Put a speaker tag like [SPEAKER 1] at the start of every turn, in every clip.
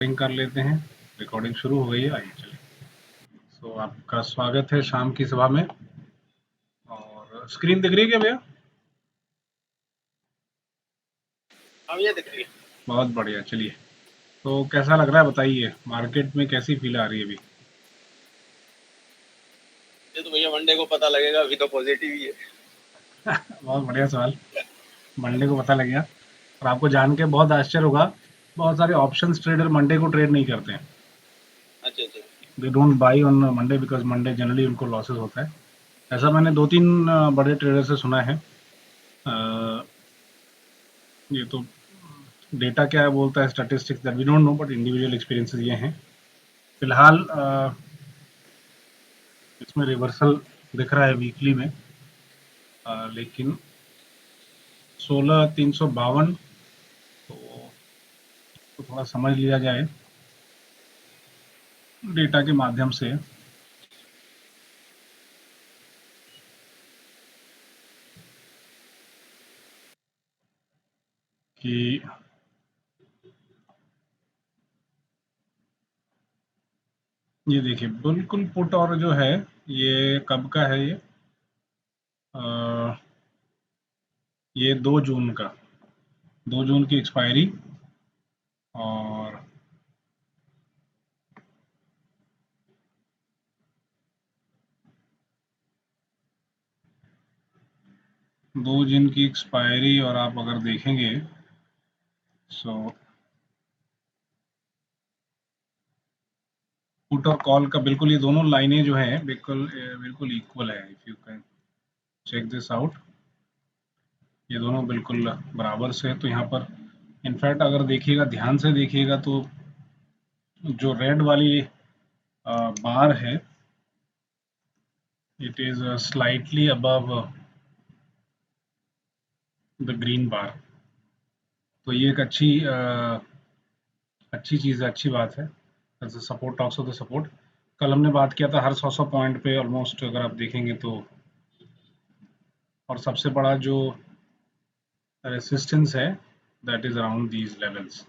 [SPEAKER 1] Recording कर लेते हैं। रिकॉर्डिंग शुरू हो गई है, आइए चलिए। आपका स्वागत है शाम की सभा में। और स्क्रीन दिख रही है क्या भैया?
[SPEAKER 2] हाँ भैया दिख रही है।
[SPEAKER 1] बहुत बढ़िया, चलिए। तो कैसा लग रहा है बताइए, मार्केट में कैसी फील आ रही है अभी?
[SPEAKER 2] ये तो भैया मंडे को पता लगेगा, अभी तो पॉजिटिव ही है।
[SPEAKER 1] बहुत बढ़िया सवाल। मंडे को पता लग गया। और आपको जान के बहुत आश्चर्य होगा, बहुत सारे ऑप्शंस ट्रेडर मंडे को ट्रेड नहीं करते हैं।
[SPEAKER 2] अच्छा अच्छा।
[SPEAKER 1] They don't buy on Monday because Monday generally उनको लॉसेस होता है। ऐसा मैंने 2-3 बड़े ट्रेडर से सुना है। अ, ये तो डेटा क्या बोलता है, statistics that we don't know, but individual experiences ये हैं। फिलहाल इसमें रिवर्सल दिख रहा है वीकली में, लेकिन 16,352 तो थोड़ा समझ लिया जाए डेटा के माध्यम से। कि ये देखिए, बिल्कुल पुट और जो है ये कब का है अ, ये 2 जून का, 2 जून की एक्सपायरी। और दो जून की एक्सपायरी, और आप अगर देखेंगे सो पुट और कॉल का बिल्कुल ये दोनों लाइनें जो हैं बिल्कुल बिल्कुल इक्वल है। If you can check this out, ये दोनों बिल्कुल बराबर से है। तो यहाँ पर इनफैक्ट अगर देखिएगा, ध्यान से देखिएगा, तो जो रेड वाली बार है, it is slightly above the green bar. तो ये एक अच्छी चीज़ है, अच्छी बात है। Support talks of the support. कल हमने बात किया था हर 100 पॉइंट पे ऑलमोस्ट, अगर आप देखेंगे तो। और सबसे बड़ा जो रेसिस्टेंस है that is around these levels.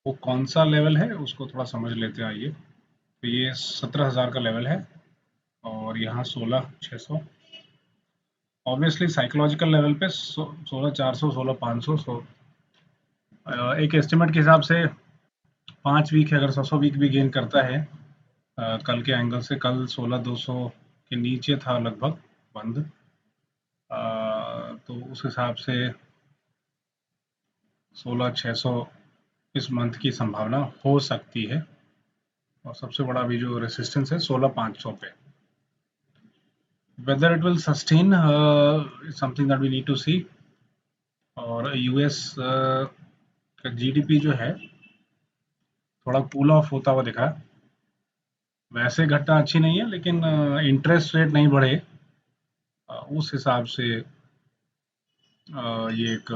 [SPEAKER 1] वो कौन सा लेवल है उसको थोड़ा समझ लेते हैं, आइए। तो ये 17,000 का लेवल है, और यहाँ 16,600। ऑब्वियसली साइकोलॉजिकल लेवल पे 16,400, 16,500। एक एस्टिमेट के हिसाब से 5 वीक है, अगर 100 वीक भी गेन करता है कल के एंगल से, कल 16,200 के नीचे था लगभग बंद। तो उस हिसाब से 16,600 इस मंथ की संभावना हो सकती है। और सबसे बड़ा अभी जो रेसिस्टेंस है 16,500 पे। Whether it will sustain something that we need to see. और यूएस का जीडीपी जो है थोड़ा कूल ऑफ होता हुआ दिखा। वैसे घटना अच्छी नहीं है, लेकिन इंटरेस्ट रेट नहीं बढ़े उस हिसाब से ये एक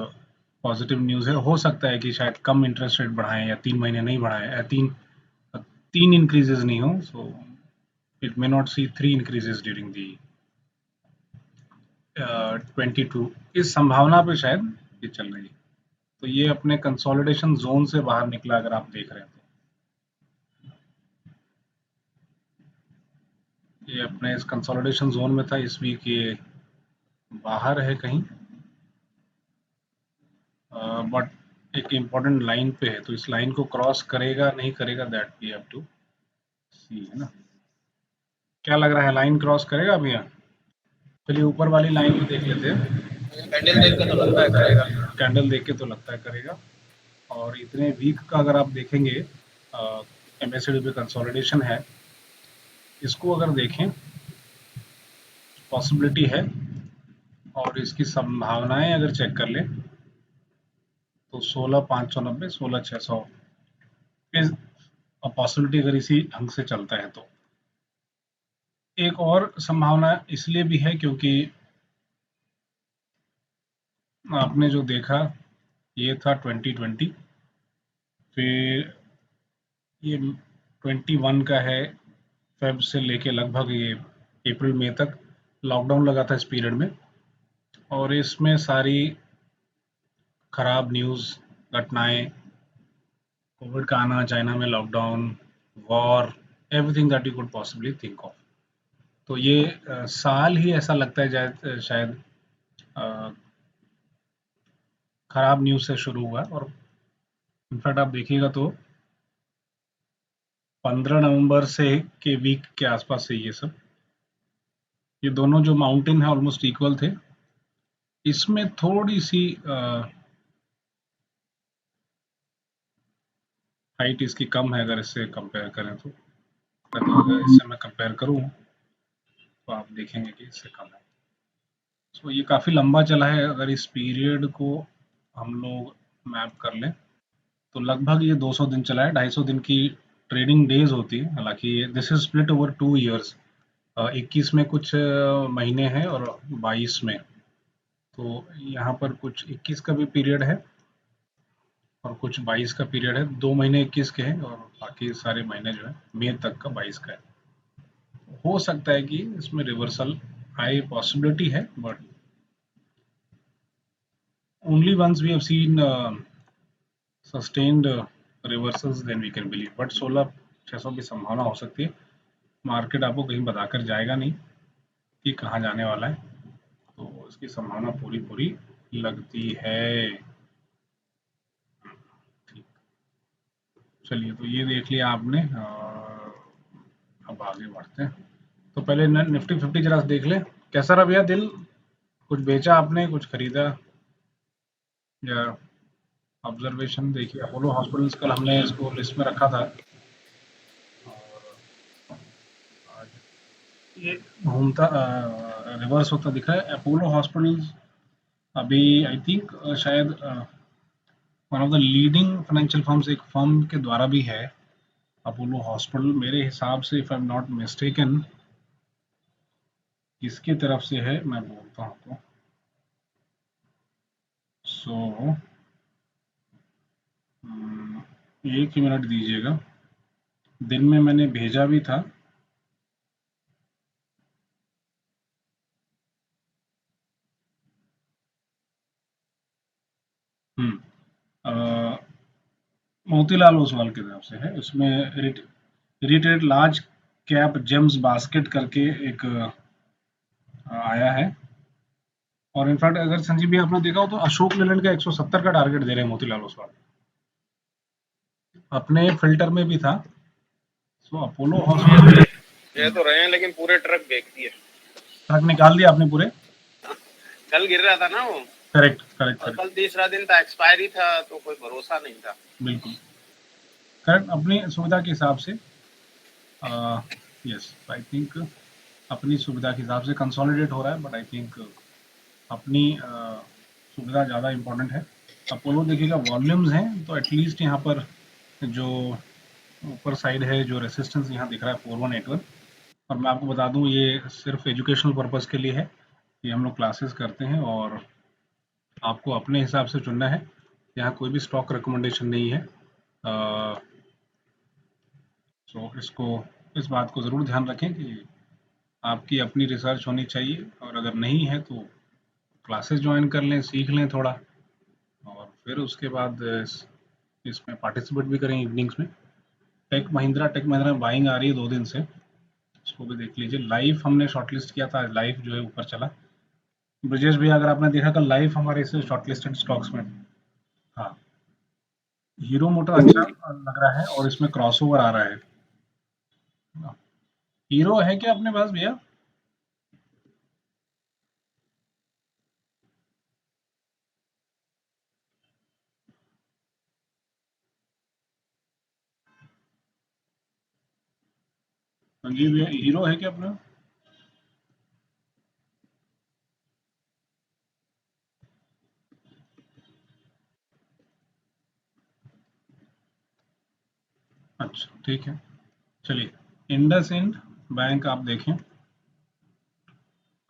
[SPEAKER 1] पॉजिटिव न्यूज़ है। हो सकता है कि शायद कम इंटरेस्ट रेट बढ़ाएं, या 3 महीने नहीं बढ़ाएं, या तीन इंक्रीजेज नहीं हो। So it may not see 3 increases during the 22, इस संभावना पे शायद ये चल रही है। तो ये अपने कंसोलिडेशन जोन से बाहर निकला, अगर आप देख रहे हैं तो। ये अपने इस कंसोलिडेशन जोन में था, इस वीक ये बाहर है कहीं, बट एक इम्पोर्टेंट लाइन पे है। तो इस लाइन को क्रॉस करेगा नहीं करेगा, दैट वी हैव टू सी, है ना। क्या लग रहा है, लाइन क्रॉस करेगा भैया? चलिए ऊपर वाली लाइन को देख लेते हैं।
[SPEAKER 2] कैंडल देख के तो लगता है करेगा।
[SPEAKER 1] कैंडल देख के तो लगता है करेगा। और इतने वीक का अगर आप देखेंगे, एमएससीडी पे कंसोलिडेशन है, इसको अगर देखें पॉसिबिलिटी है। और इसकी संभावनाएं अगर चेक कर लें तो 16,590, 16,600 इज पॉसिबिलिटी, अगर इसी ढंग से चलता है तो। एक और संभावना इसलिए भी है क्योंकि आपने जो देखा ये था 2020, फिर ये 21 का है, फेब से लेके लगभग ये अप्रैल मई तक लॉकडाउन लगा था इस पीरियड में। और इसमें सारी खराब न्यूज़, घटनाएं कोविड का आना, चाइना में lockdown, war, everything that you could possibly think of. तो ये साल ही ऐसा लगता है शायद खराब न्यूज़ से शुरू हुआ। और इनफैक्ट आप देखिएगा तो 15 नवंबर से के वीक के आसपास से ये दोनों जो माउंटेन है ऑलमोस्ट इक्वल थे। इसमें थोड़ी सी हाइट इसकी कम है, अगर इससे कंपेयर करें तो। अगर इससे मैं कंपेयर करूं तो आप देखेंगे कि इससे कम है। सो ये काफ़ी लंबा चला है। अगर इस पीरियड को हम लोग मैप कर लें तो लगभग ये 200 दिन चला है। 250 दिन की ट्रेडिंग डेज होती है। हालांकि this is split over 2 years. 21 में कुछ महीने हैं और 22 में। तो यहाँ पर कुछ 21 का भी पीरियड है और कुछ 22 का पीरियड है। 2 महीने 21 के हैं और बाकी सारे महीने जो है मई तक का 22 का है। हो सकता है कि इसमें रिवर्सल आए, पॉसिबिलिटी है, but only once we have seen sustained reversals then we can believe. But 16,600 की संभावना हो सकती है। मार्केट आपको कहीं बताकर जाएगा नहीं कि कहाँ जाने वाला है, तो इसकी संभावना पूरी पूरी लगती है। ठीक, चलिए, तो ये देख लिया आपने। अब आगे बढ़ते हैं। तो पहले निफ्टी 50 जरा देख ले, कैसा रहा भैया दिल? कुछ बेचा आपने, कुछ खरीदा, या ऑब्जर्वेशन? देखिए, अपोलो हॉस्पिटल्स कल हमने इसको लिस्ट में रखा था और आज ये घूमता रिवर्स होता दिखा है। अपोलो हॉस्पिटल्स अभी आई थिंक शायद one of the leading financial firms, एक फर्म के द्वारा भी है अपोलो हॉस्पिटल, मेरे हिसाब से, if I am not mistaken. किसकी तरफ से है मैं बोलता हूँ आपको। सो एक ही मिनट दीजिएगा। दिन में मैंने भेजा भी था। मोतीलाल ओसवाल की तरफ से है। उसमें रिटेड लार्ज कैप जेम्स बास्केट करके एक आया है। और इनफैक्ट अगर संजीव भी आपने देखा हो तो अशोक लेलैंड का 170 का टारगेट दे रहे हैं मोतीलाल ओसवाल। अपने फिल्टर में भी था। सो अपोलो हॉस्पिटल
[SPEAKER 2] ये तो रहे हैं, लेकिन पूरे ट्रक बेच दिए।
[SPEAKER 1] ट्रक निकाल दिया आपने पूरे?
[SPEAKER 2] कल गिर रहा था ना वो।
[SPEAKER 1] करेक्ट करेक्ट
[SPEAKER 2] और
[SPEAKER 1] करेक्ट।
[SPEAKER 2] कल तीसरा दिन था, एक्सपायरी था, तो कोई भरोसा नहीं था।
[SPEAKER 1] बिल्कुल करेक्ट, अपनी सुविधा के हिसाब से। यस, आई थिंक अपनी सुविधा के हिसाब से कंसोलिडेट हो रहा है, बट आई थिंक अपनी सुविधा ज़्यादा इम्पोर्टेंट है। अपोलो देखिएगा वॉल्यूम्स हैं तो एटलीस्ट यहाँ पर जो ऊपर साइड है, जो रेसिस्टेंस यहाँ दिख रहा है 4181। और मैं आपको बता दूं ये सिर्फ एजुकेशनल पर्पज़ के लिए है। ये हम लोग क्लासेस करते हैं और आपको अपने हिसाब से चुनना है। यहाँ कोई भी स्टॉक रिकमेंडेशन नहीं है। सो इस बात को ज़रूर ध्यान रखें कि आपकी अपनी रिसर्च होनी चाहिए, और अगर नहीं है तो क्लासेस ज्वाइन कर लें, सीख लें थोड़ा, और फिर उसके बाद इसमें पार्टिसिपेट भी करें इवनिंग्स में। टेक महिंद्रा में बाइंग आ रही है 2 दिन से, उसको भी देख लीजिए। लाइफ हमने शॉर्टलिस्ट किया था, लाइफ जो है ऊपर चला। ब्रजेश भैया, अगर आपने देखा कल लाइफ हमारे इस शॉर्टलिस्टेड स्टॉक्स में। हाँ, हीरो मोटर अच्छा लग रहा है और इसमें क्रॉसओवर आ रहा है। हीरो है क्या अपने पास भैया? संजीव भैया, हीरो है क्या अपना? अच्छा, ठीक है, चलिए। इंडस इंड बैंक आप देखें।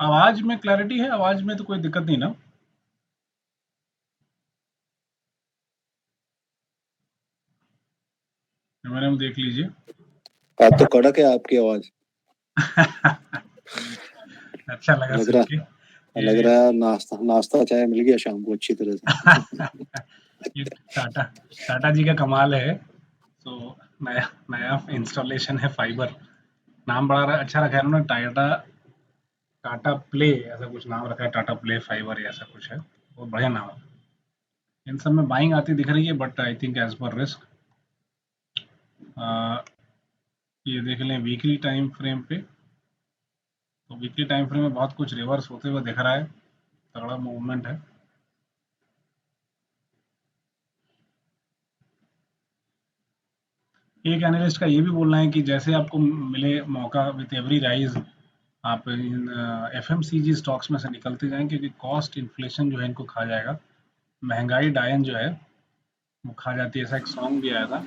[SPEAKER 1] आवाज में क्लैरिटी है? आवाज में तो कोई दिक्कत नहीं ना? मैंने देख लीजिए।
[SPEAKER 3] आप तो कड़क है आपकी आवाज।
[SPEAKER 1] अच्छा लगा
[SPEAKER 3] लग
[SPEAKER 1] सुन के।
[SPEAKER 3] लग रहा है नाश्ता चाय मिल गया शाम को अच्छी तरह से।
[SPEAKER 1] ये टाटा जी का कमाल है। तो नया नया इंस्टॉलेशन है फाइबर, नाम बड़ा अच्छा रखा है उन्होंने, टाटा प्ले ऐसा कुछ नाम रखा है, टाटा प्ले फाइबर या ऐसा कुछ है, बहुत बढ़िया नाम है। इन सब में बाइंग आती दिख रही है, but I think as per risk. ये देख लें वीकली टाइम फ्रेम पे, तो वीकली टाइम फ्रेम में बहुत कुछ रिवर्स होते हुए दिख रहा है, तगड़ा मूवमेंट है। एक एनालिस्ट का ये भी बोलना है कि जैसे आपको मिले मौका विथ एवरी राइज, आप इन एफएमसीजी स्टॉक्स में से निकलते जाएं, क्योंकि कॉस्ट इन्फ्लेशन जो है इनको खा जाएगा, महंगाई डायन जो है वो खा जाती है, ऐसा एक सॉन्ग भी आया था।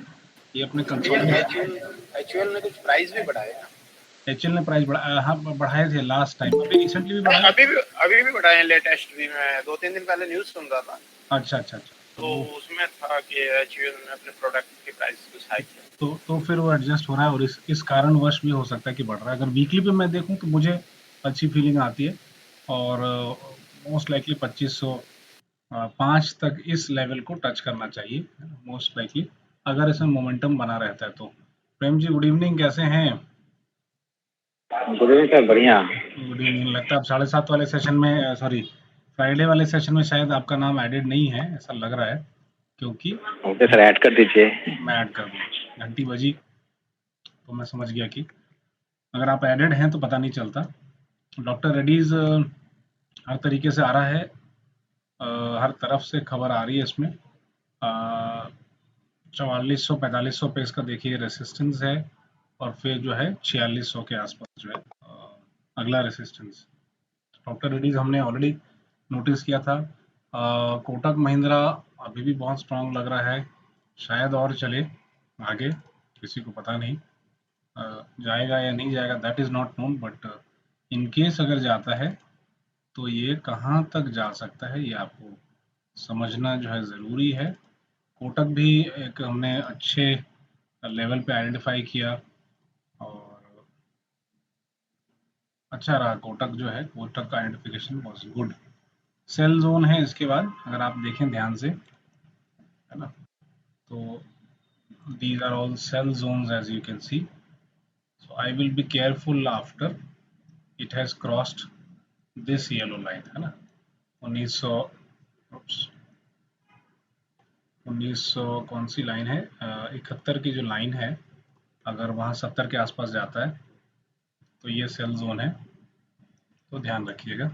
[SPEAKER 1] ये अपने कंसोलिडेशन
[SPEAKER 2] एचयूएल ने कुछ प्राइस भी बढ़ाए ना?
[SPEAKER 1] एचएल ने प्राइस हाँ बढ़ाए थे लास्ट टाइम, अभी रिसेंटली भी बढ़ाए।
[SPEAKER 2] अभी भी बढ़ाए हैं, लेटेस्ट भी। मैं 2-3 दिन पहले न्यूज़ सुन रहा था।
[SPEAKER 1] अच्छा अच्छा अच्छा।
[SPEAKER 2] तो उसमें था कि एचयूएल ने अपने प्रोडक्ट की प्राइस कुछ हाई किया।
[SPEAKER 1] तो फिर वो एडजस्ट हो रहा है, और इस कारणवश भी हो सकता है कि बढ़ रहा है। अगर वीकली पे मैं देखूं तो मुझे अच्छी फीलिंग आती है, और मोस्ट लाइकली 2505 तक इस लेवल को टच करना चाहिए मोस्ट लाइकली, अगर इसमें मोमेंटम बना रहता है तो। प्रेम जी गुड इवनिंग, कैसे हैं?
[SPEAKER 4] गुड इवनिंग सर, बढ़िया।
[SPEAKER 1] Good evening. लगता है आप 7:30 वाले सेशन में, सॉरी फ्राइडे वाले सेशन में शायद आपका नाम एडेड नहीं है, ऐसा लग रहा है, क्योंकि
[SPEAKER 4] ओके सर, ऐड कर दीजिए।
[SPEAKER 1] मैं ऐड कर दूँ, घंटी बजी तो मैं समझ गया कि अगर आप एडेड हैं तो पता नहीं चलता। डॉक्टर रेड्डीज हर तरीके से आ रहा है, हर तरफ से खबर आ रही है इसमें। 4400-4500 पे इसका देखिए रेसिस्टेंस है, और फिर जो है 4600 के आसपास जो है अगला रेसिस्टेंस। डॉक्टर रेड्डीज हमने ऑलरेडी नोटिस किया था। कोटक महिंद्रा अभी भी बहुत स्ट्रांग लग रहा है, शायद और चले आगे, किसी को पता नहीं जाएगा या नहीं जाएगा, that is not known, but in case अगर जाता है तो ये कहाँ तक जा सकता है ये आपको समझना जो है ज़रूरी है। कोटक भी एक हमने अच्छे लेवल पे आइडेंटिफाई किया, और अच्छा रहा कोटक जो है, कोटक का identification was good. Sell zone है इसके बाद, अगर आप देखें ध्यान से, है ना, तो these are all cell zones as you can see. So I will be careful after it has crossed this yellow line, है ना, 1900 कौन सी लाइन है, 71 की जो लाइन है, अगर वहाँ 70 के आसपास जाता है तो ये सेल जोन है, तो ध्यान रखिएगा।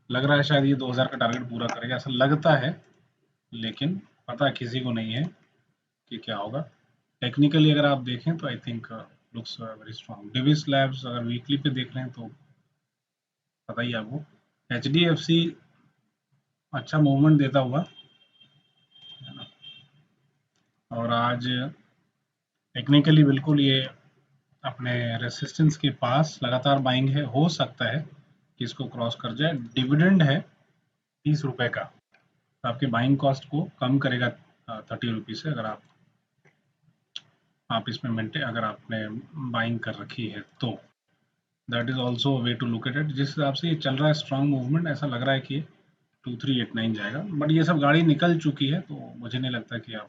[SPEAKER 1] लग रहा है शायद ये 2000 का टारगेट पूरा करेगा, ऐसा लगता है, लेकिन पता किसी को नहीं है कि क्या होगा। टेक्निकली अगर आप देखें तो I think looks very strong. Divi's labs अगर वीकली पे देख रहे हैं तो पता ही आपको। HDFC अच्छा मूवमेंट देता हुआ, है ना, और आज टेक्निकली बिल्कुल ये अपने रेसिस्टेंस के पास लगातार बाइंग है, हो सकता है कि इसको क्रॉस कर जाए। डिविडेंड है 30 रुपए का, तो आपके बाइंग कॉस्ट को कम करेगा 30 रुपीज़ से, अगर आप इसमें मेंटेन, अगर आपने बाइंग कर रखी है तो। That is also way to look at it. जिस हिसाब से ये चल रहा है स्ट्रॉन्ग मूवमेंट, ऐसा लग रहा है कि 2389 जाएगा, बट ये सब गाड़ी निकल चुकी है, तो मुझे नहीं लगता कि आप,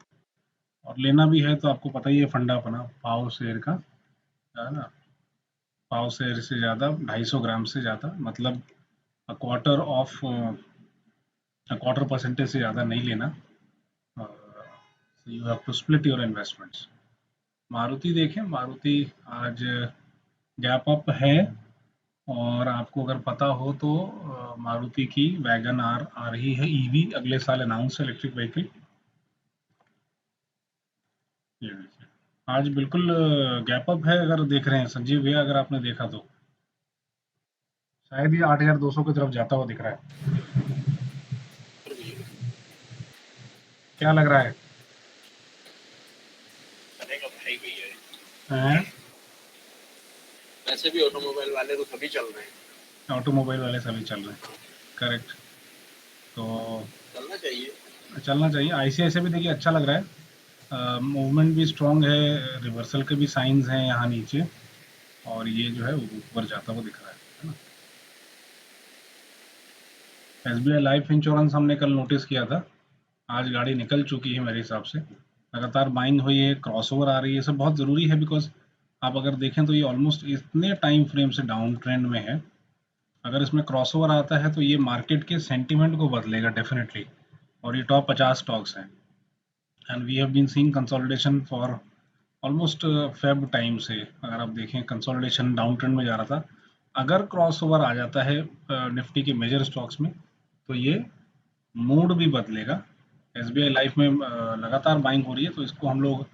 [SPEAKER 1] और लेना भी है तो आपको पता ही है फंडा अपना पाव शेयर का, है ना, पाव शेयर से ज़्यादा 250 ग्राम से ज़्यादा, मतलब क्वार्टर परसेंटेज से ज़्यादा नहीं लेना। You have to split your investments. Maruti देखें, मारुति आज गैप अप है, और आपको अगर पता हो तो मारुति की वैगन आर आ रही है ईवी, अगले साल अनाउंस है, इलेक्ट्रिक व्हीकल। ये देखिए आज बिल्कुल गैप अप है, अगर देख रहे हैं संजीव भैया, अगर आपने देखा तो शायद ये 8200 की तरफ जाता हुआ दिख रहा है, क्या लग रहा है?
[SPEAKER 2] बनेगा भाई भैया।
[SPEAKER 1] हैं?
[SPEAKER 2] वैसे भी ऑटोमोबाइल वाले तो सभी चल रहे हैं।
[SPEAKER 1] ऑटोमोबाइल वाले सभी चल रहे हैं, करेक्ट, तो
[SPEAKER 2] चलना चाहिए।
[SPEAKER 1] चलना चाहिए। ICICI भी देखिए अच्छा लग रहा है, मूवमेंट भी स्ट्रांग है, रिवर्सल के भी साइंस हैं यहाँ नीचे, और ये जो है ऊपर जाता हुआ दिख रहा है ना। SBI लाइफ इंश्योरेंस हमने कल नोटिस किया था, आज गाड़ी निकल चुकी है मेरे हिसाब से, लगातार बाइंग हुई है, क्रॉसओवर आ रही है, सब बहुत ज़रूरी है बिकॉज आप अगर देखें तो ये ऑलमोस्ट इतने टाइम फ्रेम से डाउन ट्रेंड में है। अगर इसमें क्रॉसओवर आता है तो ये मार्केट के सेंटीमेंट को बदलेगा डेफिनेटली, और ये टॉप 50 स्टॉक्स हैं and we have been seeing consolidation for almost Feb time से। अगर आप देखें कंसोलिडेशन डाउन ट्रेंड में जा रहा था, अगर क्रॉसओवर आ जाता है निफ्टी के मेजर स्टॉक्स में तो ये मूड भी बदलेगा। एसबीआई लाइफ में लगातार बाइंग हो रही है, तो इसको हम लोग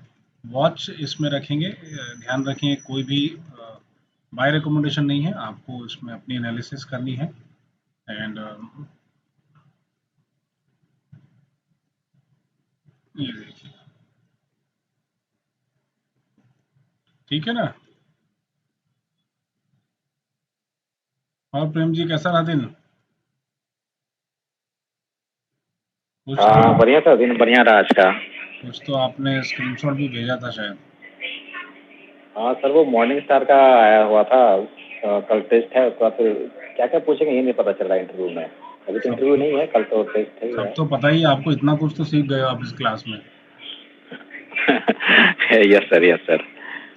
[SPEAKER 1] वॉच इसमें रखेंगे। ध्यान रखें, कोई भी बाय रिकमेंडेशन नहीं है, आपको इसमें अपनी एनालिसिस करनी है। एंड ये देखिए, ठीक है ना। और प्रेम जी कैसा रहा दिन? कुछ
[SPEAKER 4] हाँ बढ़िया था, दिन बढ़िया रहा आज का।
[SPEAKER 1] कुछ तो आपने स्क्रीनशॉट भी भेजा था शायद।
[SPEAKER 4] हाँ सर, वो मॉर्निंग स्टार का आया हुआ था। कल टेस्ट है, उसका फिर क्या क्या पूछेंगे ये नहीं पता चल रहा इंटरव्यू में। अभी तो
[SPEAKER 1] सब
[SPEAKER 4] इंटरव्यू नहीं है, कल तो टेस्ट है।
[SPEAKER 1] सब तो पता ही है आपको, इतना कुछ तो सीख गए हो आप इस क्लास में।
[SPEAKER 4] Yes sir, yes sir.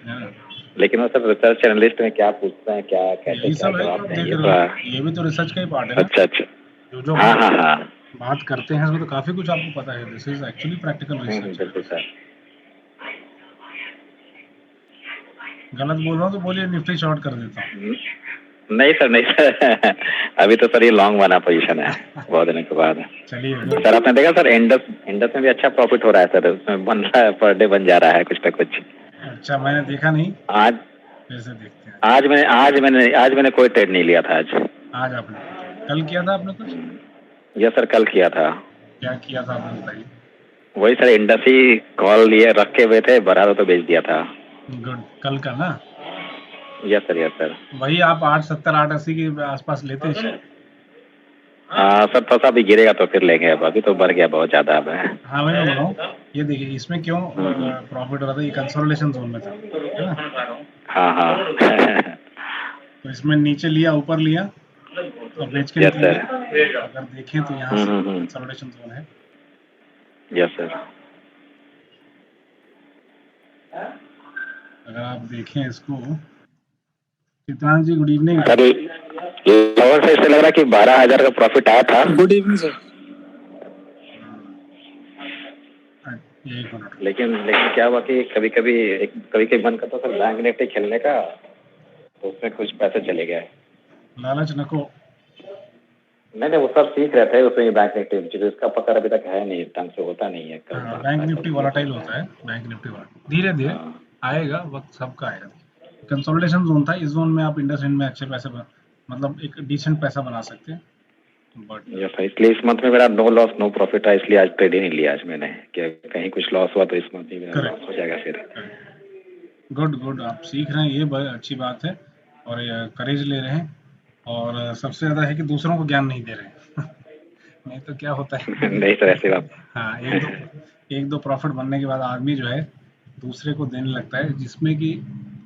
[SPEAKER 1] है ना?
[SPEAKER 4] लेकिन वो सर रिसर्च एनालिस्ट में क्या पूछते हैं, क्या कैसे
[SPEAKER 1] यही
[SPEAKER 4] क्या
[SPEAKER 1] सब है जो
[SPEAKER 4] जवाब
[SPEAKER 1] आप
[SPEAKER 4] दें,
[SPEAKER 1] देख
[SPEAKER 4] ये
[SPEAKER 1] रहे
[SPEAKER 4] थोड़ा।
[SPEAKER 1] हो, ये भी तो रिसर्च का ही पार्ट है ना।
[SPEAKER 4] अच्छा अच्छा।
[SPEAKER 1] जो
[SPEAKER 4] हाँ
[SPEAKER 1] हम
[SPEAKER 4] हाँ हाँ।
[SPEAKER 1] बात करते हैं उसमें तो काफी कुछ आपको पता है। This is actually practical research.
[SPEAKER 4] बिल्कुल सर।
[SPEAKER 1] गलत बोल रहा हूँ तो बोलिए, निफ्टी शॉर्ट कर देता हूँ।
[SPEAKER 4] नहीं सर, नहीं सर। अभी तो सर ये लॉन्ग वाला पोजीशन है बहुत दिनों के बाद।
[SPEAKER 1] चलिए good।
[SPEAKER 4] सर आपने देखा सर, इंडस में भी अच्छा प्रॉफिट हो रहा है सर, उसमें बन रहा है, पर डे बन जा रहा है कुछ ना कुछ।
[SPEAKER 1] अच्छा, मैंने देखा नहीं,
[SPEAKER 4] आज
[SPEAKER 1] फिर से देखते हैं।
[SPEAKER 4] आज मैंने कोई ट्रेड नहीं लिया था आज।
[SPEAKER 1] आज आपने कल किया था आपने कुछ?
[SPEAKER 4] यस सर, कल किया था।
[SPEAKER 1] क्या किया था आपने बताइए।
[SPEAKER 4] वही सर, इंडस ही कॉल लिए रखे हुए थे, भरा तो बेच दिया था।
[SPEAKER 1] गुड, कल का ना।
[SPEAKER 4] Yes sir, yes sir.
[SPEAKER 1] वही आप 870 880 के आसपास लेते हैं शायद।
[SPEAKER 4] हाँ सर, थोड़ा सा भी गिरेगा तो फिर लेंगे, अब अभी तो बढ़ गया बहुत ज्यादा अब।
[SPEAKER 1] हाँ वही मैं बोल रहा हूँ, ये देखिए इसमें क्यों प्रॉफिट हो रहा था, ये कंसोलिडेशन जोन में था, है ना।
[SPEAKER 4] हाँ हाँ।
[SPEAKER 1] तो इसमें नीचे लिया, ऊपर लिया और बेच के
[SPEAKER 4] यस
[SPEAKER 1] निकल
[SPEAKER 4] सर।
[SPEAKER 1] गया। अगर देखें तो यहाँ से कंसोलिडेशन जोन है।
[SPEAKER 4] Yes sir.
[SPEAKER 1] अगर आप देखें इसको, चित्रांश जी गुड इवनिंग।
[SPEAKER 4] सर लेवल से ऐसे लग रहा है कि 12,000 का प्रॉफिट आया था।
[SPEAKER 3] Good evening sir.
[SPEAKER 1] एक मिनट।
[SPEAKER 4] लेकिन क्या हुआ कि कभी कभी मन करता सर बैंक निफ्टी खेलने का, तो उसमें कुछ पैसे चले गए।
[SPEAKER 1] लालच नको।
[SPEAKER 4] नहीं वो सब सीख रहे थे उसमें बैंक निफ्टी, जो इसका पकड़ अभी तक है नहीं, ढंग से होता नहीं है।
[SPEAKER 1] बैंक निफ्टी वॉलेटाइल होता है, बैंक निफ्टी धीरे धीरे आएगा, वक्त सबका आएगा। कंसोलिडेशन जोन था, इस जोन में आप इंडसइंड में अच्छे पैसे मतलब एक डिसेंट पैसा बना सकते हैं। बट
[SPEAKER 4] इसलिए इस मंथ में मेरा नो लॉस नो प्रॉफिट है, इसलिए आज ट्रेड ही नहीं लिया आज मैंने, कि कहीं कुछ लॉस हुआ तो इस मंथ में मेरा लॉस हो जाएगा फिर।
[SPEAKER 1] गुड, आप सीख रहे हैं, ये बहुत अच्छी बात है और करेज ले रहे हैं। और सबसे ज़्यादा है कि दूसरों को ज्ञान नहीं दे रहे हैं। नहीं तो क्या होता है
[SPEAKER 4] नहीं सर, ऐसी बात।
[SPEAKER 1] हाँ, एक दो प्रॉफिट बनने के बाद आदमी जो है दूसरे को देने लगता है, जिसमें कि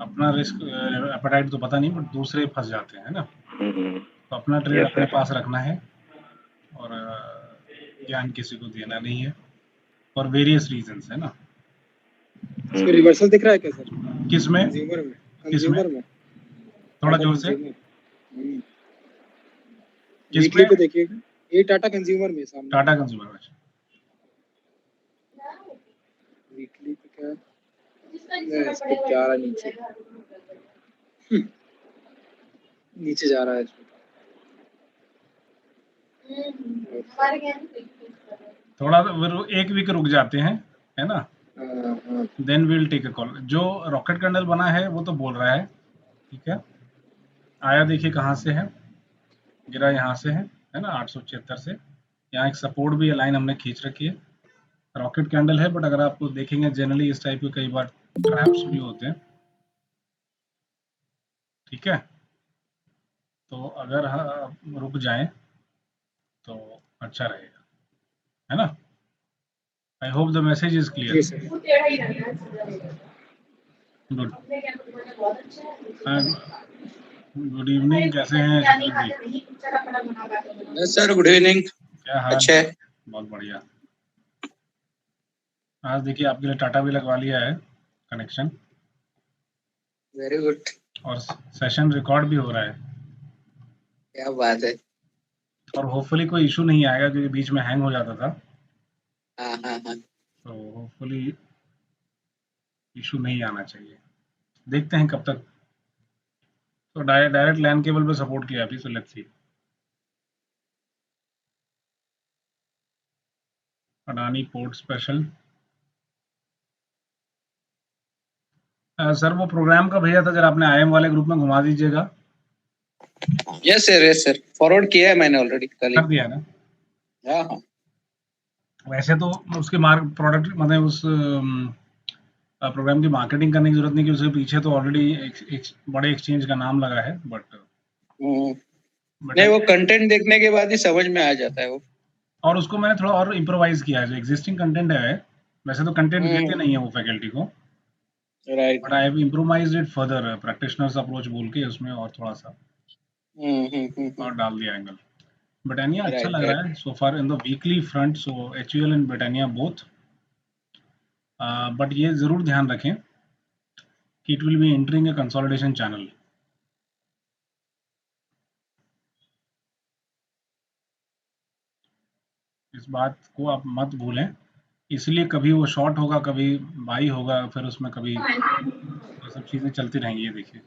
[SPEAKER 1] अपना रिस्क एपेटाइट तो पता नहीं, बट दूसरे फंस जाते हैं, है ना। तो अपना ट्रेड अपने पास रखना है और ज्ञान किसी को देना नहीं है, फॉर वेरियस रीजंस, है ना।
[SPEAKER 3] इसमें रिवर्सल दिख रहा है क्या सर?
[SPEAKER 1] किसमें?
[SPEAKER 3] कंज्यूमर में
[SPEAKER 1] थोड़ा जोर से।
[SPEAKER 3] वीकली पे देखिएगा, ये टाटा कंज्यूमर में सामने।
[SPEAKER 1] टाटा कंज्यूमर में
[SPEAKER 3] वीकली पे क्या है? इस पे जा रहा नीचे, नीचे जा रहा है इसमें।
[SPEAKER 1] थोड़ा एक वीक रुक जाते हैं, है ना। Then will take a call. जो रॉकेट कैंडल बना है वो तो बोल रहा है, ठीक है। आया देखिए कहाँ से है, गिरा यहाँ से है ना, 876 से। यहाँ एक सपोर्ट भी है, लाइन हमने खींच रखी है, रॉकेट कैंडल है। बट अगर आप देखेंगे जनरली इस टाइप के कई बार ट्रैप्स भी होते हैं, ठीक है। तो अगर रुक जाएं तो अच्छा रहेगा, है ना। I hope the message is clear. Good good evening, कैसे हैं Shatrughan ji?
[SPEAKER 5] Sir good evening.
[SPEAKER 1] क्या हाल?
[SPEAKER 5] अच्छा है,
[SPEAKER 1] बहुत बढ़िया। आज देखिए आपके लिए टाटा भी लगवा लिया है कनेक्शन,
[SPEAKER 3] वेरी गुड,
[SPEAKER 1] और सेशन रिकॉर्ड भी हो रहा है,
[SPEAKER 3] क्या बात है।
[SPEAKER 1] और होपफुली कोई इशू नहीं आएगा क्योंकि बीच में हैंग हो जाता था,
[SPEAKER 3] हाँ हाँ हाँ।
[SPEAKER 1] तो होपफुली इशू नहीं आना चाहिए। देखते हैं कब तक। तो डायरेक्ट लैन केबल पे सपोर्ट किया अभी, so let's see. Adani port special. Sir वो प्रोग्राम का भेजा था, जरा आपने आईएम वाले ग्रुप में घुमा दीजिएगा।
[SPEAKER 3] यस सर, फॉरवर्ड किया है मैंने ऑलरेडी कल ही।
[SPEAKER 1] कर दिया ना?
[SPEAKER 3] हाँ हाँ।
[SPEAKER 1] वैसे तो उसके मार्क प्रोडक्ट मतलब उस प्रोग्राम की मार्केटिंग करने की जरूरत नहीं, कि उसके पीछे तो ऑलरेडी एक बड़े एक्सचेंज का नाम लगा है, बट
[SPEAKER 3] नहीं, वो कंटेंट देखने के बाद ही समझ में आ जाता है वो।
[SPEAKER 1] और उसको मैंने थोड़ा और इम्प्रोवाइज किया है, जो एग्जिस्टिंग कंटेंट है, वैसे तो कंटेंट देते नहीं है वो फैकल्टी को,
[SPEAKER 3] right.
[SPEAKER 1] But I have improvised it further, practitioners approach बोल के उसमें और थोड़ा सा और डाल दिया एंगल। ब्रिटानिया अच्छा
[SPEAKER 3] राइट
[SPEAKER 1] लग रहा
[SPEAKER 3] राइट।
[SPEAKER 1] है so far in the weekly front, so HUL and Britannia both, but ये जरूर ध्यान रखें कि it will be entering a consolidation channel. इस बात को आप मत भूलें, इसलिए कभी वो शॉर्ट होगा, कभी बाई होगा, फिर उसमें कभी वो सब चीज़ें चलती रहेंगी। ये देखिए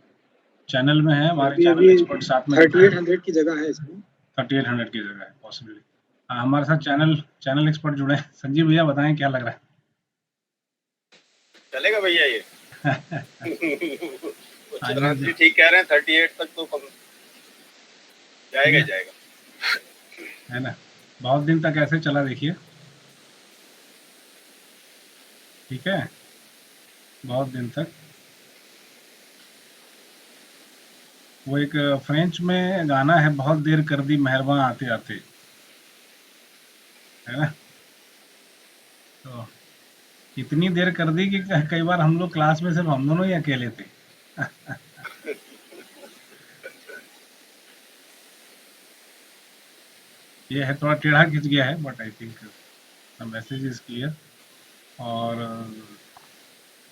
[SPEAKER 1] चैनल में है, हमारे
[SPEAKER 3] अभी
[SPEAKER 1] चैनल
[SPEAKER 3] अभी
[SPEAKER 1] एक्सपर्ट साथ में जुड़े हैं।
[SPEAKER 3] 3800 की जगह है इसमें।
[SPEAKER 1] 3800 की जगह है पॉसिबली। हमारे साथ चैनल चैनल एक्सपर्ट जुड़े हैं। संजीव भैया बताएं क्या लग रहा
[SPEAKER 2] चलेगा भैया ये? चित्रांश जी ठीक कह रहे हैं, 38 तक तो जाएगा ही जाएगा,
[SPEAKER 1] है ना? बहुत दिन तक ऐसे चला, देखिए ठीक है, बहुत दिन तक। वो एक फ्रेंच में गाना है, बहुत देर कर दी मेहरबान आते आते, है ना? तो इतनी देर कर दी कि कई बार हम लोग क्लास में सिर्फ हम दोनों ही अकेले थे। ये है थोड़ा टेढ़ा खिंच गया है, but I think the message is clear. और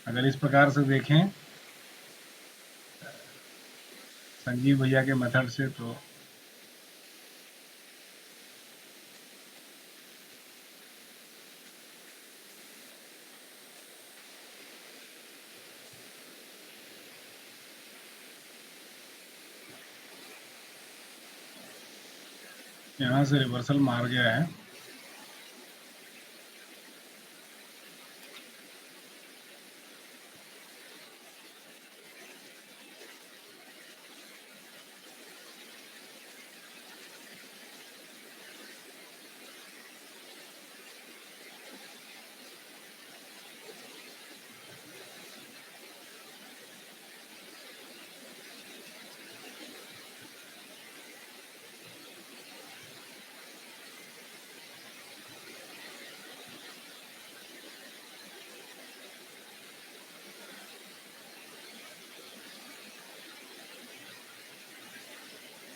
[SPEAKER 1] अगर इस प्रकार से देखें संजीव भैया के मेथड से, तो यहाँ से रिवर्सल मार गया है।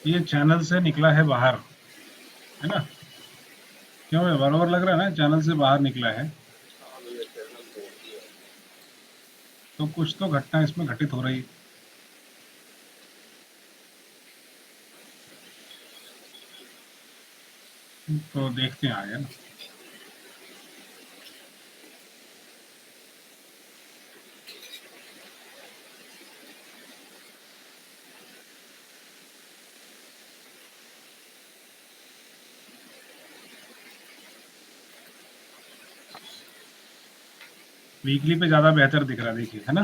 [SPEAKER 1] ये चैनल से निकला है बाहर, है ना? क्यों है, बराबर लग रहा है ना? चैनल से बाहर निकला है, तो कुछ तो घटना इसमें घटित हो रही। तो देखते हैं आगे ना। वीकली पे ज्यादा बेहतर दिख रहा है, देखिए, है ना?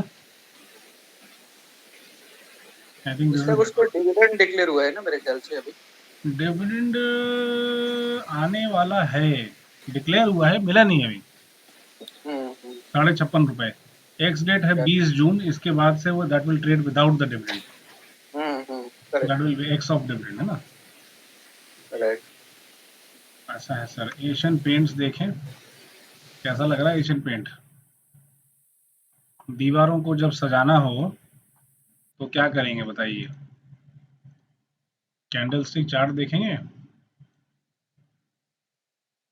[SPEAKER 1] आई थिंक
[SPEAKER 3] इसका कुछ तो डिविडेंड डिक्लेयर हुआ है ना मेरे ख्याल से अभी।
[SPEAKER 1] डिविडेंड आने वाला है, डिक्लेयर हुआ है, मिला नहीं अभी। 56.5 रुपए, एक्स डेट है 20 जून, इसके बाद से वो that will trade without the dividend, that will be x of dividend, है ना?
[SPEAKER 3] राइट।
[SPEAKER 1] ऐसा है सर। एशियन पेंट्स देखें कैसा लग रहा है। एशियन पेंट दीवारों को जब सजाना हो तो क्या करेंगे बताइए? कैंडल स्टिक चार्ट देखेंगे,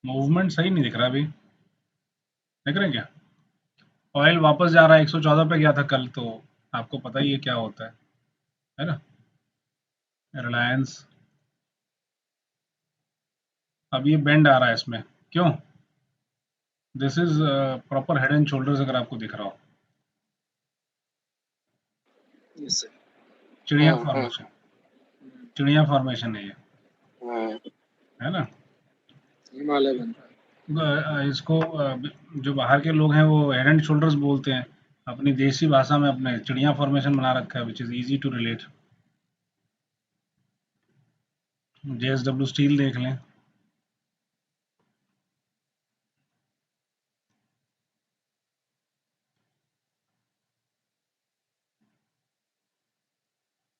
[SPEAKER 1] मूवमेंट सही नहीं दिख रहा अभी, देख रहे हैं क्या? ऑयल वापस जा रहा है, 114 पे गया था कल, तो आपको पता ही है क्या होता है ना। रिलायंस अब ये बेंड आ रहा है इसमें, क्यों? This is proper head and shoulders, अगर आपको दिख रहा हो,
[SPEAKER 3] यस सर।
[SPEAKER 1] चिड़िया
[SPEAKER 3] हाँ हाँ
[SPEAKER 1] फॉर्मेशन, चिड़िया फॉर्मेशन है ये,
[SPEAKER 3] हाँ,
[SPEAKER 1] है ना।
[SPEAKER 3] हिमालय बन रहा है।
[SPEAKER 1] इसको जो बाहर के लोग हैं वो हेड एंड शोल्डर्स बोलते हैं, अपनी देसी भाषा में अपने चिड़िया फॉर्मेशन बना रखा है, which is easy to relate. JSW steel देख लें,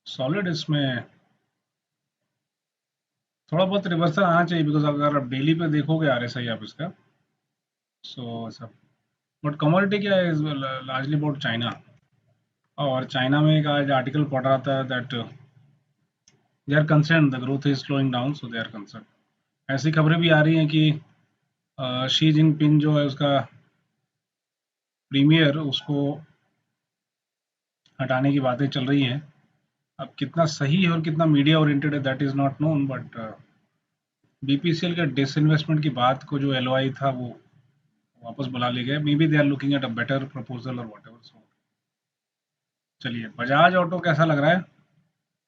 [SPEAKER 1] सॉलिड इसमें थोड़ा बहुत रिवर्सल आना चाहिए, बिकॉज अगर आप डेली पे देखोगे आरएसआई आप इसका, सो सब, बट कमोडिटी क्या है, लार्जली अबाउट चाइना। और चाइना में एक आज आर्टिकल पढ़ रहा था that they are concern the growth is slowing down, so they are concern. ऐसी खबरें भी आ रही हैं कि शी जिनपिंग जो है उसका प्रीमियर, उसको हटाने की बातें चल रही हैं। अब कितना सही है और कितना मीडिया ओरिएंटेड है that is not known, but BPCL के डिसइन्वेस्टमेंट की बात को जो एलओआई था वो वापस बुला ले गए, may be they are looking at a better proposal और व्हाटएवर। सो चलिए, बजाज ऑटो कैसा लग रहा है?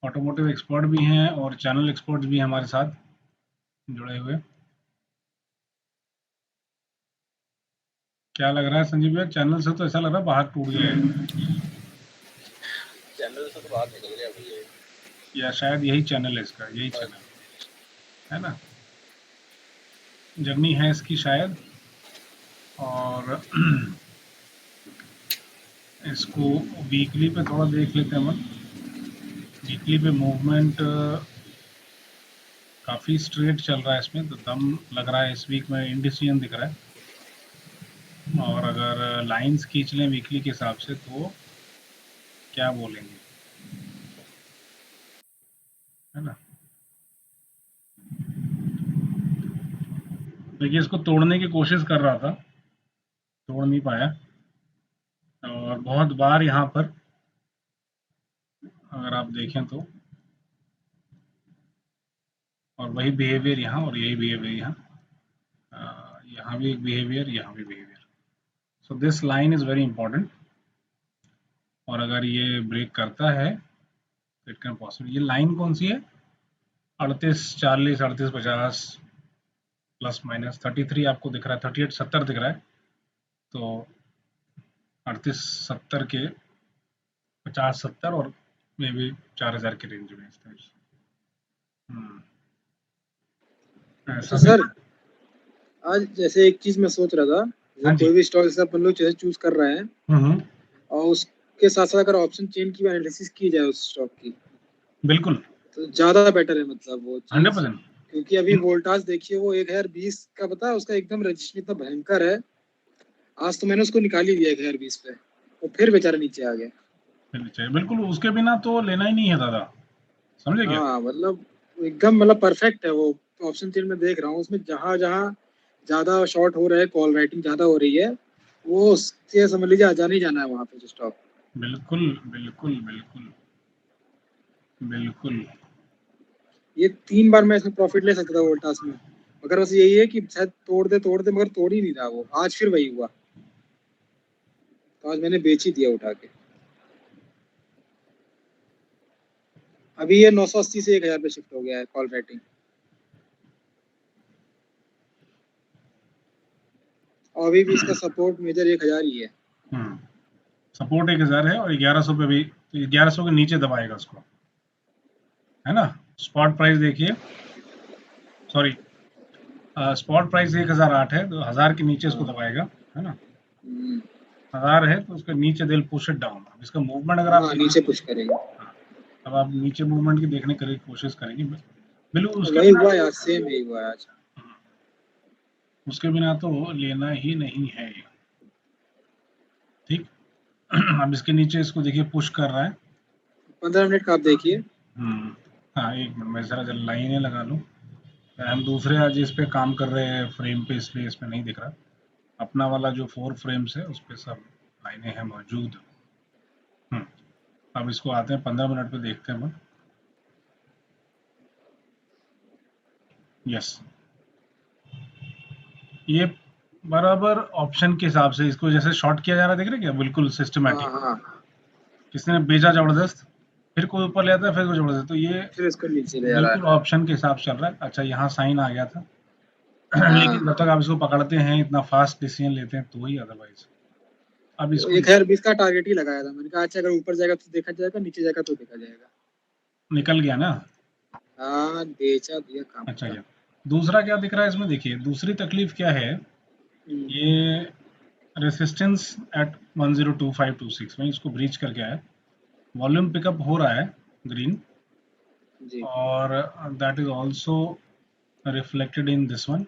[SPEAKER 1] ऑटोमोटिव एक्सपर्ट भी हैं और चैनल एक्सपर्ट्स भी हैं हमारे साथ जुड़े हुए। क्या लग रहा है संजीव भैया? चैनल से तो ऐसा लग रहा है बाहर टूट गया है,
[SPEAKER 2] चैनल से तो बाहर निकल गया भैया।
[SPEAKER 1] या शायद यही चैनल है इसका, यही चैनल है ना, जर्नी है इसकी शायद। और इसको वीकली पे थोड़ा देख लेते हैं हम। वीकली पे मूवमेंट काफ़ी स्ट्रेट चल रहा है इसमें, तो दम लग रहा है इस वीक में, इंडिसिजन दिख रहा है। और अगर लाइंस खींच लें वीकली के हिसाब से तो क्या बोलेंगे, है ना। देखिए, इसको तोड़ने की कोशिश कर रहा था, तोड़ नहीं पाया, और बहुत बार यहाँ पर अगर आप देखें तो, और वही बिहेवियर यहाँ और यही बिहेवियर यहाँ, यहाँ भी एक बिहेवियर, यहाँ भी behaviour. So this line is very important, और अगर ये ब्रेक करता है इट कैन पॉसिबल। ये लाइन कौन सी है? 3840, 3850 प्लस माइनस 33 आपको दिख रहा है, 3870 दिख रहा है, तो 3870 के 50-70 और मे बी 4000 के रेंज में इस तरह से।
[SPEAKER 3] अच्छा
[SPEAKER 1] ऐसा भी।
[SPEAKER 3] सर, आज जैसे एक चीज मैं सोच रहा था, जैसे
[SPEAKER 1] हाँ जी।
[SPEAKER 3] कोई भी स्टॉक जैसे अपन लोग जैसे चूज कर रहे हैं,
[SPEAKER 1] हम्म,
[SPEAKER 3] और उसके साथ साथ अगर ऑप्शन चेन की भी एनालिसिस की जाए उस स्टॉक की,
[SPEAKER 1] बिल्कुल,
[SPEAKER 3] तो ज्यादा बेटर है मतलब वो चीज।
[SPEAKER 1] 100%।
[SPEAKER 3] क्योंकि अभी वोल्टास देखिए, वो 1020 का पता है, उसका एकदम रजिस्ट्रेशन इतना भयंकर है। आज तो मैंने उसको निकाल ही दिया 1020 पे, और फिर बेचारा नीचे आ गया।
[SPEAKER 1] चाहिए बिल्कुल, उसके बिना तो लेना ही नहीं है दादा, समझे क्या?
[SPEAKER 3] हाँ मतलब एकदम मतलब परफेक्ट है वो। ऑप्शन चेन में देख रहा हूँ, उसमें जहां जहां ज्यादा शॉर्ट हो रहा है, कॉल राइटिंग ज्यादा हो रही है, वो उसके समझ लीजिए आ जाना ही जाना है वहां पे स्टॉक।
[SPEAKER 1] बिल्कुल बिल्कुल बिल्कुल बिल्कुल।
[SPEAKER 3] ये 3 बार मैं इसमें प्रॉफिट ले सकता था वोल्टास में, मगर बस यही है कि शायद तोड़ दे, मगर तोड़ ही नहीं रहा वो। आज फिर वही हुआ, तो आज मैंने बेच ही दिया उठा के। अभी ये 980 से 1000 पे शिफ्ट हो गया है कॉल राइटिंग, और अभी भी इसका सपोर्ट मेजर 1000 ही है।
[SPEAKER 1] सपोर्ट 1000 है, और 1100 पे भी, 1100 के नीचे दबाएगा उसको, है ना। स्पॉट प्राइस देखिए, सॉरी, स्पॉट प्राइस 1008 है, तो 1000 के नीचे इसको
[SPEAKER 3] हाँ।
[SPEAKER 1] दबाएगा, है ना।
[SPEAKER 3] हम्म,
[SPEAKER 1] 1000 है तो उसके नीचे दिल पुश इट डाउन। अब इसका मूवमेंट अगर आप
[SPEAKER 3] हाँ नीचे
[SPEAKER 1] देखेंगे,
[SPEAKER 3] पुश करेंगे।
[SPEAKER 1] हाँ, अब आप नीचे मूवमेंट की देखने की कोशिश करेंगे, बिल्कुल उसके
[SPEAKER 3] वही
[SPEAKER 1] बिना,
[SPEAKER 3] हुआ यार, सेम यही हुआ आज।
[SPEAKER 1] उसके बिना तो लेना ही नहीं है, ठीक। अब इसके नीचे इसको देखिए पुश कर रहा है।
[SPEAKER 3] 15 मिनट का आप देखिए।
[SPEAKER 1] हाँ, एक मिनट मैं जरा लाइनें लगा लूँ। हम दूसरे आज इस पे काम कर रहे हैं फ्रेम पे, इसलिए इसमें नहीं दिख रहा। अपना वाला जो 4 फ्रेम्स है उस पे सब लाइनें हैं मौजूद। अब इसको आते हैं 15 मिनट पे देखते हैं हम। यस, ये बराबर ऑप्शन के हिसाब से इसको जैसे शॉर्ट किया जा रहा है, देख रहे हैं क्या, बिल्कुल
[SPEAKER 3] हाँ
[SPEAKER 1] सिस्टमैटिक।
[SPEAKER 3] हाँ,
[SPEAKER 1] किसने भेजा जबरदस्त, फिर कोई ऊपर ले आता है, फिर कोई जबरदस्त, तो ये
[SPEAKER 3] फिर इसको नीचे ले जा रहा
[SPEAKER 1] बिल्कुल
[SPEAKER 3] है।
[SPEAKER 1] ऑप्शन के हिसाब से चल रहा है। अच्छा, यहाँ साइन आ गया था लेकिन जब
[SPEAKER 3] हाँ,
[SPEAKER 1] तक आप इसको पकड़ते हैं, इतना फास्ट डिसीजन लेते हैं तो ही, अदरवाइज अब
[SPEAKER 3] तो
[SPEAKER 1] इसको
[SPEAKER 3] 1,20 का टारगेट ही लगाया था मैंने कहा अच्छा अगर ऊपर जाएगा तो देखा जाएगा, नीचे जाएगा तो देखा जाएगा।
[SPEAKER 1] निकल गया ना।
[SPEAKER 3] हाँ, बेचा दिया काम
[SPEAKER 1] अच्छा,
[SPEAKER 3] खत्म।
[SPEAKER 1] ये दूसरा क्या दिख रहा है इसमें, देखिए दूसरी तकलीफ क्या है,
[SPEAKER 3] हम्म,
[SPEAKER 1] ये रेसिस्टेंस एट 102526 में इसको ब्रीच करके आया, वॉल्यूम पिकअप हो रहा है ग्रीन,
[SPEAKER 3] जी।
[SPEAKER 1] और that is also reflected in this one,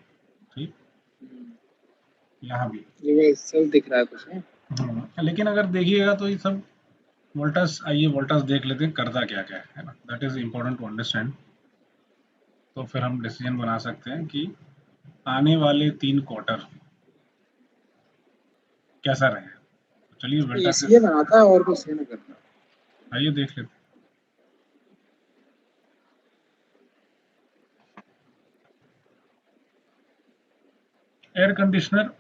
[SPEAKER 1] ठीक,
[SPEAKER 3] हम्म,
[SPEAKER 1] यहाँ भी।
[SPEAKER 3] ये सब दिख रहा है कुछ है।
[SPEAKER 1] लेकिन अगर देखिएगा तो ये सब वोल्टास, आइए वोल्टास देख लेते हैं करता क्या क्या है ना, that is important to understand. तो फिर हम डिसीजन बना सकते हैं कि आने वाले 3 क्वार्टर कैसा रहे। तो चलिए वोल्टास
[SPEAKER 3] इसलिए बनाता है और कुछ ये ना करता।
[SPEAKER 1] आइए देख लेते हैं। एयर कंडीशनर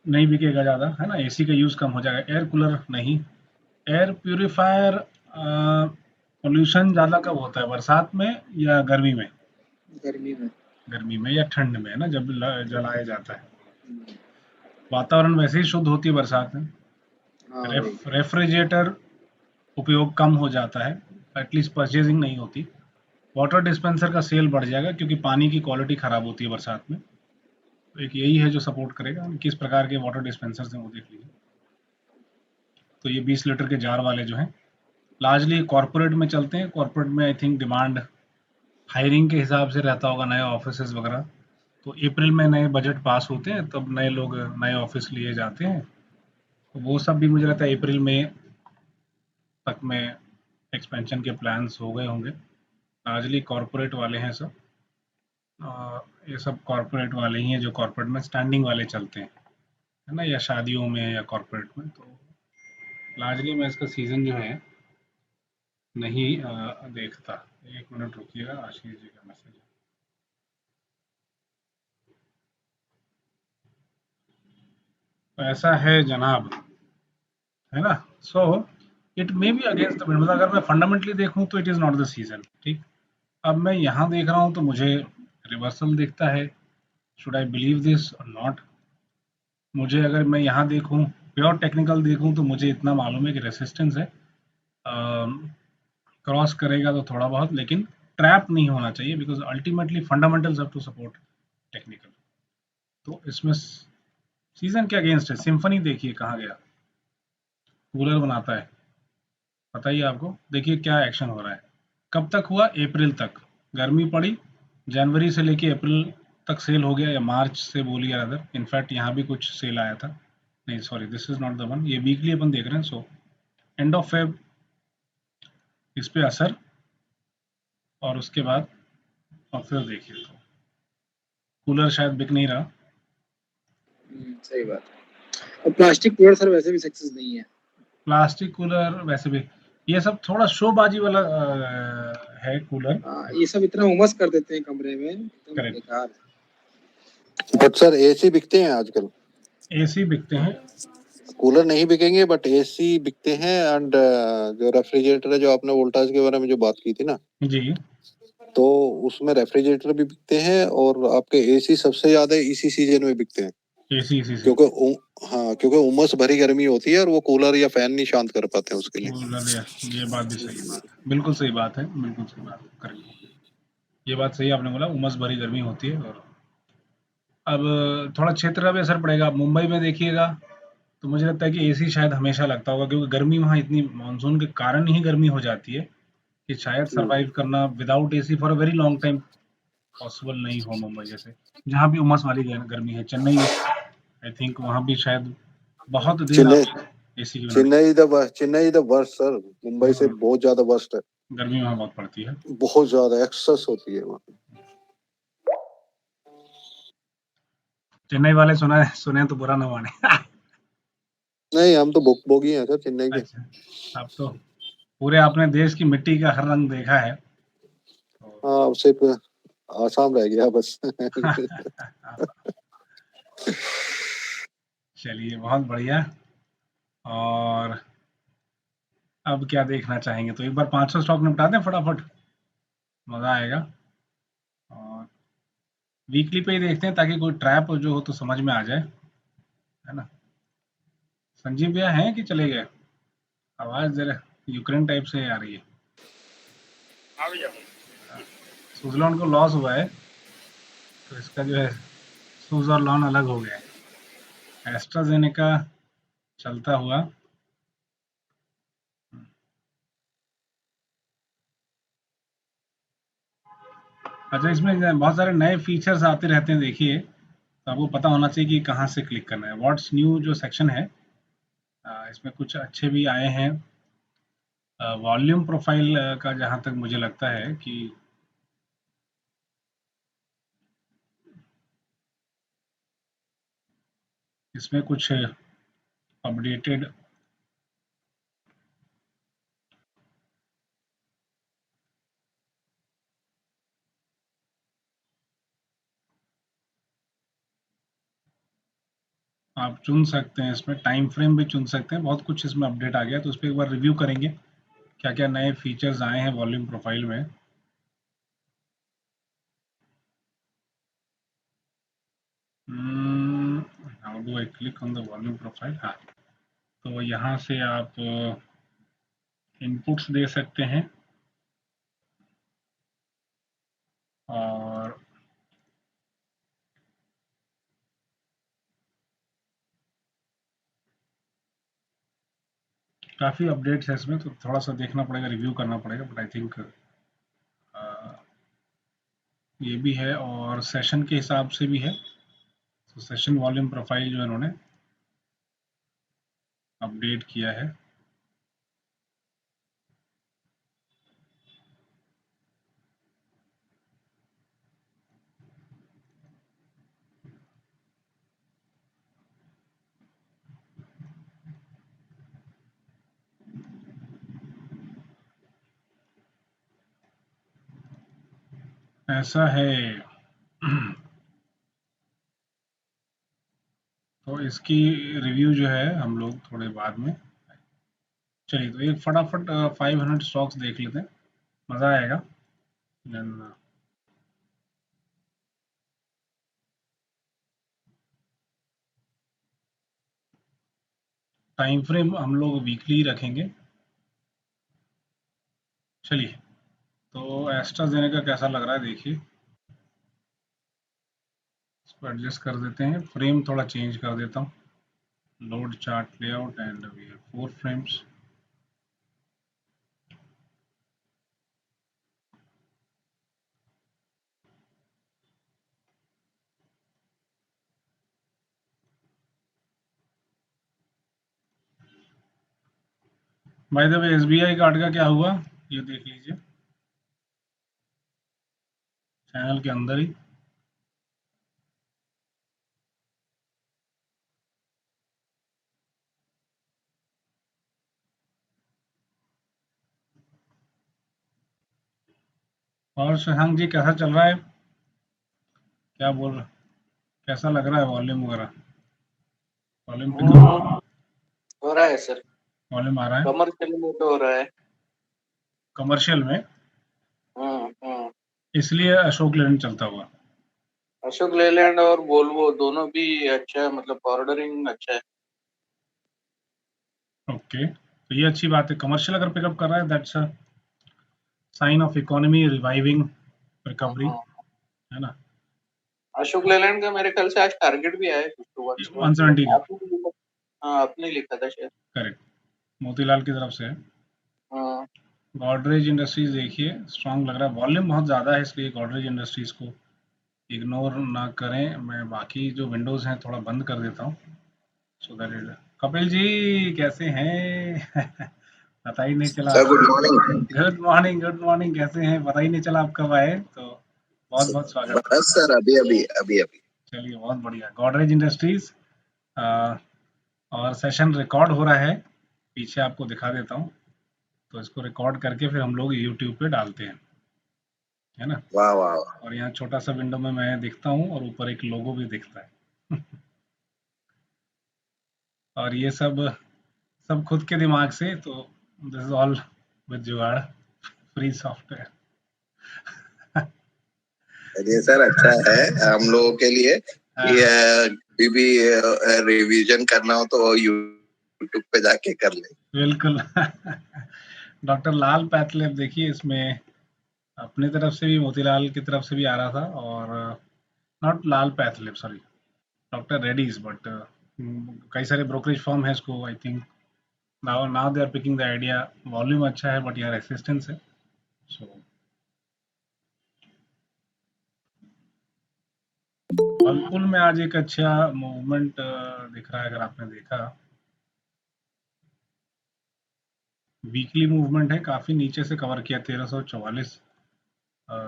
[SPEAKER 1] नहीं बिकेगा ज़्यादा, है ना, एसी का यूज़ कम हो जाएगा, एयर कूलर नहीं। एयर प्यूरिफायर पोल्यूशन ज़्यादा कब होता है, बरसात में या गर्मी में?
[SPEAKER 3] गर्मी में।
[SPEAKER 1] गर्मी में या ठंड में, है ना, जब जलाया जाता है।
[SPEAKER 3] हम्म,
[SPEAKER 1] वातावरण वैसे ही शुद्ध होती है बरसात में।
[SPEAKER 3] हाँ भाई।
[SPEAKER 1] रेफ्रिजरेटर उपयोग कम हो जाता है, एटलीस्ट परचेजिंग नहीं होती। वाटर डिस्पेंसर का सेल बढ़ जाएगा क्योंकि पानी की क्वालिटी ख़राब होती है बरसात में। तो एक यही है जो सपोर्ट करेगा। किस प्रकार के वाटर डिस्पेंसर्स हैं वो देख लीजिए। तो ये 20 लीटर के जार वाले जो हैं, लार्जली कॉर्पोरेट में चलते हैं। कॉर्पोरेट में आई थिंक डिमांड हायरिंग के हिसाब से रहता होगा, नए ऑफिसेज वगैरह। तो अप्रैल में नए बजट पास होते हैं, तब नए लोग नए ऑफिस लिए जाते हैं। तो वो सब भी मुझे लगता है अप्रैल में तक में एक्सपेंशन के प्लान्स हो गए होंगे। लार्जली कॉर्पोरेट वाले हैं सब। ये सब कॉर्पोरेट वाले ही हैं जो कॉर्पोरेट में स्टैंडिंग वाले चलते हैं, है ना, या शादियों में या कॉर्पोरेट में। तो लार्जली मैं इसका सीज़न जो है नहीं देखता। 1 मिनट रुकिएगा, आशीष जी का मैसेज है। तो ऐसा है जनाब, है ना। सो it may be against the wind, मतलब अगर मैं फंडामेंटली देखूं तो it is not the season, ठीक। अब मैं यहाँ देख रहा हूँ तो मुझे रिवर्सल दिखता है। शुड आई बिलीव दिस और नॉट? मुझे अगर मैं यहाँ देखूँ, प्योर टेक्निकल देखूँ, तो मुझे इतना मालूम है कि रेसिस्टेंस है, क्रॉस करेगा तो थोड़ा बहुत, लेकिन ट्रैप नहीं होना चाहिए, because ultimately fundamentals have to support technical. तो इसमें सीजन के अगेंस्ट है। सिम्फनी देखिए कहाँ गया, कूलर बनाता है, बताइए आपको, देखिए क्या एक्शन हो रहा है। कब तक हुआ? अप्रैल तक गर्मी पड़ी, जनवरी से लेके अप्रैल तक सेल हो गया, या मार्च से बोलिए अदर। इनफैक्ट यहाँ भी कुछ सेल आया था, नहीं sorry, this is not the one, ये वीकली अपन देख रहे हैं। सो एंड ऑफ फेब इस पे असर, और उसके बाद और फिर देखिए तो कूलर शायद बिक नहीं रहा।
[SPEAKER 3] सही बात है। और प्लास्टिक कूलर सर वैसे भी सक्सेस नहीं है।
[SPEAKER 1] प्लास्टिक कूलर वैसे भी, ये सब थोड़ा शोबाजी वाला है कूलर।
[SPEAKER 3] हाँ, ये सब इतना उमस कर देते हैं कमरे में, एकदम
[SPEAKER 1] करेक्ट।
[SPEAKER 3] बेकार।
[SPEAKER 5] बट सर एसी बिकते हैं आजकल,
[SPEAKER 1] एसी बिकते हैं।
[SPEAKER 5] कूलर नहीं बिकेंगे बट एसी बिकते हैं। एंड जो रेफ्रिजरेटर है, जो आपने वोल्टास के बारे में जो बात की थी ना,
[SPEAKER 1] जी,
[SPEAKER 5] तो उसमें रेफ्रिजरेटर भी बिकते हैं, और आपके एसी सबसे ज्यादा इसी सीजन में बिकते हैं,
[SPEAKER 1] एसी इसी से।
[SPEAKER 5] क्योंकि हाँ, क्योंकि उमस भरी गर्मी होती है और वो कूलर या फैन नहीं शांत कर पाते हैं उसके लिए।
[SPEAKER 1] कूलर, ये बात भी सही बात है, बिल्कुल सही बात है, बिल्कुल सही बात है, करेक्ट। ये बात सही आपने बोला, उमस भरी गर्मी होती है। और अब थोड़ा क्षेत्र का भी असर पड़ेगा। आप मुंबई में देखिएगा तो मुझे लगता है कि एसी शायद हमेशा लगता होगा, क्योंकि गर्मी वहाँ इतनी मानसून के कारण ही गर्मी हो जाती है कि शायद सरवाइव करना without AC for a very long time possible नहीं हो। मुंबई जैसे जहाँ भी उमस वाली गर्मी है, चेन्नई आई थिंक वहाँ भी शायद बहुत देर
[SPEAKER 5] चेन्नई
[SPEAKER 1] आप एसी के बिना
[SPEAKER 5] Chennai the worst sir, Mumbai से बहुत ज्यादा वर्स्ट है,
[SPEAKER 1] गर्मी वहाँ बहुत पड़ती है।
[SPEAKER 5] बहुत ज्यादा एक्सेस होती है वहाँ।
[SPEAKER 1] चेन्नई वाले सुने तो बुरा न माने
[SPEAKER 5] नहीं, हम तो भोगी हैं सर चेन्नई के।
[SPEAKER 1] अच्छा, अब तो पूरे अपने देश की मिट्टी का हर रंग देखा है तो
[SPEAKER 5] हाँ, अब सिर्फ आसाम रह गया बस।
[SPEAKER 1] चलिए बहुत बढ़िया। और अब क्या देखना चाहेंगे, तो एक बार 500 स्टॉक निपटा दें फटाफट, मजा आएगा। और वीकली पे ही देखते हैं ताकि कोई ट्रैप जो हो तो समझ में आ जाए, है ना। संजीव भैया हैं कि चले गए? आवाज जरा यूक्रेन टाइप से आ रही है।
[SPEAKER 2] हाँ भैया।
[SPEAKER 1] सुजलॉन को लॉस हुआ है तो इसका जो है सूज और लॉन अलग हो गया है। एस्ट्राजेनेका चलता हुआ, अच्छा इसमें बहुत सारे नए फीचर्स आते रहते हैं देखिए, तो आपको पता होना चाहिए कि कहाँ से क्लिक करना है। व्हाट्स न्यू जो सेक्शन है इसमें कुछ अच्छे भी आए हैं। वॉल्यूम प्रोफाइल का जहाँ तक मुझे लगता है कि इसमें कुछ अपडेटेड आप चुन सकते हैं, इसमें टाइम फ्रेम भी चुन सकते हैं, बहुत कुछ इसमें अपडेट आ गया तो उस पर एक बार रिव्यू करेंगे क्या क्या नए फीचर्स आए हैं वॉल्यूम प्रोफाइल में। How do I click on the volume profile? हाँ, तो यहाँ से आप इनपुट्स दे सकते हैं और काफ़ी अपडेट्स है इसमें, तो थोड़ा सा देखना पड़ेगा, रिव्यू करना पड़ेगा, बट आई थिंक ये भी है और सेशन के हिसाब से भी है। तो सेशन वॉल्यूम प्रोफाइल जो इन्होंने अपडेट किया है। ऐसा है। तो इसकी रिव्यू जो है हम लोग थोड़े बाद में, चलिए तो एक फटाफट 500 स्टॉक्स देख लेते हैं, मज़ा आएगा। टाइम फ्रेम हम लोग वीकली रखेंगे। चलिए तो एस्ट्राजेनेका कैसा लग रहा है देखिए, इसको एडजस्ट कर देते हैं, फ्रेम थोड़ा चेंज कर देता हूँ, load chart layout and we have 4 frames. By the way SBI card का क्या हुआ ये देख लीजिए, चैनल के अंदर ही। और शशांक जी कैसा चल रहा है, क्या बोल रहा, कैसा लग रहा है वॉल्यूम वगैरह? वॉल्यूम पिकअप
[SPEAKER 5] हो रहा है सर,
[SPEAKER 1] वॉल्यूम आ रहा है
[SPEAKER 5] कमर्शियल में तो हो रहा है।
[SPEAKER 1] कमर्शियल में, इसलिए अशोक लेलैंड चलता हुआ।
[SPEAKER 5] अशोक लेलैंड और वोल्वो दोनों भी अच्छा है, मतलब ऑर्डरिंग अच्छा है।
[SPEAKER 1] ओके, तो ये अच्छी बात है, कमर्शियल अगर पिकअप कर रहा है that's a sign of economy reviving recovery, है ना।
[SPEAKER 5] अशोक लेलैंड का मेरे ख्याल से आज टारगेट भी आया कुछ तो
[SPEAKER 1] 170 का,
[SPEAKER 5] आपने लिखा था शायद।
[SPEAKER 1] करेक्ट, मोतीलाल की तरफ से है।
[SPEAKER 5] हाँ,
[SPEAKER 1] गॉडरेज इंडस्ट्रीज देखिए स्ट्रांग लग रहा है, वॉल्यूम बहुत ज़्यादा है इसलिए गॉडरेज इंडस्ट्रीज को इग्नोर ना करें। मैं बाकी जो विंडोज़ हैं थोड़ा बंद कर देता हूँ so that it. Kapil ji कैसे हैं? पता ही नहीं चला।
[SPEAKER 6] Sir good morning.
[SPEAKER 1] Good morning, good morning, कैसे हैं? पता ही नहीं चला आप कब आए, तो बहुत बहुत स्वागत।
[SPEAKER 6] बस सर अभी अभी अभी अभी
[SPEAKER 1] चलिए बहुत बढ़िया। गॉडरेज इंडस्ट्रीज और सेशन रिकॉर्ड हो रहा है, पीछे आपको दिखा देता हूँ। तो इसको रिकॉर्ड करके फिर हम लोग यूट्यूब पे डालते हैं, है ना।
[SPEAKER 6] वाह वाह।
[SPEAKER 1] और यहाँ छोटा सा विंडो में मैं दिखता हूँ और ऊपर एक लोगो भी दिखता है। और ये सब सब खुद के दिमाग से, तो दिस इज ऑल विद जुगाड़, फ्री सॉफ्टवेयर।
[SPEAKER 6] चलिए सर, अच्छा है हम लोगों के लिए कि कभी भी रिवीजन करना हो तो यूट्यूब पे जाके कर ले।
[SPEAKER 1] बिल्कुल। डॉक्टर लाल पैथलैब देखिए, इसमें अपनी तरफ से भी, मोतीलाल की तरफ से भी आ रहा था, और not Lal pathlab, sorry, doctor Reddy's, but कई सारे ब्रोकरेज फर्म है इसको, I think now they are picking the idea. Volume अच्छा है बट यार रेसिस्टेंस है, सो वर्लपूल में आज एक अच्छा मूवमेंट दिख रहा है, अगर आपने देखा। वीकली मूवमेंट है, काफी नीचे से कवर किया, 1344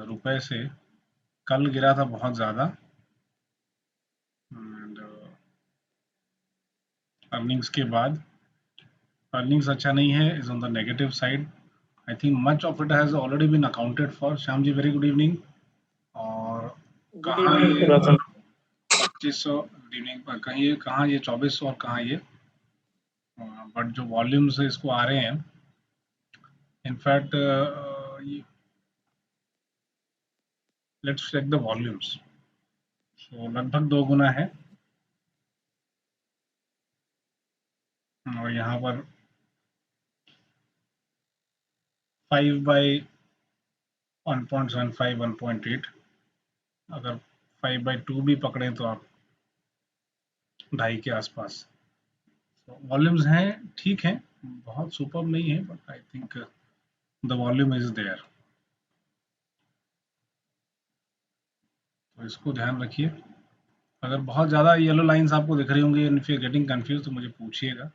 [SPEAKER 1] रुपए से। कल गिरा था बहुत ज्यादा, एंड अर्निंग्स के बाद अर्निंग्स अच्छा नहीं है, is on the negative side. I think much of it has already been accounted for. Shyam ji, very good evening. और
[SPEAKER 2] गुड
[SPEAKER 1] कहाँ
[SPEAKER 2] इवनिंग
[SPEAKER 1] ये
[SPEAKER 2] रतन।
[SPEAKER 1] 2500, गुड इवनिंग, कहाँ ये 2400 और कहाँ ये, बट जो वॉल्यूम्स इसको आ रहे हैं, in fact let's check the volumes. So लगभग 2 गुना है, और यहाँ पर 5/1.75, 1.8, अगर 5/2 भी पकड़े तो आप 2.5 के आसपास। वॉल्यूम्स हैं, ठीक है, बहुत सुपर नहीं है, but I think the volume is there, तो इसको ध्यान रखिए। अगर बहुत ज़्यादा येलो लाइंस आपको दिख रही होंगी, इफ यू गेटिंग कंफ्यूज, तो मुझे पूछिएगा,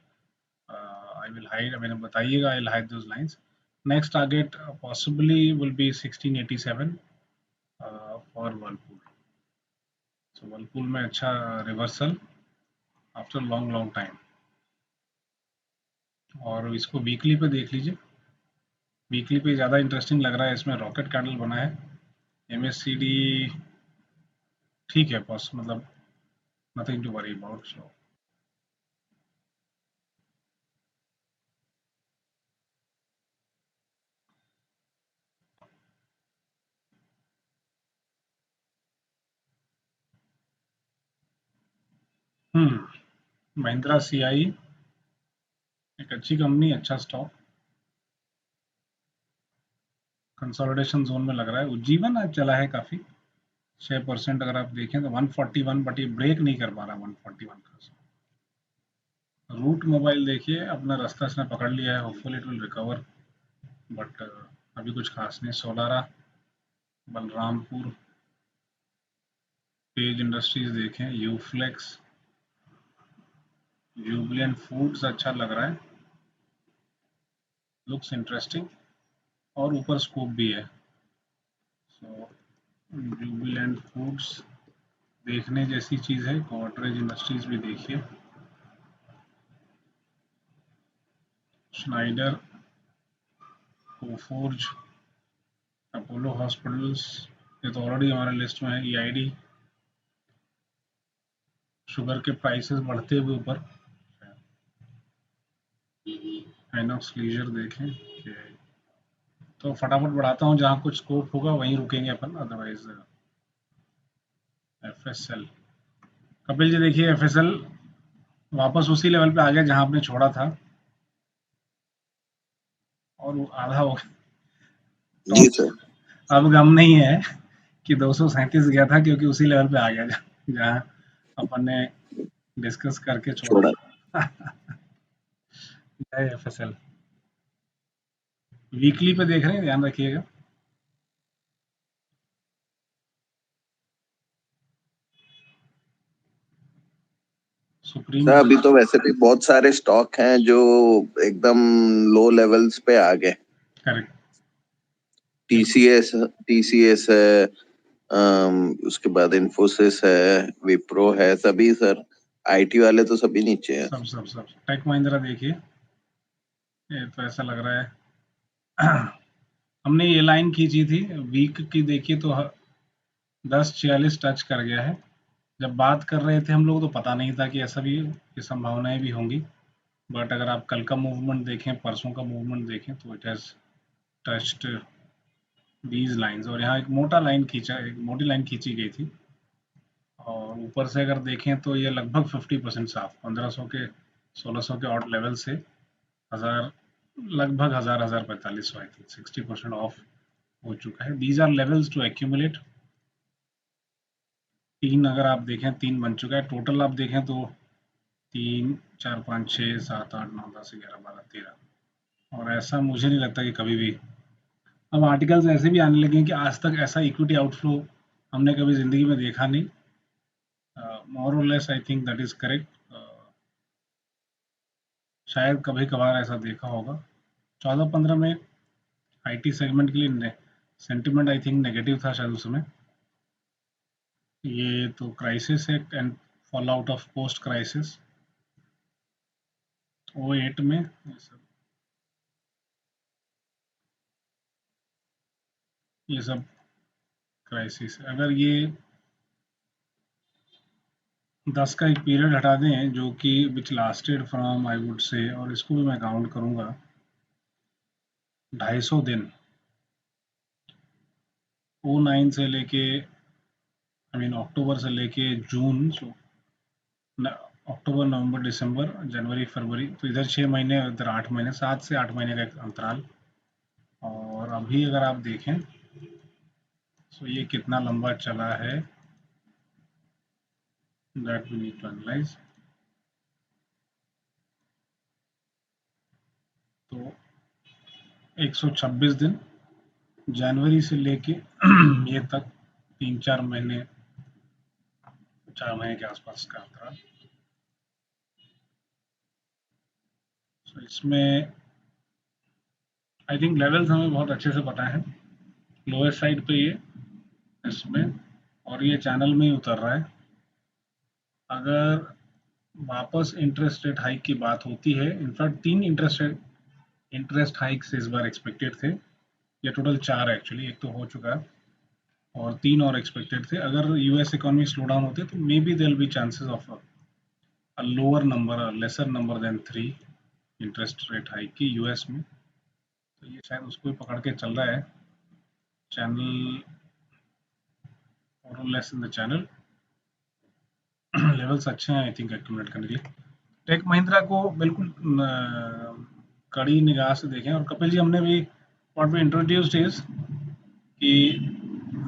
[SPEAKER 1] आई विल हाइड, मैंने बताइएगा, I will hide those lines. Next target possibly will be 1687 for Whirlpool. So Whirlpool में अच्छा reversal after long long time. और इसको वीकली पे देख लीजिए, वीकली पे ज़्यादा इंटरेस्टिंग लग रहा है, इसमें रॉकेट कैंडल बना है। MACD ठीक है, बस मतलब nothing to worry about. So Mahindra CI एक अच्छी कंपनी, अच्छा स्टॉक, कंसोलिडेशन जोन में लग रहा है। उज्जीवन आज चला है काफी, 6%, अगर आप देखें तो 141, बट ये ब्रेक नहीं कर पा रहा 141 का। रूट मोबाइल देखिए, अपना रास्ता इसने पकड़ लिया है, hopefully it will recover, but अभी कुछ खास नहीं। सोलारा, बलरामपुर, पेज इंडस्ट्रीज देखें, यूफ्लेक्स, जुबिलेंट फूड्स अच्छा लग रहा है, लुक्स इंटरेस्टिंग, और ऊपर स्कोप भी है। सो जुबिलेंट फूड्स देखने जैसी चीज है। गोदरेज इंडस्ट्रीज भी देखिए, स्नाइडर, कोफोर्ज, अपोलो हॉस्पिटल्स, ये तो ऑलरेडी हमारे लिस्ट में है। EID, शुगर के प्राइसेस बढ़ते हुए ऊपर। आइनॉक्स लीजर देखें, तो फटाफट बढ़ाता हूँ, जहाँ कुछ स्कोप होगा वहीं रुकेंगे अपन, अदरवाइज। FSL, कपिल जी देखिए, FSL वापस उसी लेवल पे आ गया जहां आपने छोड़ा था, और वो आधा हो गया।
[SPEAKER 6] जी
[SPEAKER 1] तो
[SPEAKER 6] सर।
[SPEAKER 1] अब गम नहीं है कि 237 गया था, क्योंकि उसी लेवल पे आ गया जहाँ अपन ने डिस्कस करके छोड़ा
[SPEAKER 6] छोड़ा।
[SPEAKER 1] था। FSL वीकली पे देख रहे हैं, ध्यान रखिएगा। सुप्रीम,
[SPEAKER 6] सर अभी तो वैसे भी बहुत सारे स्टॉक हैं जो एकदम लो लेवल्स पे आ गए।
[SPEAKER 1] करेक्ट,
[SPEAKER 6] TCS है, उसके बाद इन्फोसिस है, विप्रो है, सभी सर आईटी वाले तो सभी नीचे हैं।
[SPEAKER 1] सब टेक महिंद्रा देखिए, ये तो ऐसा लग रहा है हमने ये लाइन खींची थी वीक की, देखिए तो 10.46 टच कर गया है। जब बात कर रहे थे हम लोग तो पता नहीं था कि ऐसा भी ये संभावनाएं भी होंगी, बट अगर आप कल का मूवमेंट देखें, परसों का मूवमेंट देखें, तो it has touched these lines, और यहाँ एक मोटी लाइन खींची गई थी, और ऊपर से अगर देखें तो ये लगभग 50% साफ 1500 के 1600 के ऑड लेवल से लगभग 1045 आई थिंक 60% ऑफ हो चुका है। These are levels to accumulate. 3 अगर आप देखें 3 बन चुका है, टोटल आप देखें तो 3 4 5 6 7 8 9 10 11 12 13, और ऐसा मुझे नहीं लगता कि कभी भी, अब आर्टिकल्स ऐसे भी आने लगे हैं कि आज तक ऐसा इक्विटी आउटफ्लो हमने कभी ज़िंदगी में देखा नहीं। मोर और less I think that is correct. शायद कभी कभार ऐसा देखा होगा। 14-15 में आईटी सेगमेंट के लिए सेंटिमेंट आई थिंक नेगेटिव था शायद उस समय। ये तो क्राइसिस है and fall out of post crisis 08 में ये सब क्राइसिस। अगर ये 10 का एक पीरियड हटा दें जो कि which lasted from I would say, और इसको भी मैं काउंट करूंगा 250 दिन 09 से लेके अक्टूबर से लेके जून, अक्टूबर नवंबर दिसंबर जनवरी फरवरी, तो इधर 6 महीने इधर 8 महीने, 7 से 8 महीने का एक अंतराल। और अभी अगर आप देखें तो ये कितना लंबा चला है, that we need to analyse. तो 126 दिन जनवरी से लेके ये तक 3-4 महीने, 4 महीने के आसपास का अंतराल। तो इसमें आई थिंक लेवल्स हमें बहुत अच्छे से पता है। लोएस्ट साइड पे ये इसमें, और ये चैनल में ही उतर रहा है। अगर वापस इंटरेस्ट रेट हाइक की बात होती है, इनफैक्ट 3 इंटरेस्ट हाइक्स इस बार एक्सपेक्टेड थे, ये टोटल 4 एक्चुअली, एक तो हो चुका है और 3 और एक्सपेक्टेड थे। अगर यूएस इकोनॉमी स्लो डाउन होती है तो may be there be chances of a lower number, lesser number than 3 interest rate hike की यूएस में। तो ये शायद उसको ही पकड़ के चल रहा है चैनल, और less in the channel. Levels अच्छे हैं आई थिंक एक्यूमुलेट करने के लिए। टेक महिंद्रा को बिल्कुल कड़ी निगाह से देखें, और कपिल जी हमने भी व्हाट वी इंट्रोड्यूस्ड इज कि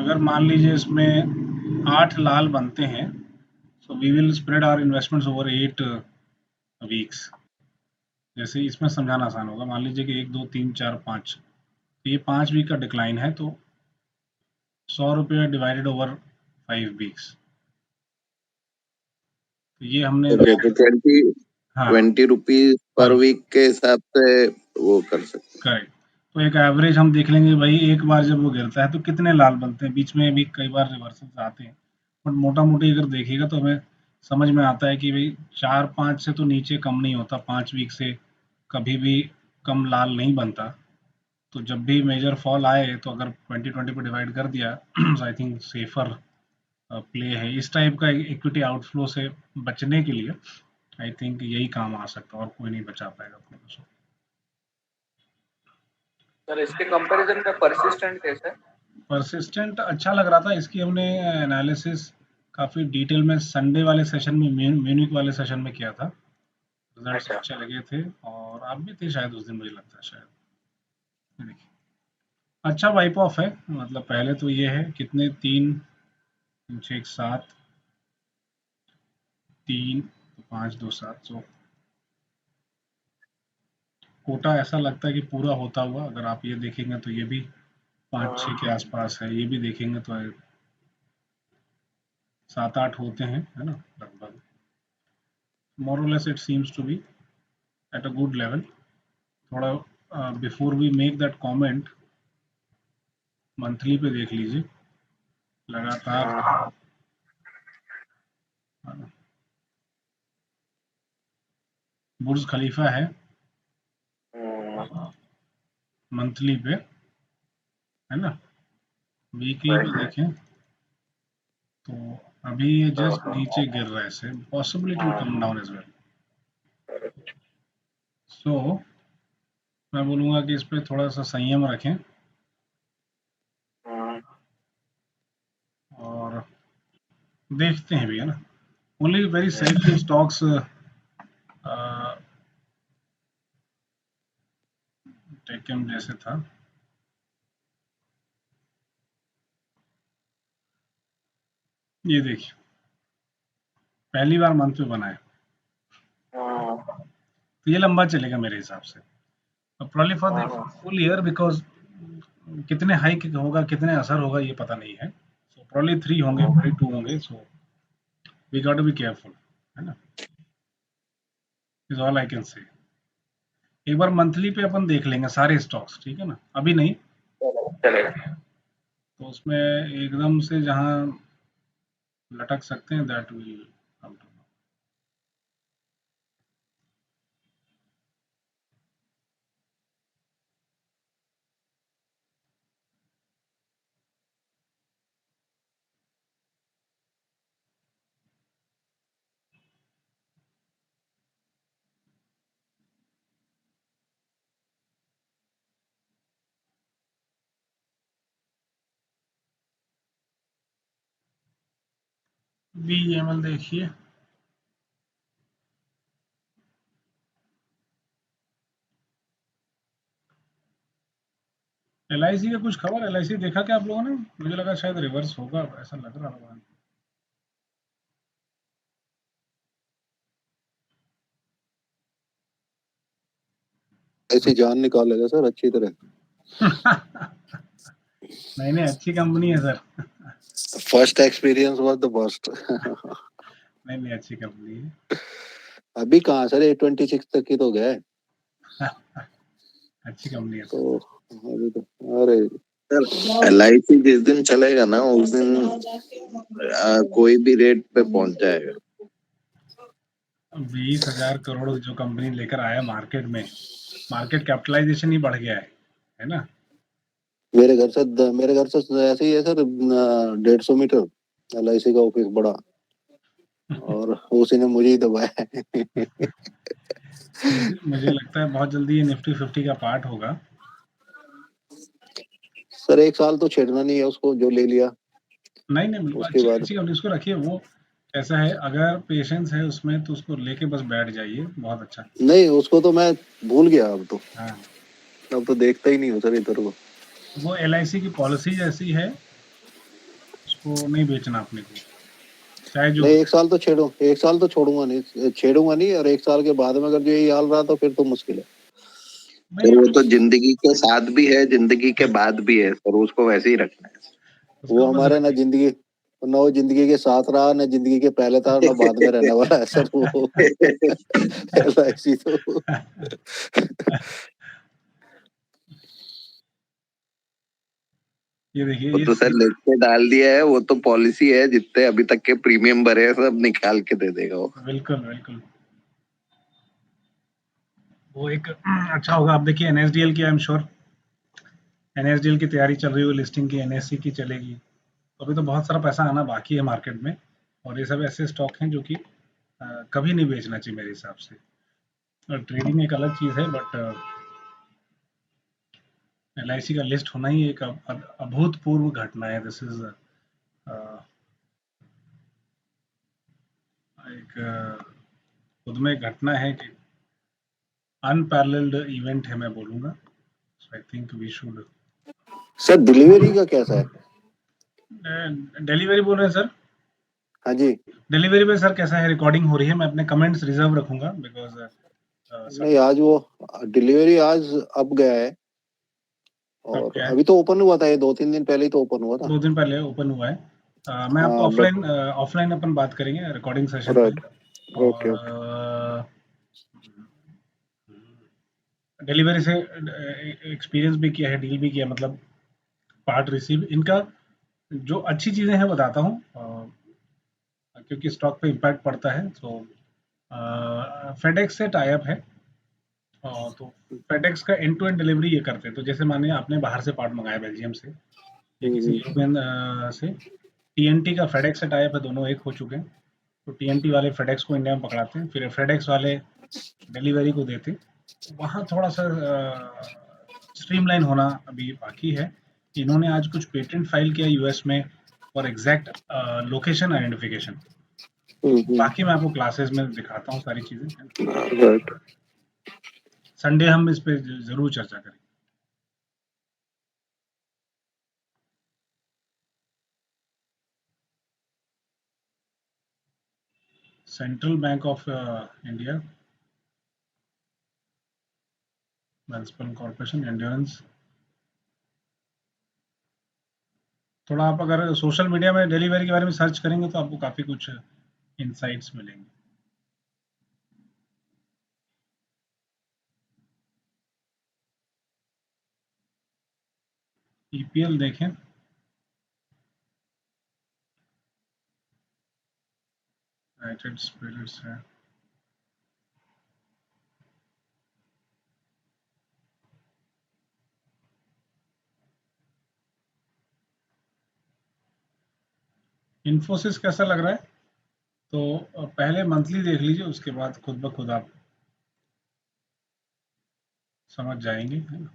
[SPEAKER 1] अगर मान लीजिए इसमें 8 लाल बनते हैं, so we will spread our investments over 8 weeks. जैसे इसमें समझाना आसान होगा, मान लीजिए कि 1 2 3 4 5, तो ये 5 वीक का डिक्लाइन है, तो 100 रुपये डिवाइडेड ओवर 5 वीक्स, तो ये हमने
[SPEAKER 6] ओके, तो 20 रुपीज पर वीक के हिसाब से वो कर सकते हैं।
[SPEAKER 1] करेक्ट। तो एक एवरेज हम देख लेंगे भाई, एक बार जब वो गिरता है तो कितने लाल बनते हैं, बीच में भी कई बार रिवर्सल्स आते हैं, बट मोटा मोटी अगर देखिएगा तो हमें समझ में आता है कि भाई 4-5 से तो नीचे कम नहीं होता, 5 वीक से कभी भी कम लाल नहीं बनता। तो जब भी मेजर फॉल आए तो अगर 20-20 पे डिवाइड कर दिया आई थिंक सेफर प्ले है। इस टाइप का इक्विटी आउटफ्लो से बचने के लिए आई थिंक यही काम आ सकता है, और कोई नहीं बचा पाएगा अपने को।
[SPEAKER 2] सर इसके कंपैरिजन में परसिस्टेंट कैसा है?
[SPEAKER 1] परसिस्टेंट अच्छा लग रहा था, इसकी हमने एनालिसिस काफ़ी डिटेल में संडे वाले सेशन में, म्यूनिक वाले सेशन में किया था। रिजल्ट्स
[SPEAKER 2] अच्छा।
[SPEAKER 1] अच्छे लगे थे, और आप भी थे शायद उस दिन, मुझे लगता है शायद। देखिए अच्छा वाइप ऑफ है, मतलब पहले तो ये है कितने 3 6 7 3 5 2 7, सो कोटा ऐसा लगता है कि पूरा होता हुआ, अगर आप ये देखेंगे तो ये भी 5-6 के आसपास है, ये भी देखेंगे तो 7-8 होते हैं, है ना लगभग। मोर और less it seems to be at a good level. थोड़ा before we make that comment, monthly पे देख लीजिए लगातार बुर्ज खलीफा है मंथली पे, है ना। वीकली पे देखें तो अभी ये जस्ट नीचे गिर रहा है, से possibility to come down as well. So मैं बोलूँगा कि इस पे थोड़ा सा संयम रखें और देखते हैं भी, है ना। Only very selective stocks taken जैसे था, ये देखिए पहली बार मंथ पे बना है, तो ये लंबा चलेगा मेरे हिसाब से, probably for the full year, because कितने हाइक होगा, कितने असर होगा ये पता नहीं है। सो प्रॉब्ली 3 होंगे, प्रॉब्ली 2 होंगे। So we got to be careful, है ना, is all I can say. एक बार मंथली पे अपन देख लेंगे सारे स्टॉक्स, ठीक है ना, अभी नहीं। तो उसमें एकदम से जहां लटक सकते हैं that will come to. VML देखिए, LIC का कुछ खबर, LIC देखा क्या आप लोगों ने? मुझे लगा शायद रिवर्स होगा, ऐसा लग रहा था।
[SPEAKER 5] ऐसी जान निकालेगा सर अच्छी तरह।
[SPEAKER 1] नहीं नहीं, अच्छी कंपनी है sir.
[SPEAKER 5] First experience was the worst.
[SPEAKER 1] नहीं नहीं, अच्छी कंपनी है।
[SPEAKER 5] अभी कहाँ सर, 826 तक ही तो गए।
[SPEAKER 1] अच्छी कंपनी है
[SPEAKER 5] तो अभी तो, अरे
[SPEAKER 6] LIC जिस दिन चलेगा ना उस दिन कोई भी रेट पे पहुंच जाएगा।
[SPEAKER 1] 20,000 करोड़ जो कंपनी लेकर आया मार्केट में, मार्केट कैपिटलाइजेशन ही बढ़ गया है ना।
[SPEAKER 5] मेरे घर से ऐसे ही है सर, 150 मीटर LIC का ऑफिस बड़ा, और उसी ने मुझे ही दबाया।
[SPEAKER 1] मुझे लगता है बहुत जल्दी ये निफ्टी 50 का पार्ट होगा।
[SPEAKER 5] सर 1 साल तो छेड़ना नहीं है उसको, जो ले लिया।
[SPEAKER 1] नहीं नहीं, बिल्कुल
[SPEAKER 5] उसके
[SPEAKER 1] अच्छी
[SPEAKER 5] बाद
[SPEAKER 1] अच्छी कंपनी, उसको रखिए। वो कैसा है, अगर पेशेंस है उसमें तो उसको लेके बस बैठ जाइए, बहुत अच्छा।
[SPEAKER 5] नहीं, उसको तो मैं भूल गया अब तो।
[SPEAKER 1] हाँ,
[SPEAKER 5] अब तो देखता ही नहीं हूँ सर इधर को।
[SPEAKER 1] वो LIC की पॉलिसी जैसी है, उसको नहीं बेचना अपने को, चाहे जो
[SPEAKER 5] नहीं,
[SPEAKER 1] हो
[SPEAKER 5] 1 साल तो छेड़ो, 1 साल तो छेड़ूंगा नहीं, और 1 साल के बाद में अगर जो यही हाल रहा तो फिर तो मुश्किल है।
[SPEAKER 1] नहीं।
[SPEAKER 6] वो तो जिंदगी के साथ भी है, जिंदगी के बाद भी है, और उसको वैसे ही रखना है।
[SPEAKER 5] वो
[SPEAKER 1] उसको बस
[SPEAKER 5] हमारे
[SPEAKER 1] रखिए।
[SPEAKER 5] ना वो जिंदगी के साथ रहा, ना जिंदगी के पहले था, ना बाद में रहने वाला है सर वो। LIC तो
[SPEAKER 1] ये देखिए,
[SPEAKER 6] वो
[SPEAKER 1] ये
[SPEAKER 6] तो सर लिख के डाल दिया है, वो तो पॉलिसी है, जितने अभी तक के प्रीमियम भरे हैं सब निकाल के दे देगा वो।
[SPEAKER 1] बिल्कुल बिल्कुल, वो एक अच्छा होगा। आप देखिए NSDL की, आई एम श्योर NSDL की तैयारी चल रही है, लिस्टिंग की, NSE की चलेगी। तो अभी तो बहुत सारा पैसा आना बाकी है मार्केट में, और ये सब ऐसे स्टॉक हैं जो कि कभी नहीं बेचना चाहिए मेरे हिसाब से। और ट्रेडिंग एक अलग चीज़ है, बट LIC का लिस्ट होना ही एक अभूतपूर्व घटना है। दिस इज एक खुद में घटना है कि अनपैरेलल्ड इवेंट है, मैं बोलूँगा। So I think we should.
[SPEAKER 5] Sir delivery का कैसा है?
[SPEAKER 1] डिलीवरी बोल रहे हैं सर?
[SPEAKER 5] हाँ जी।
[SPEAKER 1] डिलीवरी पे सर कैसा है, रिकॉर्डिंग हो रही है, मैं अपने कमेंट्स रिजर्व रखूंगा, बिकॉज
[SPEAKER 5] नहीं, आज वो डिलीवरी आज अब गया है,
[SPEAKER 1] अब
[SPEAKER 5] और
[SPEAKER 1] क्या है,
[SPEAKER 5] अभी तो ओपन हुआ था, ये 2-3 दिन पहले ही तो ओपन हुआ था।
[SPEAKER 1] 2 दिन पहले ओपन हुआ है। मैं आपको
[SPEAKER 5] हाँ बट
[SPEAKER 1] ऑफलाइन अपन बात करेंगे रिकॉर्डिंग सेशन पे।
[SPEAKER 5] Right, okay okay.
[SPEAKER 1] और डिलीवरी से एक्सपीरियंस भी किया है, डील भी किया, मतलब पार्ट रिसीव इनका। जो अच्छी चीज़ें हैं बताता हूँ, क्योंकि स्टॉक पे इम्पैक्ट पड़ता है। तो फेडेक्स से टाई अप है। तो फेडेक्स का एंड टू एंड डिलीवरी ये करते हैं। तो जैसे मानिए आपने बाहर से पार्ट मंगाया बेल्जियम से या किसी यूरोपियन से, टीएनटी का फेडेक्स से टाई अप है, दोनों एक हो चुके हैं। तो टीएनटी वाले फेडेक्स को इंडिया में पकड़ाते हैं, फिर फेडेक्स वाले डिलीवरी को देते हैं। वहाँ थोड़ा सा स्ट्रीमलाइन होना अभी बाकी है। इन्होंने आज कुछ पेटेंट फाइल किया यूएस में फॉर एग्जैक्ट लोकेशन आइडेंटिफिकेशन। बाकी मैं आपको क्लासेस में दिखाता हूँ सारी चीजें। संडे हम इस पे जरूर चर्चा करेंगे। Central bank of India, municipal corporation, endurance. थोड़ा आप अगर सोशल मीडिया में डिलीवरी के बारे में सर्च करेंगे तो आपको काफी कुछ इंसाइट्स मिलेंगे। ईपीएल देखें, यूनाइटेड स्पिरिट्स है, इन्फोसिस कैसा लग रहा है? तो पहले मंथली देख लीजिए, उसके बाद खुद ब खुद आप समझ जाएंगे, है ना।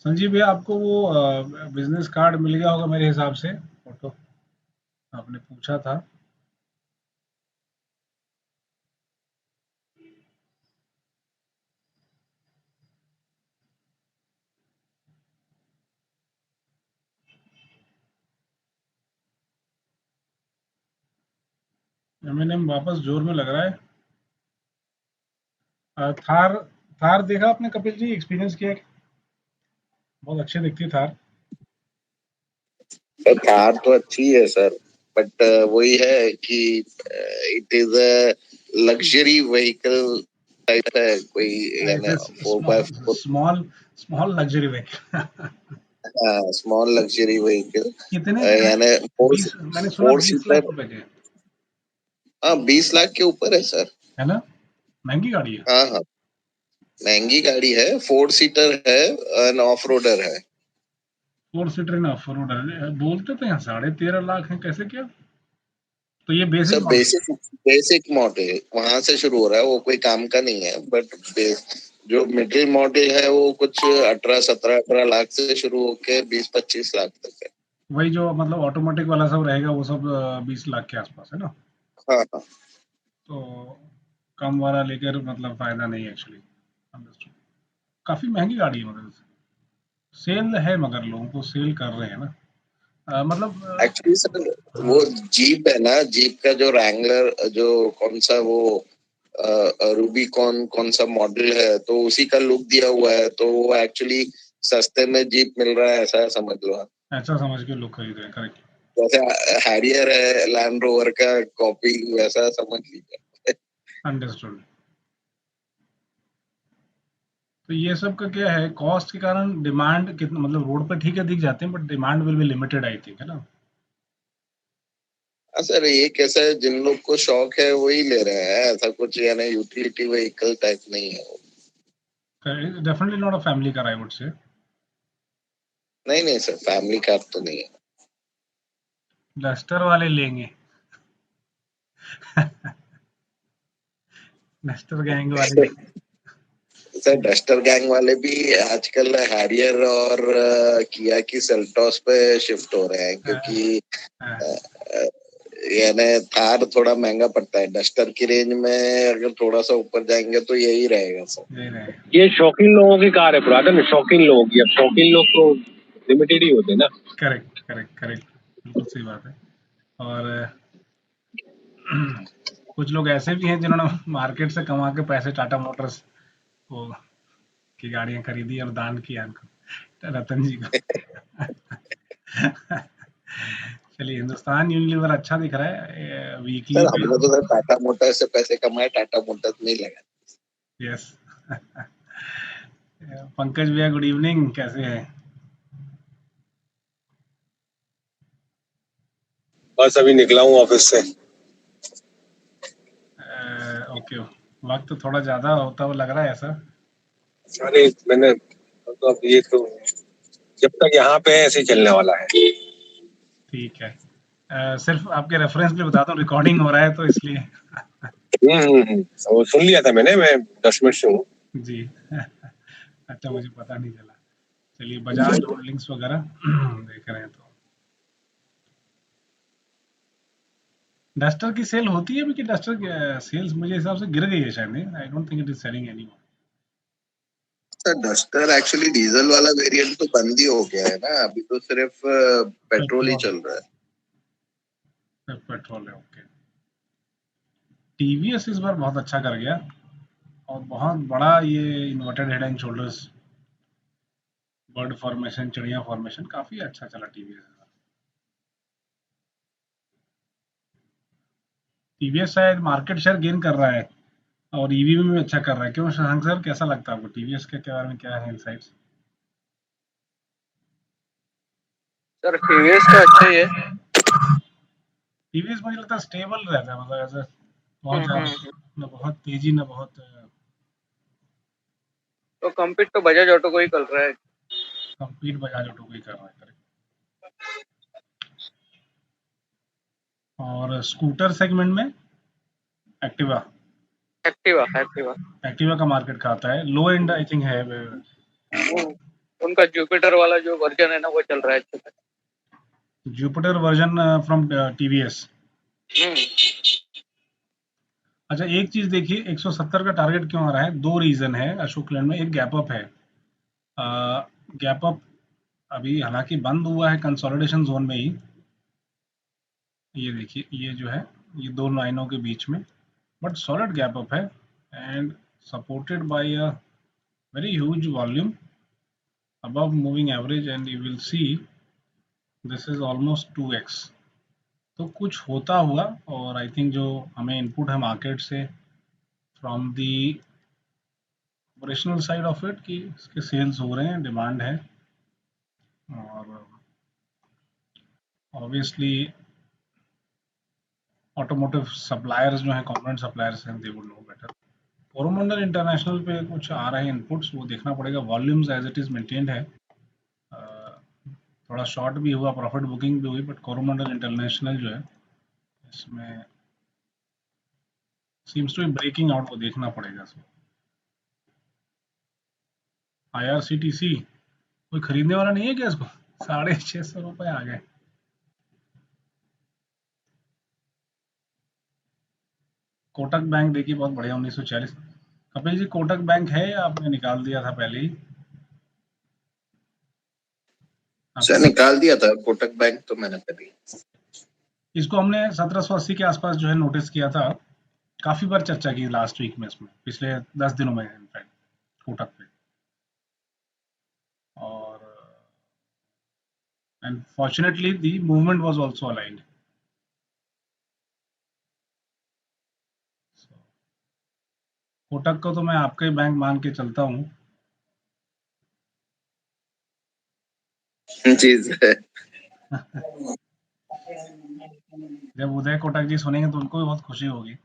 [SPEAKER 1] संजीव भैया, आपको वो बिजनेस कार्ड मिल गया होगा मेरे हिसाब से, फोटो आपने पूछा था। एमएनएम वापस जोर में लग रहा है। थार थार देखा आपने कपिल जी, एक्सपीरियंस किया? बहुत अच्छी दिखती थार।
[SPEAKER 6] सर कार तो अच्छी है सर, बट वही है कि it is a luxury vehicle type है, कोई यानी 4x4
[SPEAKER 1] small luxury vehicle.
[SPEAKER 6] Small luxury vehicle,
[SPEAKER 1] कितने
[SPEAKER 6] यानी
[SPEAKER 1] मैंने सुना 20 लाख
[SPEAKER 6] सीटर।
[SPEAKER 1] रुपए के,
[SPEAKER 6] हाँ 20 लाख के ऊपर है सर।
[SPEAKER 1] है ना? महंगी गाड़ी है।
[SPEAKER 6] हाँ हाँ, महंगी गाड़ी है, 4 सीटर है, एंड ऑफ रोडर है।
[SPEAKER 1] 4 सीटर ना, ऑफ रोड बोलते तो यहाँ 13.5 लाख है, कैसे क्या? तो ये बेसिक
[SPEAKER 6] सर
[SPEAKER 1] मॉडल है।
[SPEAKER 6] बेसिक मॉडल वहां से शुरू हो रहा है, वो कोई काम का नहीं है। बट जो मिडिल मॉडल है वो कुछ 18-17-18 लाख से शुरू होके 20-25 लाख तक है।
[SPEAKER 1] वही जो मतलब ऑटोमेटिक वाला सब रहेगा वो सब 20 लाख के आसपास है ना।
[SPEAKER 6] हाँ हाँ,
[SPEAKER 1] तो कम वाला लेकर मतलब फायदा नहीं एक्चुअली। अंडरस्टूड। काफी महंगी गाड़ी है, मतलब सेल है, मगर लोगों को सेल कर रहे हैं ना। मतलब
[SPEAKER 6] एक्चुअली सर वो
[SPEAKER 1] हाँ,
[SPEAKER 6] जीप है ना, जीप का जो रैंगलर, जो कौन सा वो रूबिकॉन कौन सा मॉडल है, तो उसी का लुक दिया हुआ है। तो वो एक्चुअली सस्ते में जीप मिल रहा है, ऐसा समझ लो आप।
[SPEAKER 1] ऐसा समझ के लोग खरीद रहे हैं, करेक्ट।
[SPEAKER 6] जैसे हैरियर है लैंड रोवर का कॉपी, वैसा समझ लीजिए।
[SPEAKER 1] अंडरस्टूड। तो ये सब का क्या है, कॉस्ट के कारण डिमांड कितना, मतलब रोड पर ठीक है दिख जाते हैं, but demand will be limited I think, है ना।
[SPEAKER 6] हाँ सर, ये कैसा है, जिन लोग को शौक है वही ले रहे हैं, ऐसा कुछ यानी यूटिलिटी व्हीकल टाइप नहीं है वो।
[SPEAKER 1] Definitely not a family car, I would से।
[SPEAKER 6] नहीं नहीं सर, फैमिली कार तो नहीं है।
[SPEAKER 1] डस्टर वाले लेंगे। डस्टर गैंग वाले लेंगे।
[SPEAKER 6] सर डस्टर गैंग वाले भी आजकल हैरियर और किया की सेल्टॉस पे शिफ्ट हो रहे हैं, क्योंकि यानी थार थोड़ा महंगा पड़ता है। डस्टर की रेंज में अगर थोड़ा सा ऊपर जाएंगे तो यही रहेगा सर।
[SPEAKER 7] ये शौकीन लोगों की कार है पुरातन, शौकीन लोगों की। अब शौकीन लोग तो लिमिटेड ही होते ना।
[SPEAKER 1] करेक्ट करेक्ट करेक्ट, बिल्कुल सही बात है। और कुछ लोग ऐसे भी हैं जिन्होंने मार्केट से कमा के पैसे टाटा मोटर्स को की गाड़ियां खरीदी और दान किया उनको, रतन जी को। चलिए, हिंदुस्तान यूनिलीवर अच्छा दिख रहा है वीकली
[SPEAKER 6] सर
[SPEAKER 1] पे।
[SPEAKER 6] हमने तो सर टाटा मोटर्स से पैसे कमाए, टाटा मोटर्स नहीं लगा।
[SPEAKER 1] यस। पंकज भैया गुड इवनिंग, कैसे हैं?
[SPEAKER 7] बस अभी निकला हूँ ऑफिस से।
[SPEAKER 1] ओके, वक्त थोड़ा ज्यादा होता हुआ लग रहा है ऐसा।
[SPEAKER 7] अरे मैंने तो अब ये तो जब तक यहाँ पे है ऐसे ही चलने वाला है।
[SPEAKER 1] ठीक है, सिर्फ आपके रेफरेंस पे बताता हूँ, रिकॉर्डिंग हो रहा है तो इसलिए।
[SPEAKER 7] वो सुन लिया था मैंने, मैं 10 मिनट से हूँ।
[SPEAKER 1] जी अच्छा, मुझे पता नहीं चला। चलिए, बजाज होल्डिंग्स वगैरह देख रहे हैं तो डस्टर की सेल होती है अभी कि डस्टर सेल्स मुझे हिसाब से गिर गई है शायद। I don't think it is selling anymore.
[SPEAKER 6] Sir duster actually diesel वाला वेरिएंट तो बंद ही हो गया है ना, अभी तो सिर्फ पेट्रोल ही चल रहा है।
[SPEAKER 1] पेट्रोल है, ओके। टीवीएस इस बार बहुत अच्छा कर गया और बहुत बड़ा ये inverted head and shoulders, bud formation, चिड़िया फॉर्मेशन, काफी अच्छा चला टीवीएस। टीवीएस शायद मार्केट शेयर गेन कर रहा है और ईवी में भी अच्छा कर रहा है। क्यों शशांक सर, कैसा लगता है आपको टीवीएस के बारे में, क्या है इनसाइट्स?
[SPEAKER 2] सर टीवीएस तो अच्छा ही है।
[SPEAKER 1] टीवीएस मुझे लगता है स्टेबल रहता है, मतलब ऐसे बहुत ज्यादा
[SPEAKER 2] हम्म।
[SPEAKER 1] न बहुत तेजी न बहुत
[SPEAKER 2] तो कम्पीट तो बजाज ऑटो को ही कर रहा है।
[SPEAKER 1] कंपीट बजाज ऑटो को ही कर रहा है, correct। और स्कूटर सेगमेंट में एक्टिवा,
[SPEAKER 2] एक्टिवा एक्टिवा
[SPEAKER 1] एक्टिवा का मार्केट खाता है, लो एंड आई थिंक है।
[SPEAKER 2] उनका जुपिटर वाला जो वर्जन है ना वो चल रहा है अच्छे से।
[SPEAKER 1] Jupiter version from TVS.
[SPEAKER 2] Hmm.
[SPEAKER 1] अच्छा, एक चीज देखिए, 170 का टारगेट क्यों आ रहा है? दो रीजन है अशोक लैंड में। एक गैप अप है, गैप अप अभी हालांकि बंद हुआ है कंसोलिडेशन जोन में ही। ये देखिए, ये जो है, ये दो लाइनों के बीच में, बट सॉलिड गैप अप है and supported by a very huge volume above moving average, and you will see this is almost 2x। तो कुछ होता हुआ, और आई थिंक जो हमें इनपुट है मार्केट से from the operational side of it कि इसके सेल्स हो रहे हैं, डिमांड है, और ऑब्वियसली ऑटोमोटिव सप्लायर्स जो हैं, कंपोनेंट सप्लायर्स हैं, they would know better. Coromandel international पे कुछ आ रहे हैं इनपुट्स, वो देखना पड़ेगा। Volumes as it is maintained है, थोड़ा शॉर्ट भी हुआ, प्रॉफिट बुकिंग भी हुई, बट कोरोमंडल इंटरनेशनल जो है इसमें seems to be breaking out, को देखना पड़ेगा इसमें। IRCTC कोई खरीदने वाला नहीं है क्या इसको? 650 रुपए आ गए। कोटक बैंक देखिए बहुत बढ़िया, 1940। कपिल जी, कोटक बैंक है या आपने निकाल दिया था पहले ही?
[SPEAKER 6] सर
[SPEAKER 1] आपके
[SPEAKER 6] निकाल दिया था कोटक बैंक तो मैंने कभी।
[SPEAKER 1] इसको हमने 1780 के आसपास जो है नोटिस किया था, काफी बार चर्चा की लास्ट वीक में, इसमें पिछले 10 दिनों में इनफैक्ट, कोटक पे। और and fortunately the movement was also aligned. Kotak को तो मैं आपका ही बैंक मान के चलता हूँ।
[SPEAKER 6] जी सर।
[SPEAKER 1] जब उदय कोटक जी सुनेंगे तो उनको भी बहुत खुशी होगी।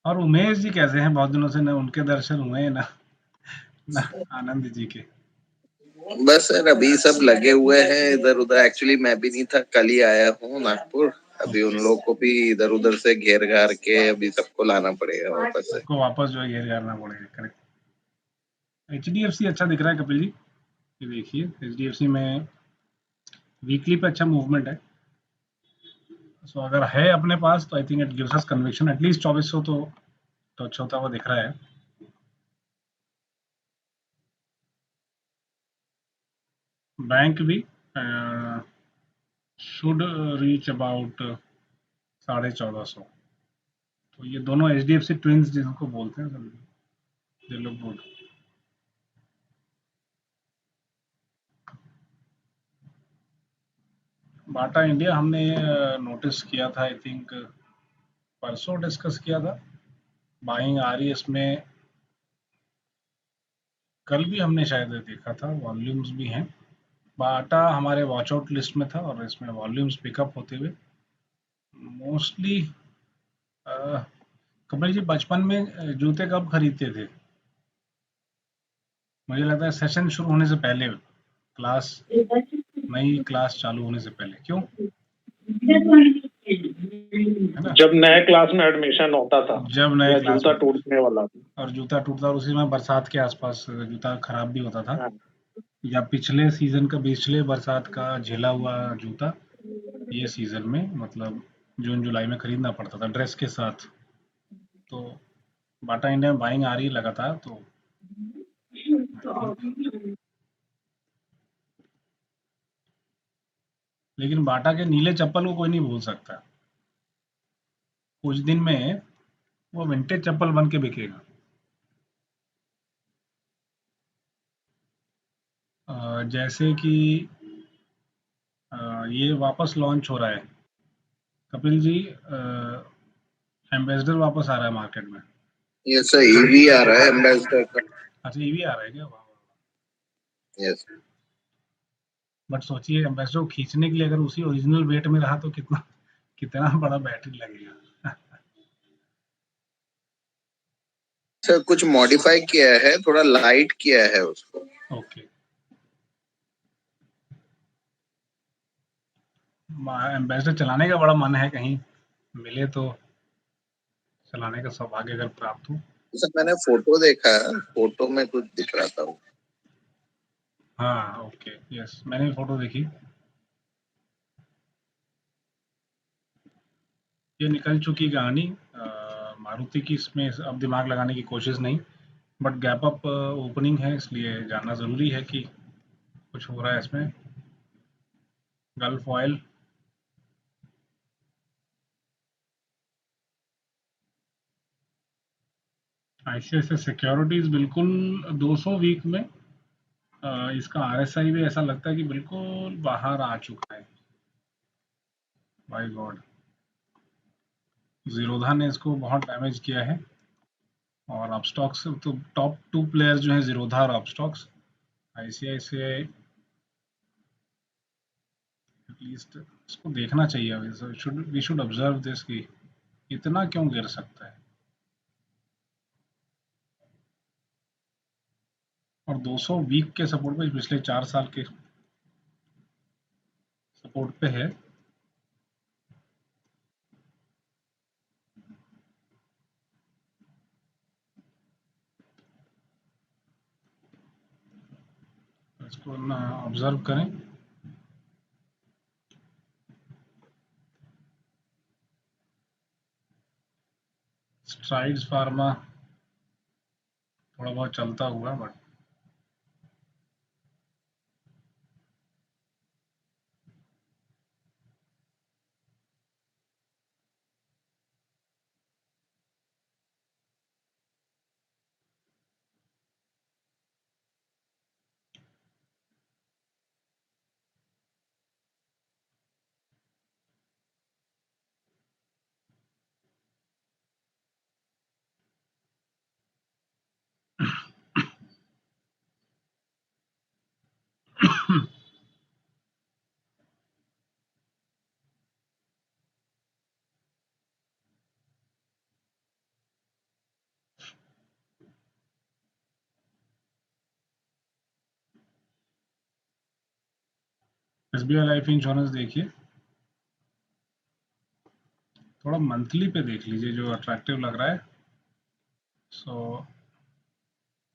[SPEAKER 1] और उमेश जी कैसे हैं? बहुत दिनों से न उनके दर्शन हुए हैं ना आनंद जी के।
[SPEAKER 6] बस सर अभी सब लगे हुए हैं इधर उधर, एक्चुअली मैं भी नहीं था, कल ही आया हूँ नागपुर। अभी उन लोगों को भी इधर उधर से घेर घार के अभी सबको लाना पड़ेगा वापस से।
[SPEAKER 1] सबको वापस जो है घेर करना पड़ेगा, करेक्ट। HDFC अच्छा दिख रहा है कपिल जी, ये देखिए HDFC में वीकली पे अच्छा मूवमेंट है। सो अगर है अपने पास तो I think it gives us conviction, at least 2400 तो टच होता हुआ दिख रहा है। बैंक भी शुड रीच अबाउट 1450। तो ये दोनों HDFC ट्विंस जिनको बोलते हैं, they look good. Bata India हमने नोटिस किया था, आई थिंक परसों डिस्कस किया था, बाइंग आ रही है इसमें। कल भी हमने शायद देखा था, वॉल्यूम्स भी हैं। बाटा हमारे वॉच आउट लिस्ट में था और इसमें वॉल्यूम्स पिकअप होते हुए मोस्टली। कपिल जी, बचपन में जूते कब खरीदते थे? मुझे लगता है सेशन शुरू होने से पहले, क्लास नई क्लास चालू होने से पहले। क्यों? है ना?
[SPEAKER 7] जब नए क्लास में एडमिशन होता था,
[SPEAKER 1] जब नए
[SPEAKER 7] या
[SPEAKER 1] क्लास
[SPEAKER 7] जूता
[SPEAKER 1] में,
[SPEAKER 7] टूटने वाला था।
[SPEAKER 1] और जूता टूटता और उसी में बरसात के आसपास जूता खराब भी होता था,
[SPEAKER 7] हाँ।
[SPEAKER 1] या पिछले सीजन का, पिछले बरसात का झेला हुआ जूता ये सीजन में, मतलब जून जुलाई में खरीदना पड़ता था ड्रेस के साथ। तो बाटा इंडिया में बाइंग आ रही है लगातार, तो लेकिन बाटा के नीले चप्पल को कोई नहीं भूल सकता। कुछ दिन में वो विंटेज चप्पल बन के बिकेगा। जैसे कि ये वापस लॉन्च हो रहा है कपिल जी, एम्बेसडर वापस आ रहा है मार्केट में।
[SPEAKER 6] ये सर ईवी आ रहा है एम्बेसडर का।
[SPEAKER 1] अच्छा, ईवी आ रहा है क्या? वाह वाह।
[SPEAKER 6] यस।
[SPEAKER 1] बट सोचिए, एम्बेसडर को खींचने के लिए अगर उसी ओरिजिनल वेट में रहा तो कितना कितना बड़ा बैटरी लगेगा।
[SPEAKER 6] सर कुछ मॉडिफाई किया है, थोड़ा लाइट किया है उसको।
[SPEAKER 1] ओके। एम्बेसडर चलाने का बड़ा मन है, कहीं मिले तो चलाने का सौभाग्य अगर प्राप्त हो।
[SPEAKER 6] सर मैंने फोटो देखा है, फोटो में कुछ दिख रहा था वो।
[SPEAKER 1] हाँ, ओके, यस, मैंने भी फोटो देखी। ये निकल चुकी कहानी। मारुति की इसमें अब दिमाग लगाने की कोशिश नहीं, बट गैप अप ओपनिंग है, इसलिए जानना ज़रूरी है कि कुछ हो रहा है इसमें। गल्फ ऑयल, ICICI सिक्योरिटीज बिल्कुल 200 वीक में इसका RSI भी ऐसा लगता है कि बिल्कुल बाहर आ चुका है। बाय गॉड, जीरोधा ने इसको बहुत डैमेज किया है। और अपस्टॉक्स तो टॉप 2 प्लेयर जो हैं जीरोधा और अपस्टॉक्स। ICICI एटलीस्ट इसको देखना चाहिए, वी शुड ऑब्जर्व दिस कि इतना क्यों गिर सकता है। और 200 वीक के सपोर्ट पे, पिछले 4 साल के सपोर्ट पे है। इसको ना ऑब्जर्व करें। स्ट्राइड्स फार्मा थोड़ा बहुत चलता हुआ, बट SBI लाइफ इंश्योरेंस देखिए, थोड़ा मंथली पे देख लीजिए जो अट्रैक्टिव लग रहा है। सो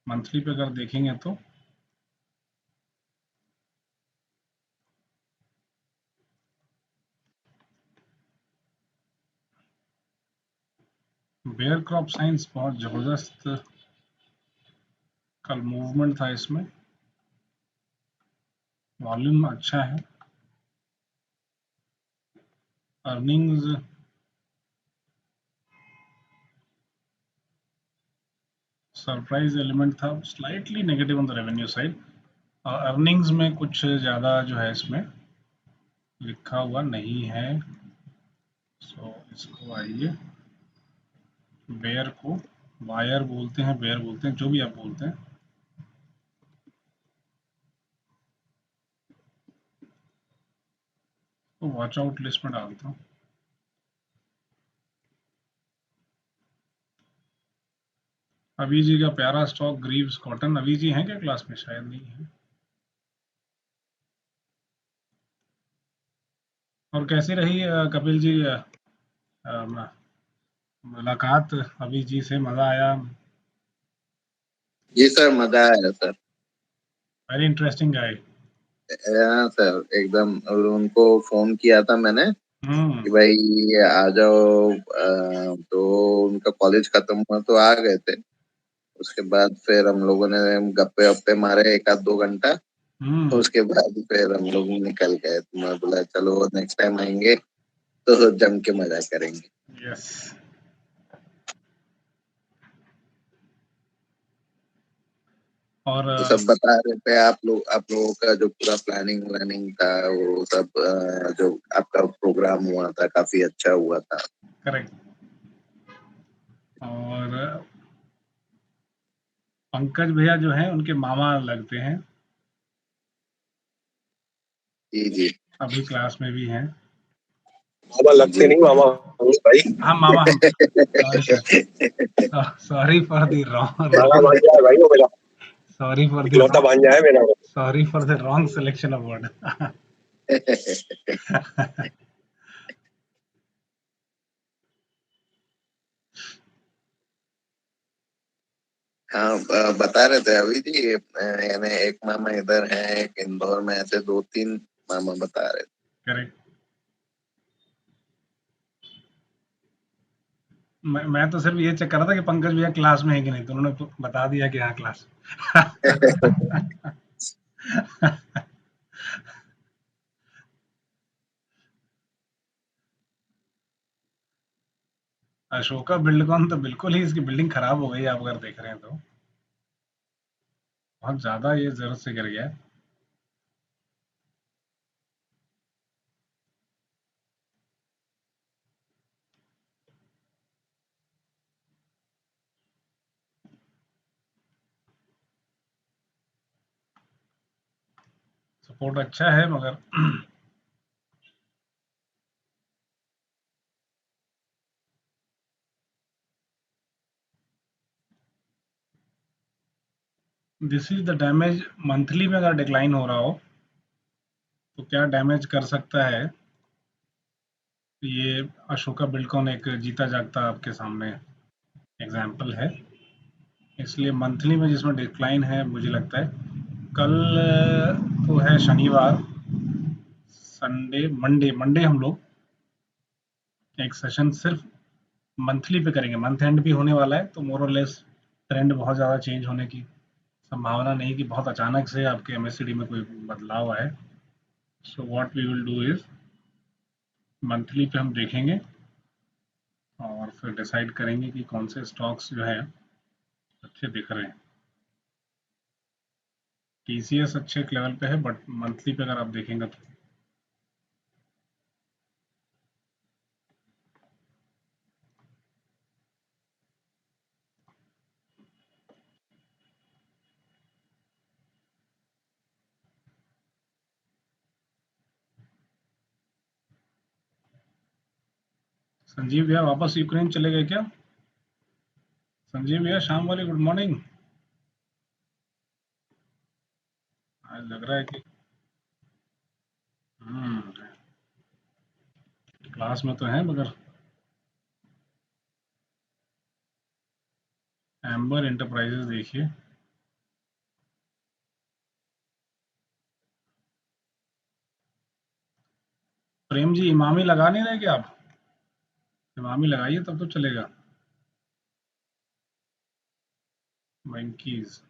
[SPEAKER 1] मंथली पे अगर देखेंगे तो बेयर क्रॉप साइंस बहुत जबरदस्त कल मूवमेंट था इसमें, वॉल्यूम अच्छा है, अर्निंग्स सरप्राइज एलिमेंट था, slightly negative on the revenue side. Earnings में कुछ ज़्यादा जो है इसमें लिखा हुआ नहीं है। सो इसको आइए बेयर को बायर बोलते हैं, बेयर बोलते हैं, जो भी आप बोलते हैं। तो वॉच आउट लिस्ट में डालता हूँ। अभी जी का प्यारा स्टॉक ग्रीव्स कॉटन। अभी जी हैं क्या क्लास में? शायद नहीं है। और कैसी रही कपिल जी मुलाकात? अभी जी से मजा आया?
[SPEAKER 6] जी सर, मजा आया सर।
[SPEAKER 1] वेरी इंटरेस्टिंग गाय।
[SPEAKER 6] हाँ सर, एकदम। और उनको फोन किया था मैंने
[SPEAKER 1] हम्म।
[SPEAKER 6] कि भाई आ जाओ, तो उनका कॉलेज खत्म हुआ तो आ गए थे। उसके बाद फिर हम लोगों ने गप्पे वप्पे मारे 1 आध 2 घंटा।
[SPEAKER 1] हम्म।
[SPEAKER 6] उसके बाद फिर हम लोग निकल गए, तो मैं बोला चलो नेक्स्ट टाइम आएंगे तो जम के मजा करेंगे।
[SPEAKER 1] यस। और
[SPEAKER 6] तो सब बता रहे थे आप लोगों का जो पूरा प्लानिंग व्लानिंग था, वो सब जो आपका प्रोग्राम हुआ था काफी अच्छा हुआ था।
[SPEAKER 1] करेक्ट। और पंकज भैया जो हैं उनके मामा लगते हैं,
[SPEAKER 6] जी जी।
[SPEAKER 1] अभी क्लास में भी हैं।
[SPEAKER 7] मामा लगते नहीं, मामा हूँ भाई।
[SPEAKER 1] हाँ मामा हम। Sorry sir, sorry for the
[SPEAKER 7] mama
[SPEAKER 1] wrong,
[SPEAKER 7] भांजा है भाई वो मेरा,
[SPEAKER 1] सॉरी फॉर द
[SPEAKER 7] इकलौता भांजा है मेरा वो।
[SPEAKER 1] Sorry for the wrong selection of word.
[SPEAKER 6] हाँ, बता रहे थे अभी जी, यानी एक मामा इधर है, एक इंदौर में, ऐसे 2 3 मामा बता रहे थे।
[SPEAKER 1] करेक्ट। मैं तो सिर्फ ये चेक कर रहा था कि पंकज भैया क्लास में है कि नहीं, तो उन्होंने बता दिया कि हाँ क्लास। अशोका बिल्डकॉन तो बिल्कुल ही इसकी बिल्डिंग खराब हो गई है, आप अगर देख रहे हैं तो बहुत ज्यादा ये जरूरत से गिर गया है। सपोर्ट अच्छा है मगर this is the damage. Monthly में अगर डिक्लाइन हो रहा हो तो क्या डैमेज कर सकता है ये? अशोका बिल्डकॉन एक जीता जागता आपके सामने एग्जाम्पल है, इसलिए मंथली में जिसमें डिक्लाइन है मुझे लगता है कल तो है शनिवार, संडे, मंडे, हम लोग एक सेशन सिर्फ मंथली पे करेंगे। मंथ एंड भी होने वाला है तो मोर और लेस ट्रेंड बहुत ज़्यादा चेंज होने की संभावना नहीं कि बहुत अचानक से आपके एमएससीडी में कोई बदलाव आए। So what we will do is monthly पे हम देखेंगे और फिर डिसाइड करेंगे कि कौन से स्टॉक्स जो है अच्छे दिख रहे हैं। टीसीएस अच्छे एक लेवल पे है बट मंथली पे अगर आप देखेंगे तो संजीव भैया वापस यूक्रेन चले गए क्या? संजीव भैया शाम वाली गुड मॉर्निंग। आज लग रहा है कि क्लास में तो है मगर एम्बर इंटरप्राइजेस देखिए। प्रेम जी इमामी लगा नहीं रहे क्या आप? इमामी लगाइए तब तो चलेगा। Monkeys.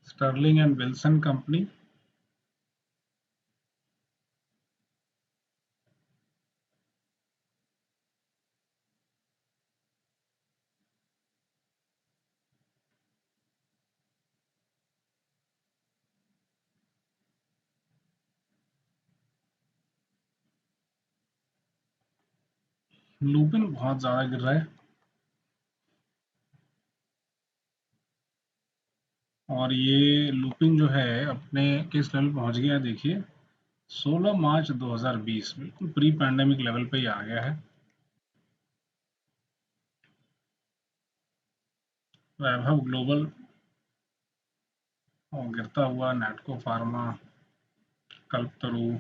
[SPEAKER 1] Sterling and Wilson company. Lupin बहुत ज़्यादा गिर रहा है और ये लुपिन जो है अपने किस लेवल पहुंच गया है देखिए, 16 मार्च 2020 बिल्कुल प्री पैंडेमिक लेवल पे ही आ गया है। वैभव ग्लोबल और गिरता हुआ नैटको फार्मा, कल्पतरू,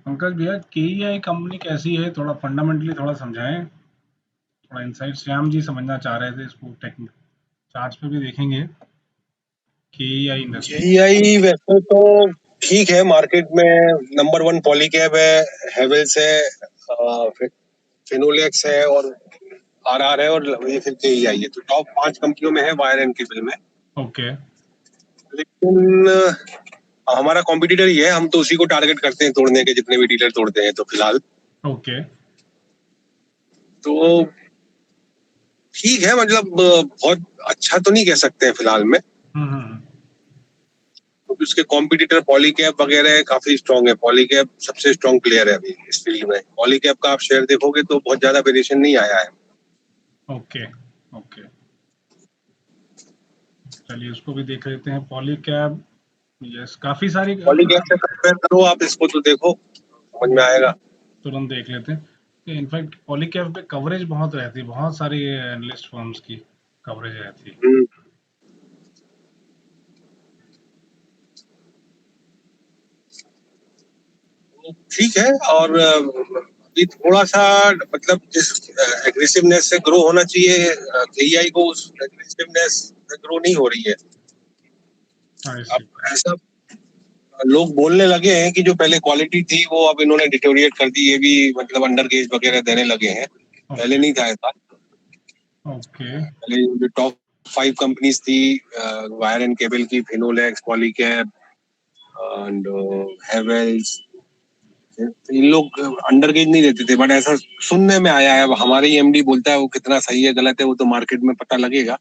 [SPEAKER 1] पंकज भैया केईआई कंपनी कैसी है, थोड़ा फंडामेंटली थोड़ा समझाएं, थोड़ा इनसाइट। श्याम जी समझना चाह रहे थे इसको, टेक्निक चार्ट्स पे भी देखेंगे। केईआई इंडस्ट्री
[SPEAKER 7] जेईआई वैसे तो ठीक है, मार्केट में नंबर 1 पॉलीकैब है, हेवेल्स है, फिनोलेक्स है और आरआर है और ये फिर जेईआई है। तो टॉप 5 कंपनियों में है वायर एंड केबल में।
[SPEAKER 1] ओके।
[SPEAKER 7] लेकिन हमारा कॉम्पिटिटर ही है, हम तो उसी को टारगेट करते हैं तोड़ने के, जितने भी डीलर तोड़ते हैं। तो फिलहाल
[SPEAKER 1] ओके
[SPEAKER 7] तो ठीक है, मतलब बहुत अच्छा तो नहीं कह सकते हैं फिलहाल में, क्योंकि उसके कॉम्पिटिटर पॉलीकैब वगैरह काफी स्ट्रांग है। पॉलीकैब सबसे स्ट्रांग प्लेयर है अभी इस फील्ड में। पॉलीकैब का आप शेयर देखोगे तो बहुत ज्यादा वेरिएशन नहीं आया है।
[SPEAKER 1] ओके ओके, चलिए उसको भी देख लेते हैं। पॉलीकैब, यस, काफी सारी
[SPEAKER 7] पॉलीकैब से कंपेयर करो आप इसको तो देखो, समझ में आएगा।
[SPEAKER 1] तुरंत देख लेते हैं। इनफैक्ट पॉलीकैब पे कवरेज बहुत रहती है, बहुत सारी एनालिस्ट फर्म्स की कवरेज रहती है।
[SPEAKER 7] ठीक है, और अभी थोड़ा सा मतलब जिस एग्रेसिवनेस से ग्रो होना चाहिए केईआई को, उस एग्रेसिवनेस से ग्रो नहीं हो रही है। अब ऐसा लोग बोलने लगे हैं कि जो पहले क्वालिटी थी वो अब इन्होंने डिटोरिएट कर दी, ये भी मतलब अंडर गेज वगैरह देने लगे हैं। पहले नहीं था ऐसा।
[SPEAKER 1] ओके,
[SPEAKER 7] पहले जो टॉप 5 कंपनीज थी वायर एंड केबल की, फिनोलेक्स, पॉलीकैब एंड हेवेल्स, इन लोग अंडर गेज नहीं देते थे। बट ऐसा सुनने में आया है, अब हमारे ही एमडी बोलता है, वो कितना सही है गलत है वो तो मार्केट में पता लगेगा।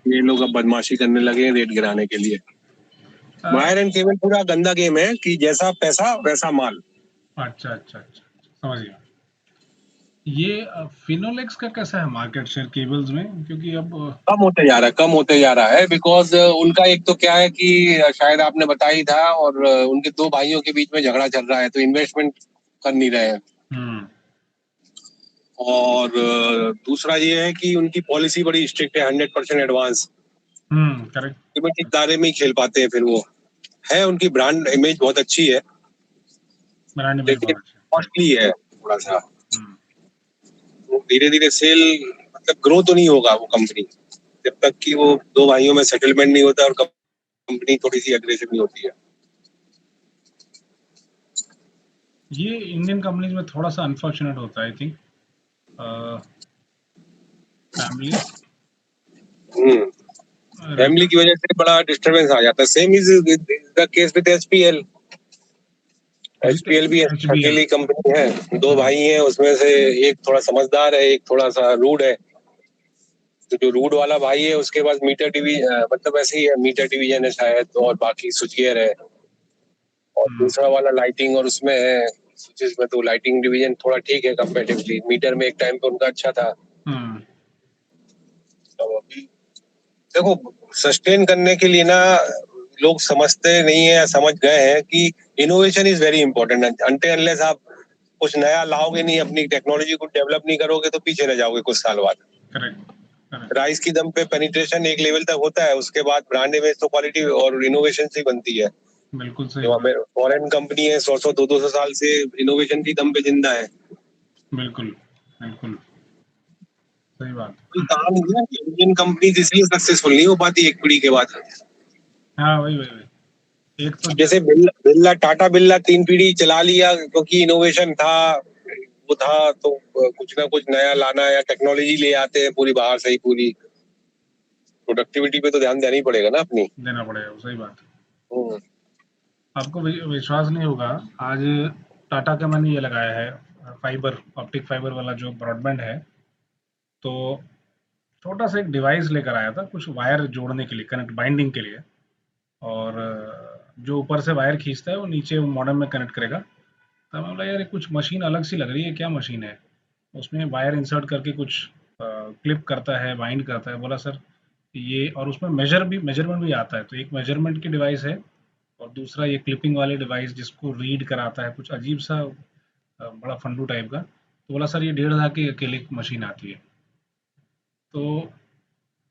[SPEAKER 7] ये लोग अब बदमाशी करने लगे हैं रेट गिराने के लिए। वायर एंड केबल पूरा गंदा गेम है कि जैसा पैसा वैसा माल।
[SPEAKER 1] अच्छा अच्छा अच्छा, समझ गया। ये फिनोलेक्स का कैसा है मार्केट शेयर केबल्स में, क्योंकि अब
[SPEAKER 7] कम होते जा रहा है बिकॉज उनका एक तो क्या है कि शायद आपने बताया ही था, और उनके 2 भाइयों के बीच में झगड़ा चल रहा है, तो इन्वेस्टमेंट कर नहीं रहे हैं। और दूसरा ये है कि उनकी पॉलिसी बड़ी स्ट्रिक्ट है, 100% एडवांस।
[SPEAKER 1] करेक्ट,
[SPEAKER 7] लिमिटेड दायरे में ही खेल पाते हैं फिर वो। है उनकी ब्रांड इमेज बहुत अच्छी है,
[SPEAKER 1] ब्रांड इमेज
[SPEAKER 7] लेकिन
[SPEAKER 1] बहुत अच्छा
[SPEAKER 7] कॉस्टली है थोड़ा सा। धीरे धीरे सेल मतलब ग्रो तो नहीं होगा वो कंपनी जब तक कि वो 2 भाइयों में सेटलमेंट नहीं होता और कंपनी थोड़ी सी अग्रेसिव नहीं होती है।
[SPEAKER 1] ये इंडियन कंपनीज में थोड़ा सा अनफॉर्चुनेट होता है, आई थिंक।
[SPEAKER 7] फैमिली की वजह से बड़ा डिस्टरबेंस आ जाता है। Same is the case with HPL. HPL भी अकेली कंपनी है, 2 भाई हैं, उसमें से एक थोड़ा समझदार है, एक थोड़ा सा रूड है। तो जो रूड वाला भाई है उसके पास मीटर डिवीजन, मतलब ऐसे ही है, मीटर डिवीजन है शायद, और बाकी स्विच गियर है। और दूसरा वाला लाइटिंग और उसमें है स्विचेस में, तो लाइटिंग डिवीजन थोड़ा ठीक है कंपैरेटिवली। मीटर में एक टाइम पे उनका अच्छा था। तो अभी देखो, सस्टेन करने के लिए ना लोग समझते नहीं है या समझ गए हैं कि innovation is very important. Until unless आप कुछ नया लाओगे नहीं, अपनी टेक्नोलॉजी को डेवलप नहीं करोगे, तो पीछे रह जाओगे कुछ साल बाद।
[SPEAKER 1] करेक्ट।
[SPEAKER 7] राइस की दम पे पेनिट्रेशन एक लेवल तक होता है, उसके बाद ब्रांड इमेज तो क्वालिटी और इनोवेशन से बनती है।
[SPEAKER 1] बिल्कुल सही
[SPEAKER 7] जो
[SPEAKER 1] बात।
[SPEAKER 7] फॉरेन कंपनी है 100 200 साल से इनोवेशन की दम पे जिंदा है।
[SPEAKER 1] बिल्कुल बिल्कुल सही बात।
[SPEAKER 7] कोई कहा नहीं है इंडियन कंपनी इसलिए सक्सेसफुल नहीं हो पाती एक पीढ़ी के बाद।
[SPEAKER 1] हाँ वही वही वही, एक तो
[SPEAKER 7] जैसे बिरला, टाटा बिरला 3 पीढ़ी चला लिया क्योंकि इनोवेशन था, वो था, तो कुछ ना कुछ नया लाना या टेक्नोलॉजी ले आते हैं पूरी बाहर से ही। पूरी प्रोडक्टिविटी पे तो ध्यान देना ही पड़ेगा ना अपनी।
[SPEAKER 1] देना पड़ेगा, सही बात। आपको विश्वास नहीं होगा, आज टाटा का मैंने ये लगाया है फाइबर, ऑप्टिक फाइबर वाला जो ब्रॉडबैंड है, तो छोटा सा एक डिवाइस लेकर आया था कुछ वायर जोड़ने के लिए, कनेक्ट बाइंडिंग के लिए, और जो ऊपर से वायर खींचता है वो नीचे मॉडेम में कनेक्ट करेगा। तो मैं बोला यार ये कुछ मशीन अलग सी लग रही है, क्या मशीन है? उसमें वायर इंसर्ट करके कुछ क्लिप करता है, बाइंड करता है। बोला सर ये, और उसमें मेजरमेंट भी आता है, तो एक मेजरमेंट की डिवाइस है और दूसरा ये क्लिपिंग वाले डिवाइस जिसको रीड कराता है, कुछ अजीब सा बड़ा फंडू टाइप का। तो बोला सर ये 1.5 लाख की अकेले मशीन आती है। तो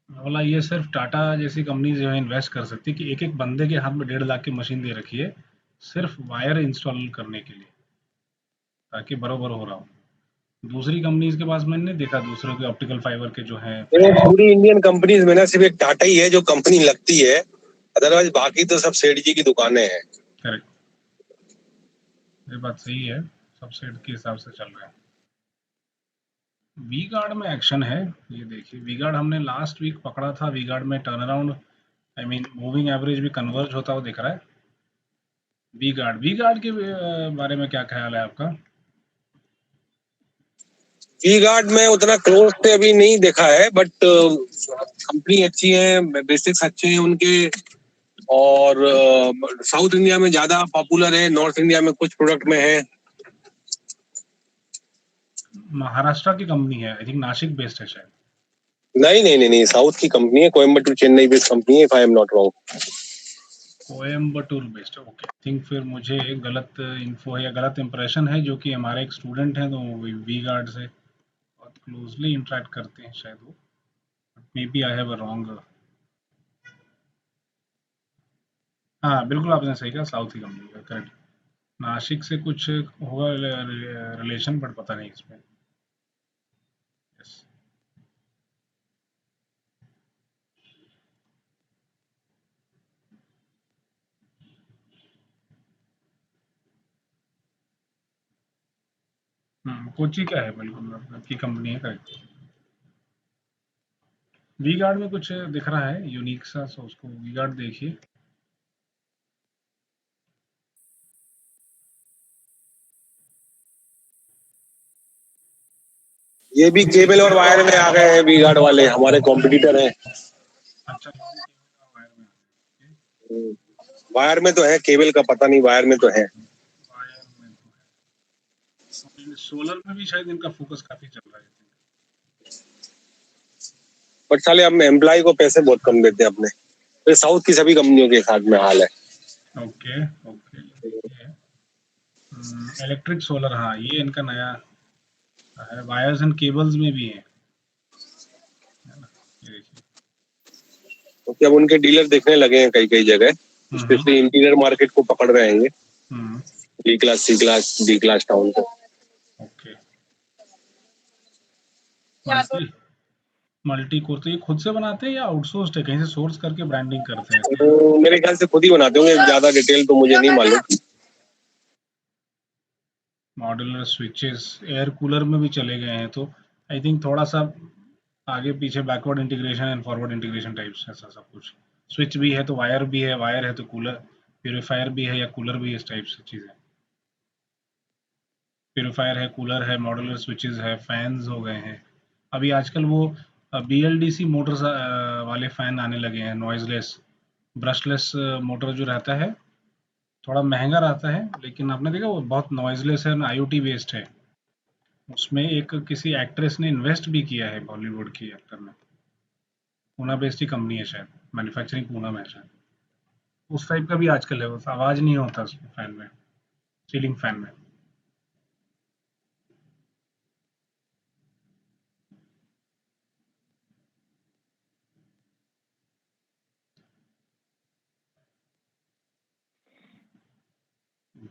[SPEAKER 1] मैं बोला ये सिर्फ टाटा जैसी कंपनी जो है इन्वेस्ट कर सकती है कि एक एक बंदे के हाथ में 1.5 लाख की मशीन दे रखी है सिर्फ वायर इंस्टॉल करने के लिए, ताकि बरोबर हो रहा हो। दूसरी कंपनीज के पास मैंने नहीं देखा, दूसरों के ऑप्टिकल फाइबर के जो है।
[SPEAKER 7] पूरी इंडियन कंपनीज में ना सिर्फ एक टाटा ही है जो कंपनी लगती है, अदरवाइज बाकी तो सब सेठ जी की दुकानें हैं।
[SPEAKER 1] करेक्ट, ये बात सही है, सब सेट के हिसाब से चल रहा है। वी गार्ड में एक्शन है, ये देखिए वी गार्ड हमने लास्ट वीक पकड़ा था, वी गार्ड में turn around, I mean moving average भी कन्वर्ज होता हुआ दिख रहा है। वी गार्ड के बारे में क्या ख्याल है आपका?
[SPEAKER 7] वी गार्ड में उतना क्लोज से अभी नहीं देखा है, बट कंपनी अच्छी है, बेसिक्स अच्छे हैं उनके, और साउथ इंडिया में ज्यादा पॉपुलर है, नॉर्थ इंडिया में कुछ प्रोडक्ट में है।
[SPEAKER 1] महाराष्ट्र की कंपनी है, आई थिंक नासिक बेस्ड है शायद।
[SPEAKER 7] नहीं, साउथ की कंपनी है, कोयम्बटूर चेन्नई बेस्ड कंपनी है, if I am not wrong.
[SPEAKER 1] Coimbatore based, okay. Think फिर मुझे गलत इन्फो है या गलत इंप्रेशन है, जो कि हमारे एक स्टूडेंट हैं तो वी गार्ड से बहुत क्लोजली इंटरेक्ट करते हैं शायद वो, may be I have a wrong. हाँ बिल्कुल आपने सही कहा, साउथ की कंपनी है, करेक्ट। नासिक से कुछ होगा रिलेशन, बट पता नहीं इसमें। यस, कोची का है, बिल्कुल आपकी कंपनी है, करेक्ट। वी गार्ड में कुछ दिख रहा है यूनिक सा, सो उसको वी गार्ड देखिए।
[SPEAKER 7] ये भी केबल और वायर में आ गए हैं, वी गार्ड वाले हमारे कॉम्पिटिटर हैं।
[SPEAKER 1] अच्छा, वायर में आ गए।
[SPEAKER 7] वायर में तो है, केबल का पता नहीं, वायर में तो है।
[SPEAKER 1] वायर में तो है, सोलर में भी शायद इनका फोकस काफी चल रहा है।
[SPEAKER 7] बट साले हम एम्प्लॉय को पैसे बहुत कम देते हैं अपने, तो साउथ की सभी कंपनियों के साथ में हाल है।
[SPEAKER 1] ओके ओके, इलेक्ट्रिक सोलर, हाँ ये इनका नया है, वायर्स एंड केबल्स में भी है ना, ये देखिए।
[SPEAKER 7] क्योंकि अब उनके डीलर देखने लगे हैं कई कई जगह, स्पेशली इंटीरियर मार्केट को पकड़ रहे हैं, बी क्लास, सी क्लास, डी क्लास टाउन को।
[SPEAKER 1] ओके, मल्टी कोर तो ये खुद से बनाते हैं या आउटसोर्स्ड है, कहीं से सोर्स करके ब्रांडिंग करते हैं?
[SPEAKER 7] तो मेरे ख्याल से खुद ही बनाते होंगे, ज्यादा डिटेल तो मुझे नहीं मालूम।
[SPEAKER 1] मॉड्यूलर स्विचेस एयर कूलर में भी चले गए हैं, तो आई थिंक थोड़ा सा आगे पीछे backward integration and forward integration types ऐसा सब कुछ। स्विच भी है तो वायर भी है, वायर है तो कूलर प्यूरिफायर भी है या कूलर भी है, इस टाइप से चीज़ें। प्यूरिफायर है, कूलर है, मॉड्यूलर स्विचेस है, फैंस हो गए हैं। अभी आजकल वो BLDC मोटर्स वाले फैन आने लगे हैं, नॉइजलेस ब्रशलेस मोटर जो रहता है, थोड़ा महंगा रहता है, लेकिन आपने देखा वो बहुत नॉइजलेस है, IoT बेस्ड है। उसमें एक किसी एक्ट्रेस ने इन्वेस्ट भी किया है, बॉलीवुड की एक्टर ने, पूना बेस्ड ही कंपनी है शायद, मैन्युफैक्चरिंग पूना में है शायद। उस टाइप का भी आजकल है, बस आवाज़ नहीं होता उसमें, फैन में, सीलिंग फैन में।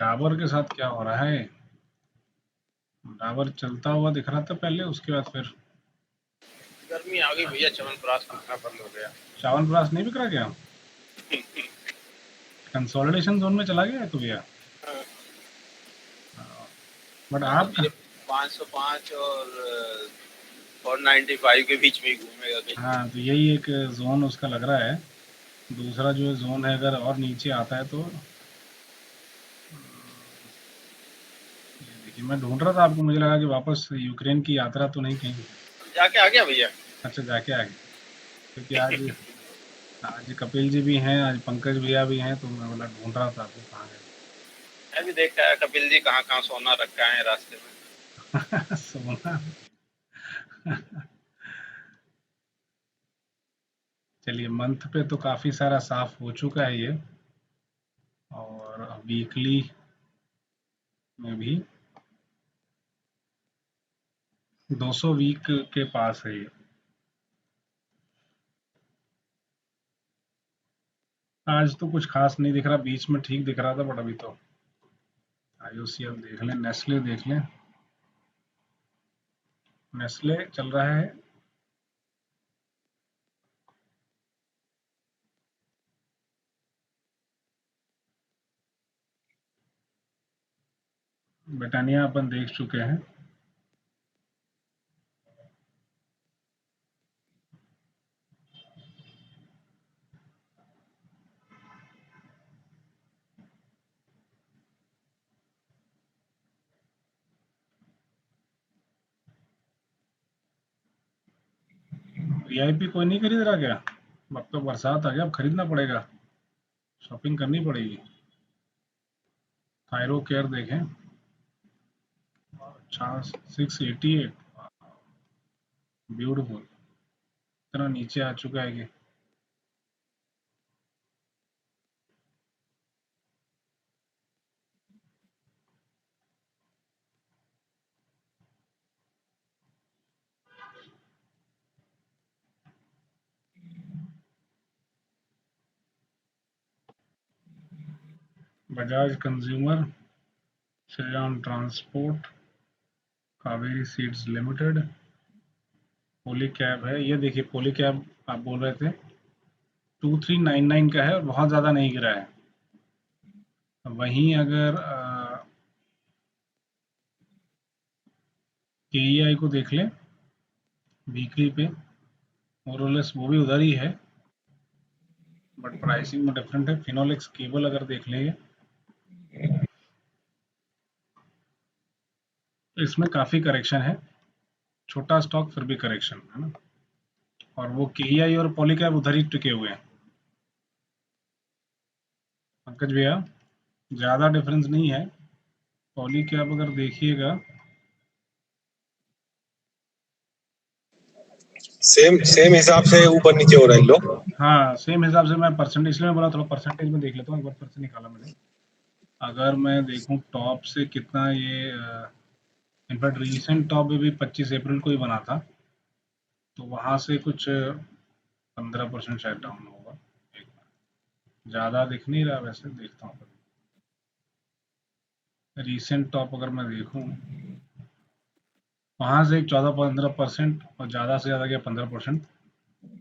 [SPEAKER 1] डाबर के साथ क्या हो रहा है? डाबर चलता हुआ दिख रहा था पहले, उसके बाद फिर
[SPEAKER 2] गर्मी आ गई भैया, च्यवनप्राश बिकना बंद हो गया।
[SPEAKER 1] च्यवनप्राश नहीं बिक रहा क्या? कंसोलिडेशन जोन में चला गया है तो भैया। बट आप
[SPEAKER 2] 505 और 495 के बीच में ही घूमेगा कहीं।
[SPEAKER 1] हाँ, तो यही एक जोन उसका लग रहा है। दूसरा जो जोन है अगर और नीचे आता है तो ये जी, मैं ढूंढ रहा था आपको, मुझे लगा कि वापस यूक्रेन की यात्रा तो नहीं कहीं।
[SPEAKER 2] जाके आ गया भैया।
[SPEAKER 1] अच्छा, जाके आ गए, क्योंकि आज आज कपिल जी भी हैं, आज पंकज भैया भी हैं, तो मैं बोला ढूंढ रहा था आपको कहाँ गए।
[SPEAKER 2] मैं भी देखा है कपिल जी कहाँ कहाँ सोना रखा है रास्ते में।
[SPEAKER 1] सोना। चलिए, मंथ पे तो काफी सारा साफ हो चुका है ये, और वीकली में भी 200 वीक के पास है ये। आज तो कुछ खास नहीं दिख रहा, बीच में ठीक दिख रहा था, बट अभी तो आईओसीएल देख लें, नेस्ले देख लें। नेस्ले चल रहा है ब्रिटानिया, अपन देख चुके हैं। वीआईपी कोई नहीं खरीद रहा क्या? अब तो बरसात आ गया, अब खरीदना पड़ेगा, शॉपिंग करनी पड़ेगी। थायरो केयर देखें, अच्छा 688, ब्यूटीफुल। इतना नीचे आ चुका है कि Bajaj consumer, Shriram transport, Kaveri seeds limited, Polycab है। ये देखिए, पोलीकैब आप बोल रहे थे 2399 का है और बहुत ज़्यादा नहीं गिरा है। वहीं अगर केईआई को देख लें वीकली पे, मोरलेस वो भी उधर ही है, बट प्राइसिंग में डिफरेंट है। फिनोलेक्स केबल अगर देख लेंगे, इसमें काफ़ी करेक्शन है, छोटा स्टॉक फिर भी करेक्शन है ना, और वो केईआई और पॉलीकैब उधर ही टिके हुए हैं। पंकज भैया, ज़्यादा डिफरेंस नहीं है, पॉलीकैब अगर देखिएगा,
[SPEAKER 7] सेम सेम हिसाब से ऊपर नीचे हो रहे हैं लोग।
[SPEAKER 1] हाँ सेम हिसाब से। मैं परसेंटेज, इसलिए मैं बोला थोड़ा परसेंटेज में देख लेता हूँ, एक बार फिर से निकाला मैंने। अगर मैं देखूं टॉप से कितना ये, इनफैक्ट रीसेंट टॉप भी 25 अप्रैल को ही बना था, तो वहां से कुछ 15% शायद डाउन होगा। ज़्यादा दिख नहीं रहा, वैसे देखता हूँ। रीसेंट टॉप अगर मैं देखूं, वहां से 14-15% और ज़्यादा से ज़्यादा क्या 15%,